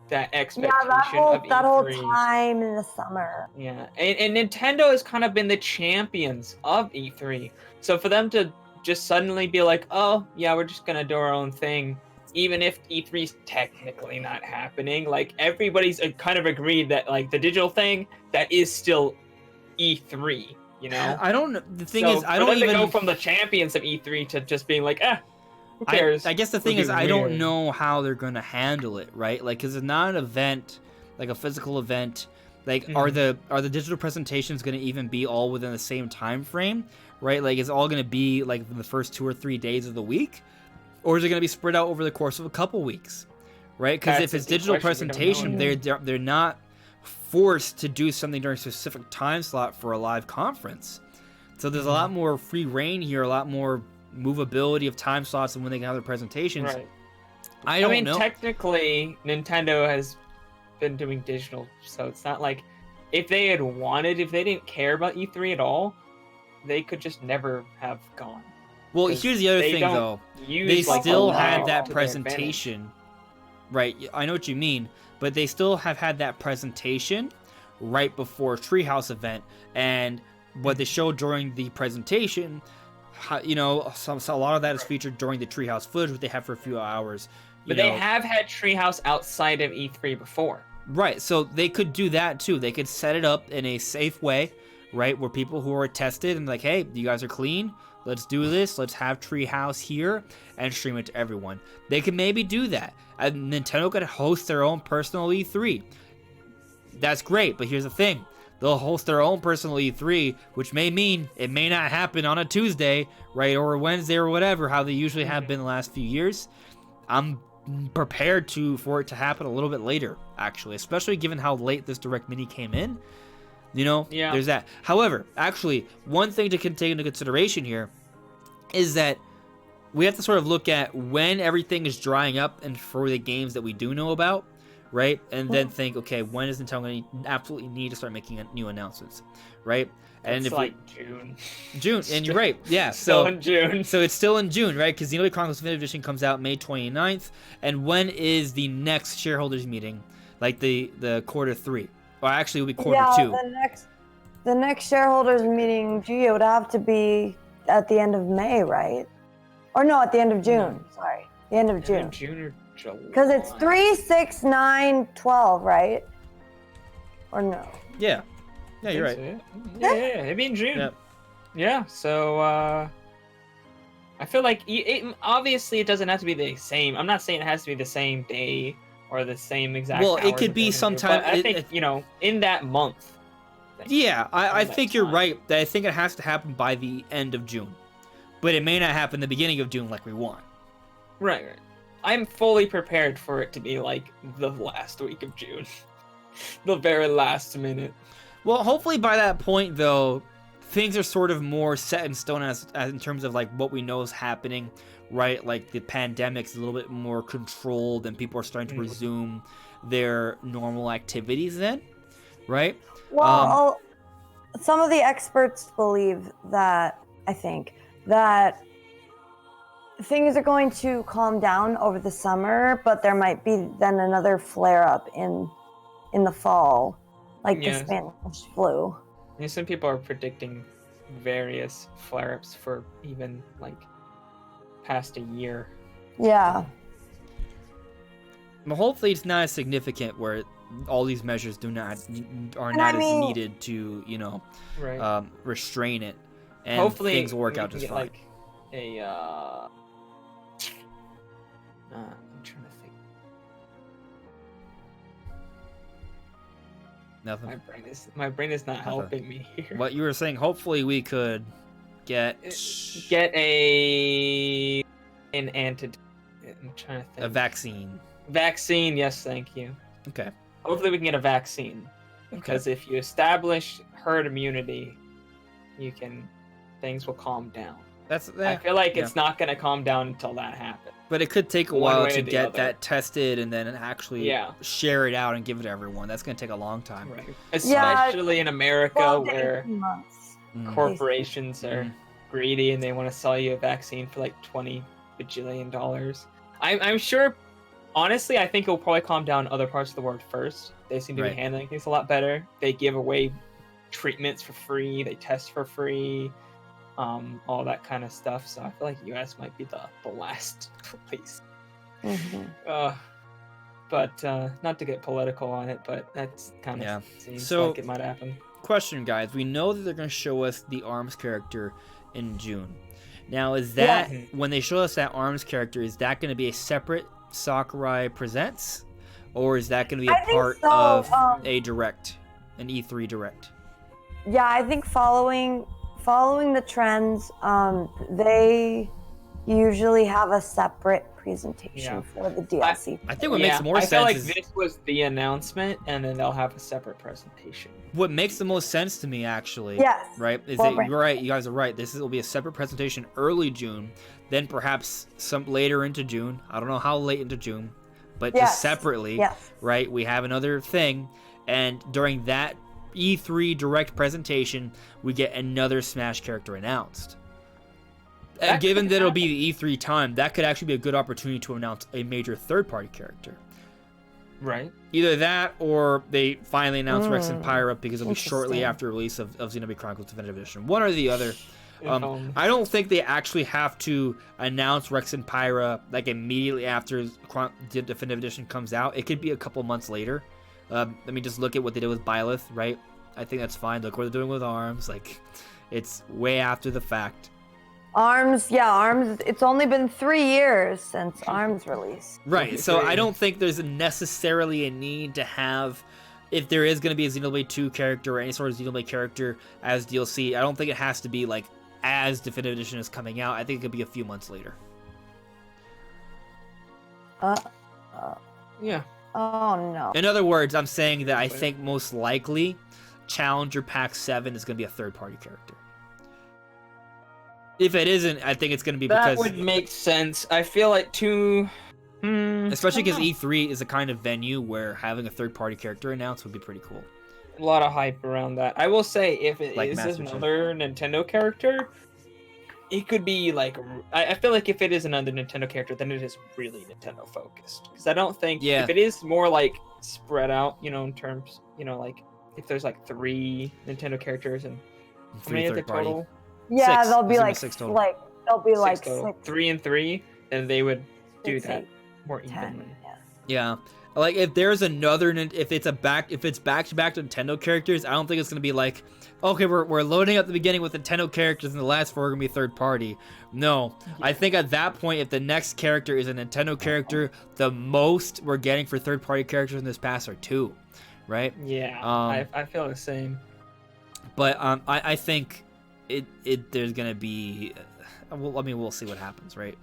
that expectation of E3. that whole time in the summer. Yeah, and Nintendo has kind of been the champions of E3. So for them to just suddenly be like, oh, yeah, we're just going to do our own thing, even if E3's technically not happening, like, everybody's kind of agreed that, like, the digital thing, that is still E3, I don't know. The thing is, I don't even go from the champions of E3 to just being like, who cares? I guess the thing is, I don't know how they're going to handle it, right? Like, because it's not an event like a physical event? Like, are the digital presentations going to even be all within the same time frame, right? Like, is it all going to be like the first 2 or 3 days of the week, or is it going to be spread out over the course of a couple weeks, right? Because if it's digital presentation, they're not forced to do something during a specific time slot for a live conference. So there's a lot more free reign here, a lot more movability of time slots and when they can have their presentations. Right. I mean, know. Technically, Nintendo has been doing digital, so it's not like if they didn't care about E3 at all, they could just never have gone. Well, here's the other thing, though. They still had that presentation. Right, I know what you mean, but they still have had that presentation right before Treehouse event, and what they showed during the presentation, you know, a lot of that is featured during the Treehouse footage, which they have for a few hours. But they have had Treehouse outside of E3 before. Right, so they could do that too. They could set it up in a safe way, right, where people who are tested and like, hey, you guys are clean, let's do this, let's have Treehouse here and stream it to everyone. They could maybe do that. And Nintendo could host their own personal E3. That's great, but here's the thing. They'll host their own personal E3, which may mean it may not happen on a Tuesday, right, or a Wednesday or whatever, how they usually have been the last few years. I'm prepared for it to happen a little bit later, actually, especially given how late this Direct Mini came in. You know, there's that. However, actually, one thing to take into consideration here is that we have to sort of look at when everything is drying up and for the games that we do know about, right? And then think, okay, when is Nintendo going to absolutely need to start making new announcements, right? And it's like June. June, and you're right, yeah. Still in June. So it's still in June, right? Because Xenoblade Chronicles Definitive Edition comes out May 29th. And when is the next shareholders meeting? Like the quarter 3? Or actually, it would be quarter 2. The next shareholders meeting, it would have to be at the end of May, right? Or no, at the end of June. Sorry, the end of June. June or July. Because it's 3, 6, 9, 12, right? Or no? Yeah. Yeah, you're right. So, yeah, it'd be in June. Yep. Yeah, so I feel like obviously it doesn't have to be the same. I'm not saying it has to be the same day or the same exact. Well, it could be sometime. I think in that month. Yeah, I think you're right. I think it has to happen by the end of June, but it may not happen the beginning of June like we want. Right. I'm fully prepared for it to be like the last week of June, the very last minute. Well, hopefully by that point, though, things are sort of more set in stone as in terms of like what we know is happening, right? Like the pandemic's a little bit more controlled and people are starting to resume their normal activities then, right? Well, some of the experts believe that, I think, that things are going to calm down over the summer, but there might be then another flare-up in the fall. Like the Spanish flu. And some people are predicting various flare-ups for even like past a year. Yeah. Well, hopefully it's not as significant where all these measures are not as needed to, restrain it, and hopefully things will work out just fine. Like a I'm trying to think. Nothing. My brain is not helping me here. What you were saying? Hopefully, we could get an antidote. I'm trying to think. A vaccine. Vaccine, yes, thank you. Okay. Hopefully, we can get a vaccine, because if you establish herd immunity, things will calm down. I feel like it's not going to calm down until that happens. But it could take a while to get that tested and then actually share it out and give it to everyone. That's going to take a long time. Right. Especially in America, where corporations are greedy and they want to sell you a vaccine for like $20 bajillion. I'm sure, honestly, I think it will probably calm down in other parts of the world first. They seem to be handling things a lot better. They give away treatments for free. They test for free. All that kind of stuff. So I feel like U.S. might be the last place. But not to get political on it, but that's kind of seems like it might happen. Question, guys. We know that they're going to show us the ARMS character in June. Now, is that when they show us that ARMS character, is that going to be a separate Sakurai Presents, or is that going to be a I think part so, of a direct, an E3 direct? Yeah, I think following the trends, they usually have a separate presentation Yeah. for the DLC. I think what makes more I feel sense like is this was the announcement, and then they'll have a separate presentation. what makes the most sense to me, actually. Yes. Right? Is Well, that you're right? You guys are right. Will be a separate presentation early June, then perhaps some later into June. I don't know how late into June, but just separately. Yes. Right? We have another thing, and during that E3 direct presentation, we get another Smash character announced. And given that it'll be the E3 time, that could actually be a good opportunity to announce a major third-party character. Right. Either that, or they finally announce Rex and Pyra because it'll be shortly Interesting. after release of Xenoblade Chronicles Definitive Edition. One or the other. only. I don't think they actually have to announce Rex and Pyra like immediately after the Definitive Edition comes out. It could be a couple months later. Let me just look at what they did with Byleth, right? I think that's fine. Look what they're doing with ARMS. Like, it's way after the fact. ARMS, it's only been 3 years since ARMS release. Right, so I don't think there's necessarily a need to have, if there is going to be a Xenoblade 2 character or any sort of Xenoblade character as DLC, I don't think it has to be like as Definitive Edition is coming out. I think it could be a few months later. Yeah. Oh no. In other words, I'm saying that I think most likely Challenger Pack 7 is going to be a third-party character. If it isn't, I think it's going to be That because... would make sense. I feel like especially because E3 is a kind of venue where having a third-party character announced would be pretty cool. a lot of hype around that. I will say, if it Like is Master Chief. another Nintendo character, it could be like. I feel like if it is another Nintendo character, then it is really Nintendo focused. Because I don't think if it is more like spread out, in terms, like if there's like 3 Nintendo characters and how many are there total? Yeah, 6. they'll be There's like 6 total. they'll be 6 like total. 6. 3 and 3, then they would do 6, that 8, more 10. evenly. Yeah. Yeah, like if there's another, if it's back to back Nintendo characters, I don't think it's gonna be like, okay, we're loading up the beginning with Nintendo characters and the last 4 are gonna be third party. No, I think at that point, if the next character is a Nintendo character, the most we're getting for third party characters in this pass are 2, right? Yeah, I feel the same. But I think there's gonna be, we'll see what happens, right?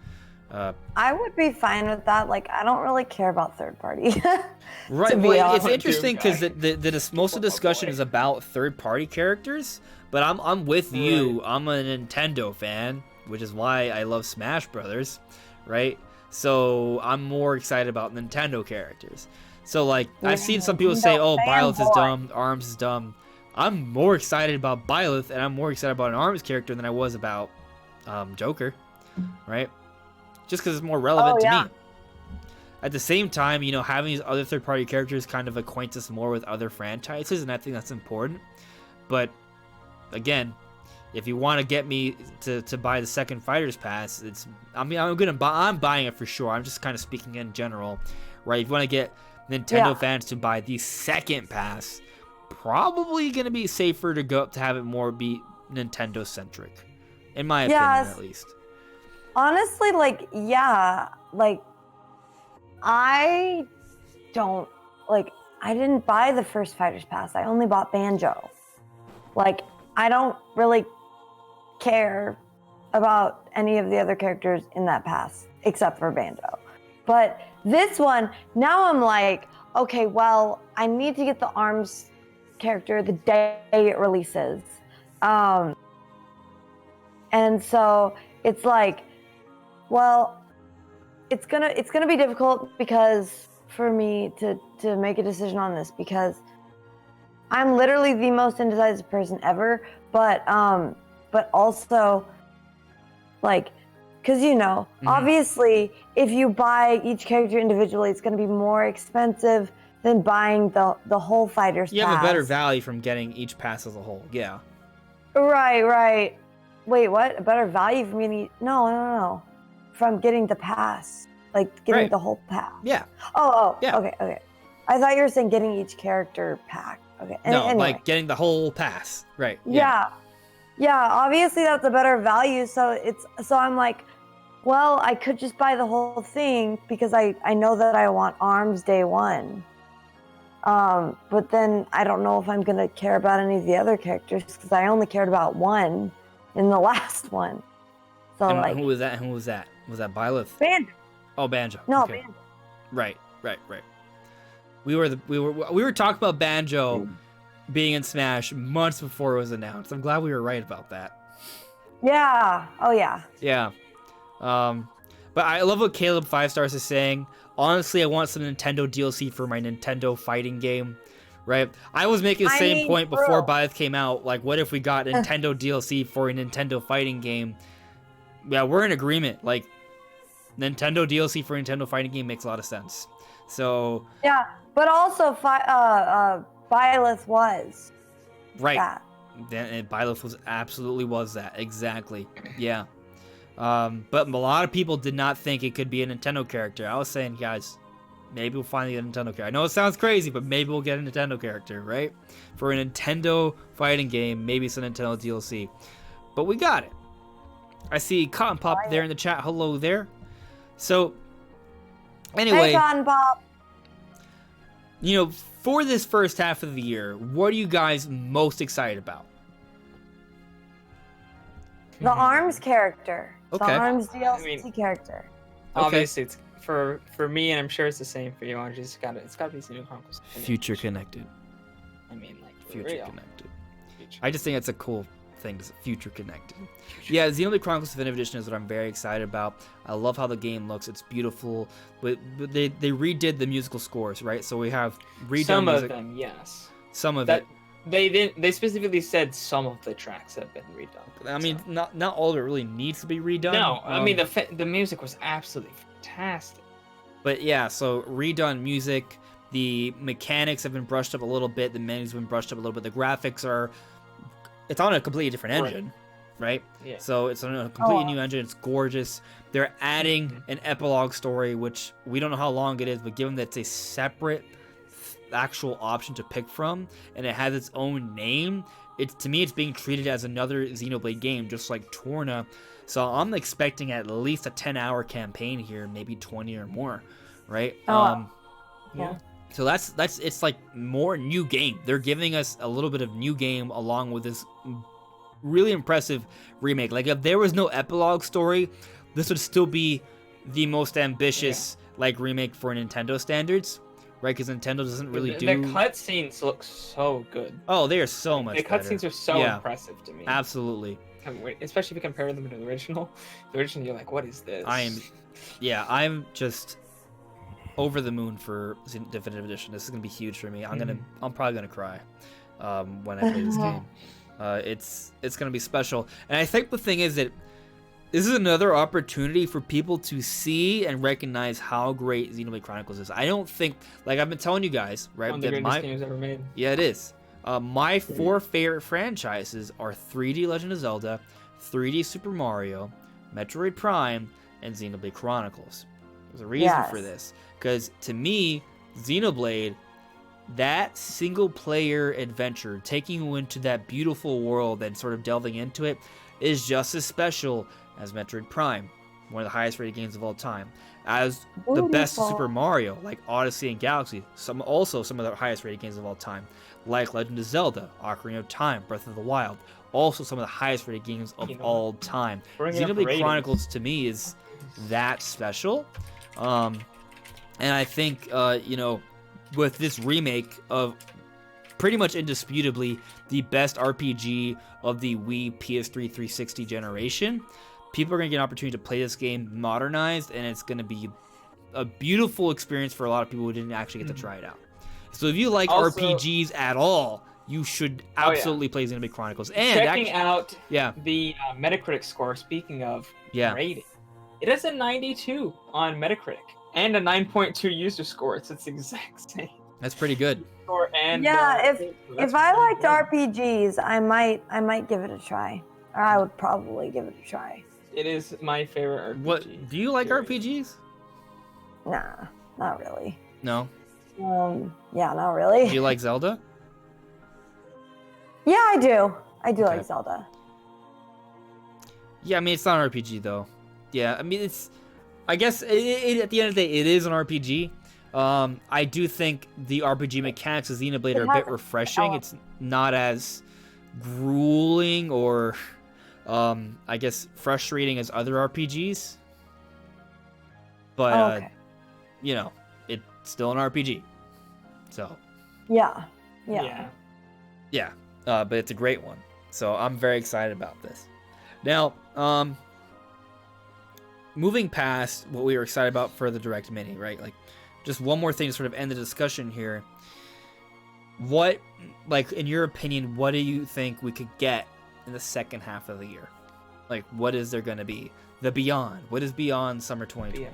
I would be fine with that. Like, I don't really care about third party. Right. To be Well, honest. it's interesting because most of the discussion is about third-party characters, but I'm with you. I'm a Nintendo fan, which is why I love Smash Brothers, right? So I'm more excited about Nintendo characters. So like I've seen some people say, "Oh, Byleth is dumb, ARMS is dumb." I'm more excited about Byleth, and I'm more excited about an ARMS character than I was about Joker, right? Just because it's more relevant to me. At the same time, having these other third-party characters kind of acquaints us more with other franchises, and I think that's important. But again, if you want to get me to buy the second Fighters Pass, I'm buying it for sure. I'm just kind of speaking in general, right? If you want to get Nintendo fans to buy the second pass, probably gonna be safer to have it more be Nintendo-centric, in my opinion, at least. Honestly, I didn't buy the first Fighters Pass. I only bought Banjo. I don't really care about any of the other characters in that pass, except for Banjo. But this one, now I'm like, okay, well, I need to get the ARMS character the day it releases. And so it's like, well, it's gonna be difficult because for me to make a decision on this, because I'm literally the most indecisive person ever, but also because obviously if you buy each character individually, it's gonna be more expensive than buying the whole Fighters Pass. You have a better value from getting each pass as a whole. Yeah. Right. Wait, what? A better value from getting? No. From getting the pass, getting the whole pass. Yeah. Oh. Yeah. Okay. I thought you were saying getting each character pack. Okay. No, anyway. getting the whole pass. Right. Yeah. Obviously, that's a better value. So I'm like, Well, I could just buy the whole thing because I know that I want ARMS day one. But then I don't know if I'm going to care about any of the other characters because I only cared about one in the last one. So, And like... who was that? Who was that? Was that Byleth? Banjo. Oh, Banjo. No, Okay. Banjo. Right. We were talking about Banjo being in Smash months before it was announced. I'm glad we were right about that. Yeah. Oh, yeah. Yeah. But I love what Caleb 5 Stars is saying. Honestly, I want some Nintendo DLC for my Nintendo fighting game. Right? I was making the same point before Byleth came out. Like, what if we got Nintendo DLC for a Nintendo fighting game? Yeah, we're in agreement. Like, Nintendo DLC for a Nintendo fighting game makes a lot of sense. So... Yeah, but also Byleth was Right. that. Then Byleth absolutely was that. Exactly. Yeah. But a lot of people did not think it could be a Nintendo character. I was saying, guys, maybe we'll finally get a Nintendo character. I know it sounds crazy, but maybe we'll get a Nintendo character, right? For a Nintendo fighting game, maybe it's a Nintendo DLC. But we got it. I see Cotton Pop there in the chat. Hello there. So, anyway, Hey, Cotton Pop. You know, for this first half of the year, what are you guys most excited about? The ARMS character. Okay. The ARMS DLC character. Obviously, it's for me, and I'm sure it's the same for you. It's got to be Xenoblade Chronicles. Future connected. I mean, like Future real. connected. Future. I just think it's a cool thing, future connected. Yeah, Xenoblade Chronicles Definitive Edition is what I'm very excited about. I love how the game looks. It's beautiful. But they redid the musical scores, right? So we have redone Some music. of them, yes. Some of That it. they didn't. They specifically said some of the tracks have been redone. I mean, so. not all of it really needs to be redone. No, I mean the music was absolutely fantastic. But yeah, so redone music. The mechanics have been brushed up a little bit. The menus have been brushed up a little bit. The graphics are... It's on a completely different engine, right? Yeah. So it's on a completely new engine. It's gorgeous. They're adding an epilogue story, which we don't know how long it is, but given that it's a separate actual option to pick from, and it has its own name, to me it's being treated as another Xenoblade game, just like Torna. So I'm expecting at least a 10-hour campaign here, maybe 20 or more, right? Yeah. So that's it's like more new game. They're giving us a little bit of new game along with this really impressive remake. Like if there was no epilogue story, this would still be the most ambitious like remake for Nintendo standards, right? Because Nintendo doesn't really do. The cutscenes look so good. Oh, they are so much. The better. cutscenes are so impressive to me. Absolutely. Especially if you compare them to the original. The original, you're like, what is this? I'm just over the moon for Definitive Edition. This is gonna be huge for me. I'm probably gonna cry when I play this game. It's gonna be special. And I think the thing is that this is another opportunity for people to see and recognize how great Xenoblade Chronicles is. I don't think, like I've been telling you guys, right? One of the greatest games ever made. Yeah, it is. My 4 favorite franchises are 3D Legend of Zelda, 3D Super Mario, Metroid Prime, and Xenoblade Chronicles. There's a reason for this. Because to me, Xenoblade, that single-player adventure, taking you into that beautiful world and sort of delving into it, is just as special as Metroid Prime, one of the highest-rated games of all time, as the best of Super Mario, like Odyssey and Galaxy, some of the highest-rated games of all time, like Legend of Zelda, Ocarina of Time, Breath of the Wild, also some of the highest-rated games of all time. Xenoblade Chronicles, to me, is that special. And I think, with this remake of pretty much indisputably the best RPG of the Wii PS3 360 generation, people are going to get an opportunity to play this game modernized, and it's going to be a beautiful experience for a lot of people who didn't actually get to try it out. So if you like RPGs at all, you should absolutely play Xenoblade Chronicles. And checking out the Metacritic score, speaking of rating, it has a 92 on Metacritic. And a 9.2 user score. It's its exact same. That's pretty good. If I liked RPGs, I might give it a try. Or I would probably give it a try. It is my favorite RPG. What do you like RPGs? Nah, not really. No. Yeah, not really. Do you like Zelda? Yeah, I do. I do like Zelda. Yeah, I mean it's not an RPG though. Yeah, I mean, I guess at the end of the day, it is an RPG. I do think the RPG mechanics of Xenoblade are a bit refreshing. It's not as grueling or, I guess, frustrating as other RPGs. But, okay. it's still an RPG. So. Yeah. But it's a great one. So I'm very excited about this. Now, moving past what we were excited about for the Direct Mini, right? Like, just one more thing to sort of end the discussion here. What, like, in your opinion, what do you think we could get in the second half of the year? Like, what is there going to be? The Beyond. What is beyond Summer 2020?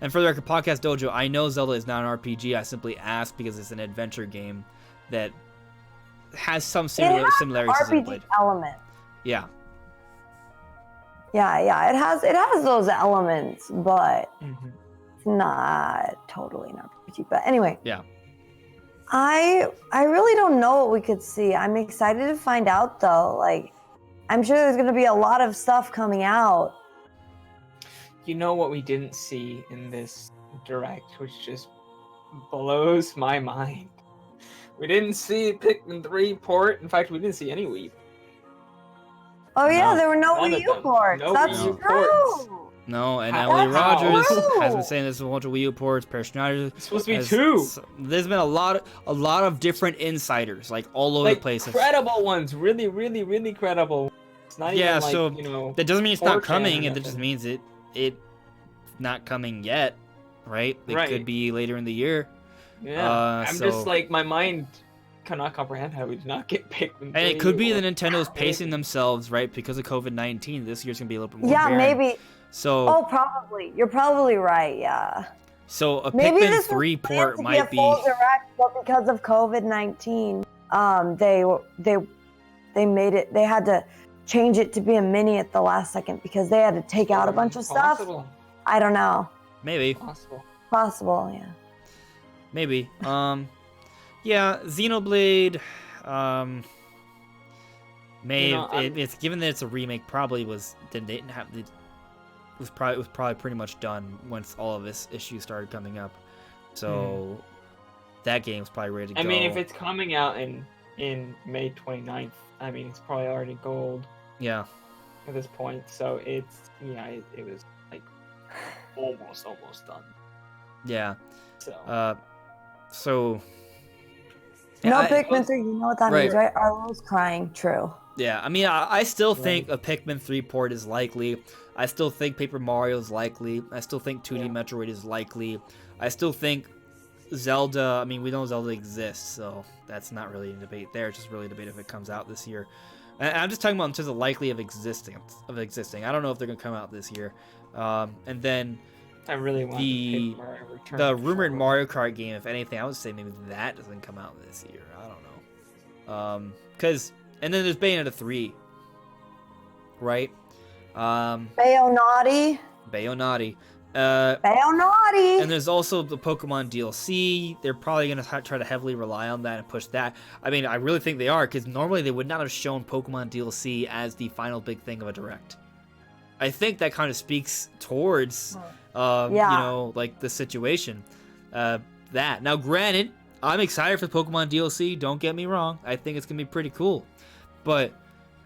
And for the record, Podcast Dojo, I know Zelda is not an RPG. I simply asked because it's an adventure game that has some similarities to Xenoblade. Element. Yeah. Yeah. It has those elements, but it's not totally an RPG. But anyway. Yeah. I really don't know what we could see. I'm excited to find out though. Like, I'm sure there's going to be a lot of stuff coming out. You know what we didn't see in this Direct, which just blows my mind? We didn't see Pikmin 3 port. In fact, we didn't see any Wii. Oh yeah, No, there were no none Wii of U them. ports. No That's Wii U true. ports. No, and How? Emily Rogers Wow. has been saying there's a bunch of Wii U ports. Paris Schneider It's supposed to be has- 2. There's been a lot of different insiders, like all over the place. Credible ones. Really, really, really credible. It's not Yeah, even like, so you know... That doesn't mean it's not 4chan or coming. It just nothing. means it not coming yet, right? It Right. could be later in the year. Yeah, I'm so- just like, my mind cannot comprehend how we did not get Pikmin 3. And it could be or- the Nintendo's pacing themselves, right? Because of COVID-19, this year's gonna be a little bit more Yeah, barren. maybe. So, Oh, probably. You're probably right. Yeah. so a Maybe Pikmin this 3 was planned port to might a be. full direct, but because of COVID-19, they made it. They had to change it to be a mini at the last second because they had to take out a bunch of stuff. Possible. I don't know. Maybe. Possible. Yeah. Maybe. Yeah, Xenoblade. It's given that it's a remake. Probably didn't have the. It was probably pretty much done once all of this issues started coming up. So that game's probably ready to go. I mean, if it's coming out in May 29th, I mean, it's probably already gold Yeah. at this point. So it was like almost done. Yeah. So So. No I- Pikmin 3. You know what that Right. means, right? Arlo's crying. True. Yeah, I mean, I still think a Pikmin 3 port is likely. I still think Paper Mario is likely. I still think 2D Metroid is likely. I still think Zelda, I mean, we know Zelda exists, so that's not really a debate there. It's just really a debate if it comes out this year. And I'm just talking about in terms of likely of existing. I don't know if they're going to come out this year. And then I really want the Paper Mario Return the for rumored sure. Mario Kart game, if anything, I would say maybe that doesn't come out this year. I don't know. And then there's Bayonetta 3, right? Bayonaughty. Bayonetta. Bayonaughty. And there's also the Pokemon DLC. They're probably going to try to heavily rely on that and push that. I mean, I really think they are, because normally they would not have shown Pokemon DLC as the final big thing of a Direct. I think that kind of speaks towards, like the situation. That. Now, granted, I'm excited for Pokemon DLC. Don't get me wrong. I think it's going to be pretty cool. But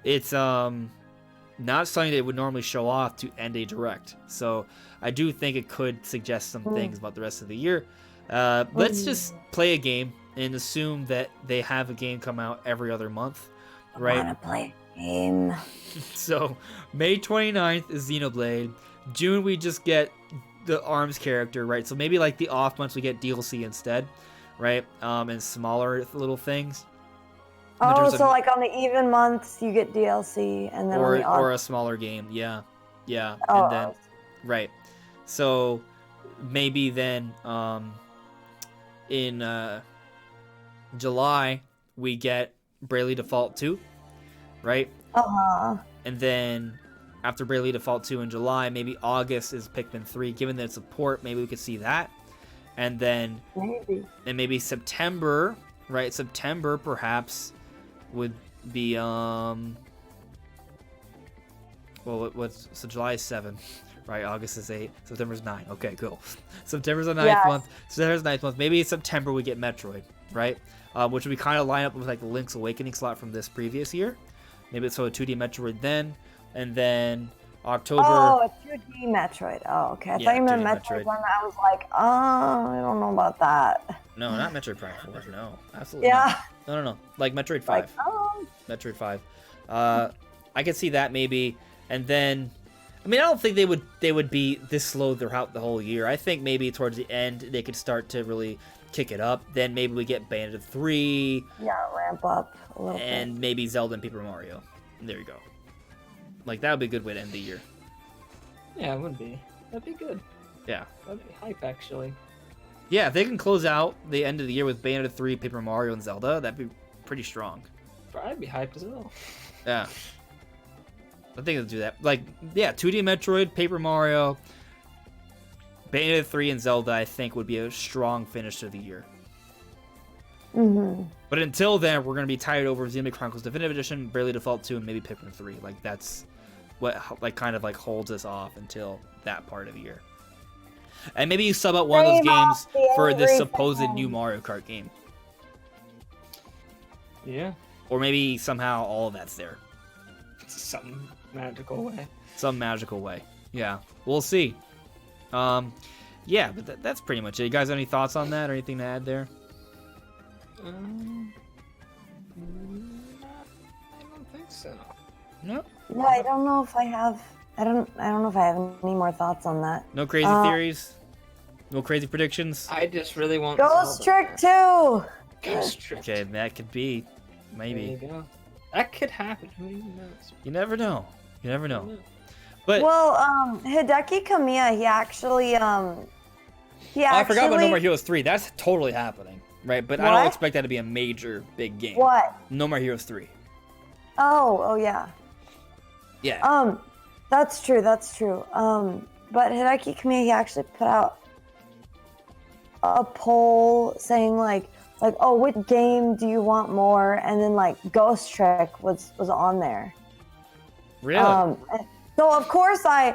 it's not something they would normally show off to end a Direct. So I do think it could suggest some things about the rest of the year. Let's just play a game and assume that they have a game come out every other month, right? I want to play a game. So May 29th is Xenoblade. June we just get the ARMS character, right? So maybe like the off months we get DLC instead, right? And smaller little things. In Oh, terms so of- like on the even months you get DLC, and then on the odd. or a smaller game, yeah, Oh, and then right. So maybe then in July we get Bravely Default 2, right? And then after Bravely Default 2 in July, maybe August is Pikmin 3. Given that it's a port, maybe we could see that. And then Maybe. maybe September, right? September perhaps would be well, what's so July is 7, right? August is 8, September's 9. Okay, cool. September's the 9th Yes. month. September's 9th month. Maybe in September we get Metroid, right? Which would be kind of line up with like the Link's Awakening slot from this previous year. Maybe it's so a 2D Metroid then, and then October. Oh, a 2D Metroid. Oh, okay. I Yeah, thought you meant 2D Metroid Metroid. one. I was like, I don't know about that. No, not Metroid Prime 4. No, absolutely Yeah. not. No. Like Metroid 5. Like, Metroid 5. I could see that maybe, and then, I mean, I don't think they would be this slow throughout the whole year. I think maybe towards the end they could start to really kick it up. Then maybe we get Bayonetta 3, yeah, ramp up a little and maybe Zelda and Paper Mario. There you go. Like that would be a good way to end the year. Yeah, it would be. That'd be good. Yeah. That'd be hype, actually. Yeah, if they can close out the end of the year with Bayonetta 3, Paper Mario, and Zelda, that'd be pretty strong. I'd be hyped as well. Yeah. I think they'll do that. Like, yeah, 2D Metroid, Paper Mario, Bayonetta 3, and Zelda, I think, would be a strong finish to the year. Mm-hmm. But until then, we're going to be tied over Xenoblade Chronicles Definitive Edition, Bravely Default 2, and maybe Pikmin 3. Like, that's what, like, kind of, like, holds us off until that part of the year. And maybe you sub out one of those Save games off the for this angry supposed fan. new Mario Kart game. Yeah. Or maybe somehow all of that's there. Some magical way. Some magical way. Yeah, we'll see. Yeah, but that's pretty much it. You guys have any thoughts on that or anything to add there? I don't think so. No? Yeah, I don't know if I have. I don't know if I have any more thoughts on that. No crazy theories? No crazy predictions? I just really want Ghost Zelda. Trick 2! Ghost Trick. Okay, that could be. There you Maybe. go. That could happen. Who even knows? You never know. You never know. Yeah. But Well, Hideki Kamiya, he actually oh, I forgot about No More Heroes 3. That's totally happening, right? But I don't What? expect that to be a major, big game. What? No More Heroes 3. Oh, yeah. Yeah. That's true. But Hideki Kamiya, he actually put out a poll saying like, oh, which game do you want more? And then like Ghost Trick was on there. Really? So of course I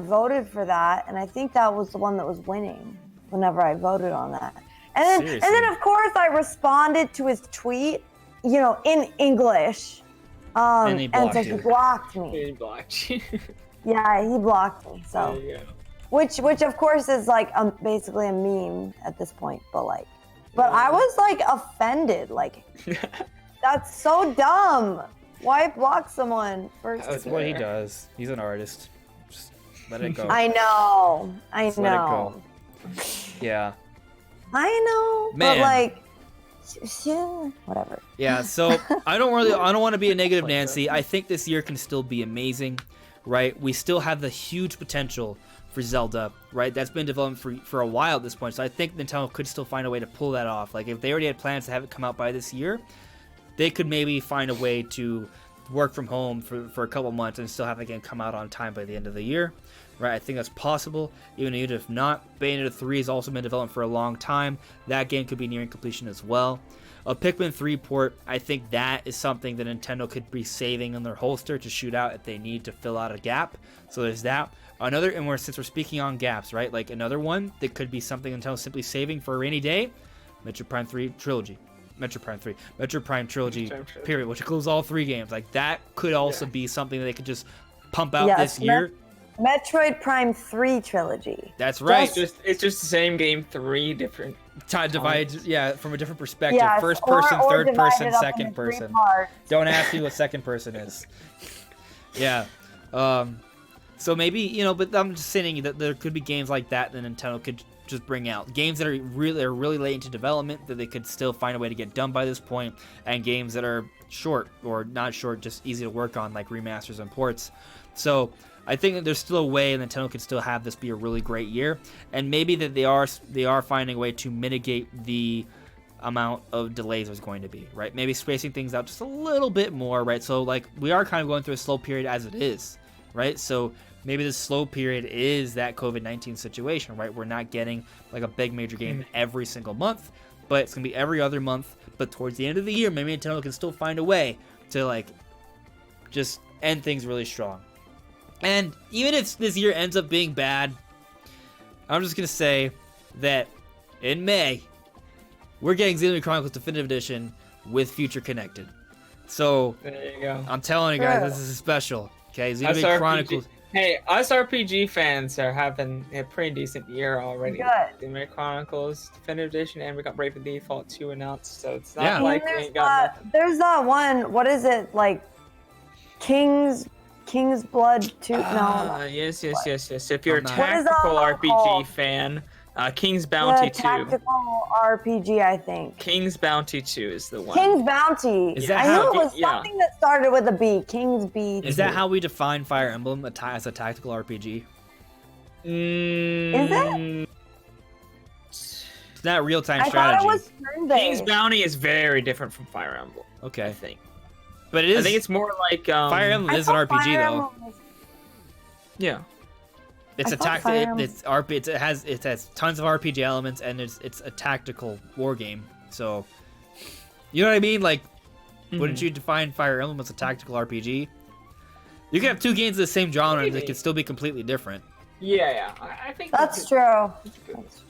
voted for that, and I think that was the one that was winning whenever I voted on that. And then Seriously? of course I responded to his tweet, in English. And he blocked so you. he blocked me. He blocked you. Yeah, he blocked me. So There you go. which of course is like basically a meme at this point, but I was like offended, like that's so dumb. Why block someone first? That's what he does. He's an artist. Just let it go. I know. Just let it go. Yeah. I know. Man. But like, yeah, whatever. Yeah, so I don't want to be a negative Nancy. I think this year can still be amazing, right? We still have the huge potential for Zelda, right? That's been developed for a while at this point. So I think Nintendo could still find a way to pull that off. Like if they already had plans to have it come out by this year, they could maybe find a way to work from home for a couple months and still have the game come out on time by the end of the year, right? I think that's possible. Even if not, Bayonetta 3 has also been developed for a long time. That game could be nearing completion as well. A Pikmin 3 port, I think that is something that Nintendo could be saving in their holster to shoot out if they need to fill out a gap. So there's that. Since we're speaking on gaps, right? Like another one that could be something Nintendo's simply saving for a rainy day, Metroid Prime 3 Trilogy. Metroid Prime Trilogy, period, which includes all 3 games. Like that could also be something that they could just pump out this year. Metroid Prime 3 trilogy. That's right. It's just the same game, 3 different Divide, yeah, from a different perspective. Yes, First person, or third divide person, it up second into 3 person. parts. Don't ask me what second person is. Yeah. So maybe, but I'm just saying that there could be games like that Nintendo could just bring out. Games that are really late into development that they could still find a way to get done by this point, and games that are short or not short, just easy to work on, like remasters and ports. So I think that there's still a way Nintendo could still have this be a really great year, and maybe that they are finding a way to mitigate the amount of delays there's going to be, right? Maybe spacing things out just a little bit more, right? So like we are kind of going through a slow period as it is, right? So maybe this slow period is that COVID-19 situation, right? We're not getting like a big major game every single month, but it's gonna be every other month. But towards the end of the year, maybe Nintendo can still find a way to like just end things really strong. And even if this year ends up being bad, I'm just gonna say that in May we're getting Xenoblade Chronicles Definitive Edition with Future Connected. So There you go. I'm telling you guys, Sure. this is special. Okay, Us Xenoblade RPG Chronicles. Hey, us RPG fans are having a pretty decent year already. Good. Xenoblade Chronicles Definitive Edition, and we got Brave the Default 2 announced, so it's not Yeah. And like we there's ain't got nothing. there's that one. What is it like? King's Blood 2? No. Yes. If you're a I'm not- What is that tactical one RPG called? fan, King's Bounty The 2. tactical RPG, I think. King's Bounty 2 is the one. King's Bounty. Is that I how- knew it was yeah. something that started with a B. King's B. Is that how we define Fire Emblem as a tactical RPG? Mm, It's not real-time I strategy. thought it was turn-based. King's Bounty is very different from Fire Emblem, I Okay, think. but it is. I think it's more like Fire Emblem I is an thought RPG Fire though. Emblem was- Yeah. It's I a thought tactic. Fire Emblem- It has tons of RPG elements, and it's a tactical war game. So, you know what I mean? Like, wouldn't Mm-hmm. you define Fire Emblem as a tactical RPG? You can have two games of the same genre, and they Maybe. can still be completely different. Yeah. I think That's a true. good That's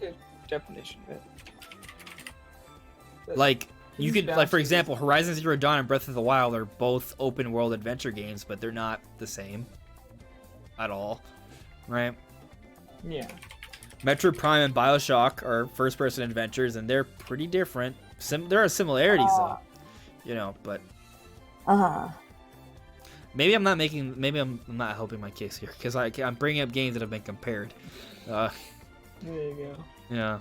true. definition of it. Like, you King's could, like, for Bounty example, Horizon Zero Dawn and Breath of the Wild are both open world adventure games, but they're not the same at all, right? Yeah. Metroid Prime and BioShock are first-person adventures, and they're pretty different. There are similarities, though, you know. But Uh-huh. maybe I'm not helping my case here because I'm bringing up games that have been compared. There you go. Yeah.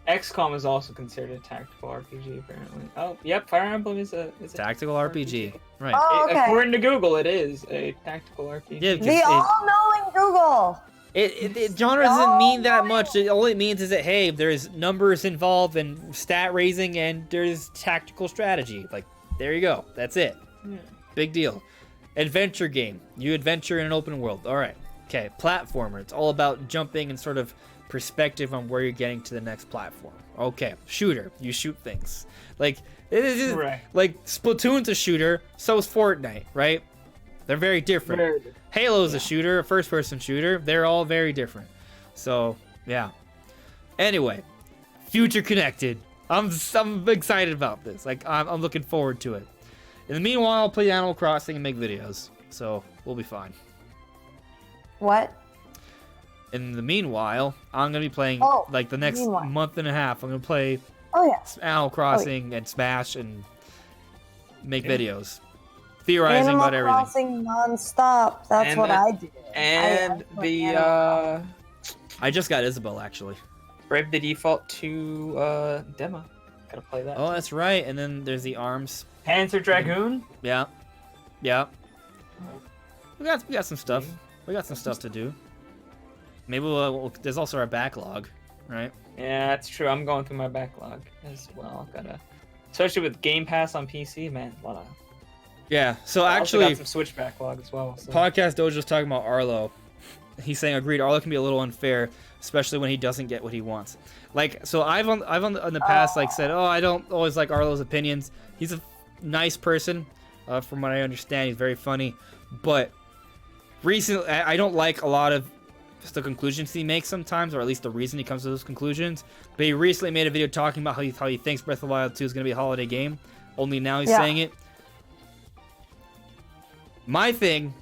XCOM is also considered a tactical RPG, apparently. Oh, yep. Fire Emblem is a Tactical RPG, right? Oh, okay. According to Google, it is a tactical RPG. Yeah, because The all-knowing Google. genre doesn't mean that much. All it means is that, hey, there's numbers involved and stat raising, and there's tactical strategy. Like, there you go. That's it. Yeah. Big deal. Adventure game. You adventure in an open world. All right. Okay. Platformer. It's all about jumping and sort of perspective on where you're getting to the next platform. Okay. Shooter. You shoot things. Like, it is Right. like Splatoon's a shooter. So is Fortnite, right? They're very different. Very good. Halo's a shooter, a first-person shooter. They're all very different. So, yeah. Anyway, Future Connected. I'm excited about this. Like, I'm looking forward to it. In the meanwhile, I'll play Animal Crossing and make videos. So, we'll be fine. What? In the meanwhile, I'm going to be playing, Oh, like, the next meanwhile. month and a half. I'm going to play Oh, yeah. Animal Crossing and Smash and make Yeah. videos. Theorizing Animal about everything. Crossing non-stop. That's And what the- I do. And I the Animal I just got Isabel, actually. Brave the Default 2 demo. Gotta play that. Oh, that's right. And then there's the ARMS. Panzer Dragoon. Yeah. Yeah. We got some stuff. We got some stuff to do. Maybe there's also our backlog, right? Yeah, that's true. I'm going through my backlog as well. Gotta, especially with Game Pass on PC, man. A lot of. Yeah. So I also actually, got some Switch backlog as well. So. Podcast Dojo's talking about Arlo. He's saying, agreed, Arlo can be a little unfair, especially when he doesn't get what he wants. Like, so I've in the past like said, oh, I don't always like Arlo's opinions. He's a nice person, from what I understand. He's very funny, but recently I don't like a lot of the conclusions he makes sometimes, or at least the reason he comes to those conclusions. But he recently made a video talking about how he thinks Breath of the Wild 2 is going to be a holiday game. Only now he's saying it. My thing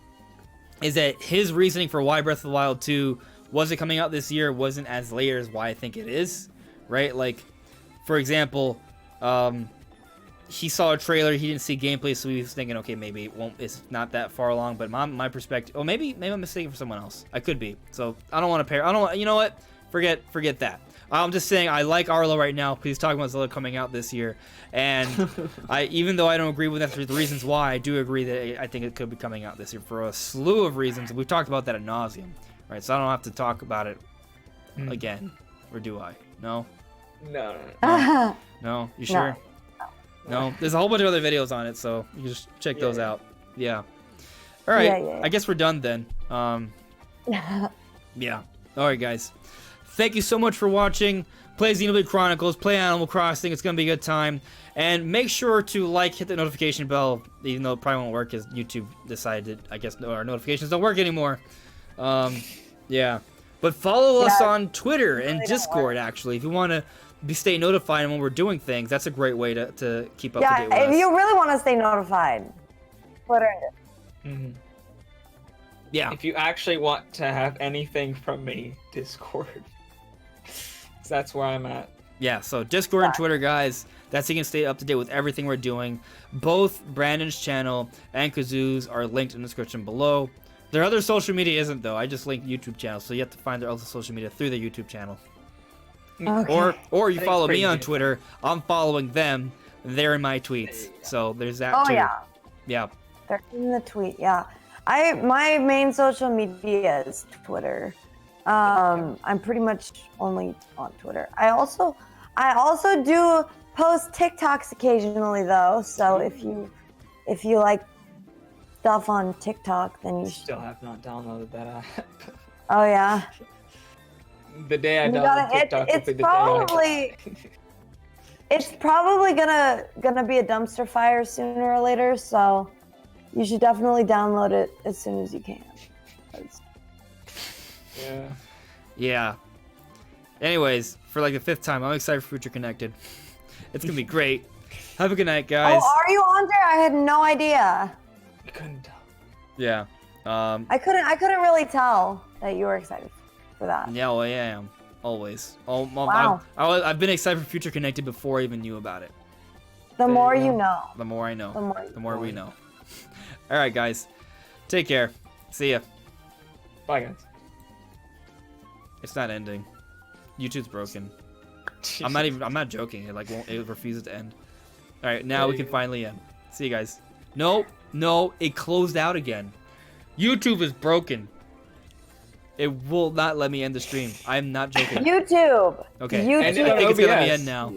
is that his reasoning for why Breath of the Wild 2 wasn't coming out this year wasn't as layered as why I think it is, right? Like, for example, he saw a trailer, he didn't see gameplay, so he was thinking, okay, maybe it's not that far along. But my perspective, oh, maybe I'm mistaken for someone else. I could be. So I don't want to pair. You know what? Forget that. I'm just saying I like Arlo right now because he's talking about Zelda coming out this year, and even though I don't agree with that for the reasons why, I do agree that I think it could be coming out this year for a slew of reasons. We've talked about that ad nauseum, right? So I don't have to talk about it again, or do I? No, No. no. You sure? No. There's a whole bunch of other videos on it, so you can just check those out. Yeah. All right. Yeah. I guess we're done then. Yeah. All right, guys. Thank you so much for watching. play Xenoblade Chronicles, play Animal Crossing. It's gonna be a good time. And make sure to hit the notification bell, even though it probably won't work because YouTube decided, I guess, our notifications don't work anymore. Yeah. But follow us on Twitter and Discord, actually, if you want to stay notified when we're doing things. That's a great way to keep up to date with us. Yeah, if you really want to stay notified, Twitter and Mm-hmm. Yeah. If you actually want to have anything from me, Discord. That's where I'm at. Yeah, so Discord and Twitter, guys. That's how you can stay up to date with everything we're doing. Both Brandon's channel and Kazoo's are linked in the description below. Their other social media isn't, though. I just linked YouTube channels, so you have to find their other social media through their YouTube channel. Okay. Or you I think follow it's me pretty on easy. Twitter. I'm following them. They're in my tweets. So there's that Oh too. yeah, Yeah. they're in the tweet. Yeah, my main social media is Twitter. I'm pretty much only on Twitter. I also do post TikToks occasionally though. So if you like stuff on TikTok, then you should. Still have not downloaded that app. Oh yeah. The day I You download gotta- TikTok will it's be the probably- day I... It's probably gonna be a dumpster fire sooner or later, so you should definitely download it as soon as you can. 'Cause- Yeah. Yeah. Anyways, for the 5th time, I'm excited for Future Connected. It's gonna be great. Have a good night, guys. Oh, are you on there? I had no idea. I couldn't tell. Yeah. I couldn't really tell that you were excited for that. Yeah, well, yeah, I am. Always. Wow. I've been excited for Future Connected before I even knew about it. The There more you you go. know. The more I know. The more we know. All right, guys. Take care. See ya. Bye, guys. It's not ending. YouTube's broken. I'm not joking. It refuses to end. All right, now we can finally end. See you guys. No, it closed out again. YouTube is broken. It will not let me end the stream. I'm not joking. YouTube. Okay. YouTube. I think it's gonna let me OBS. end now.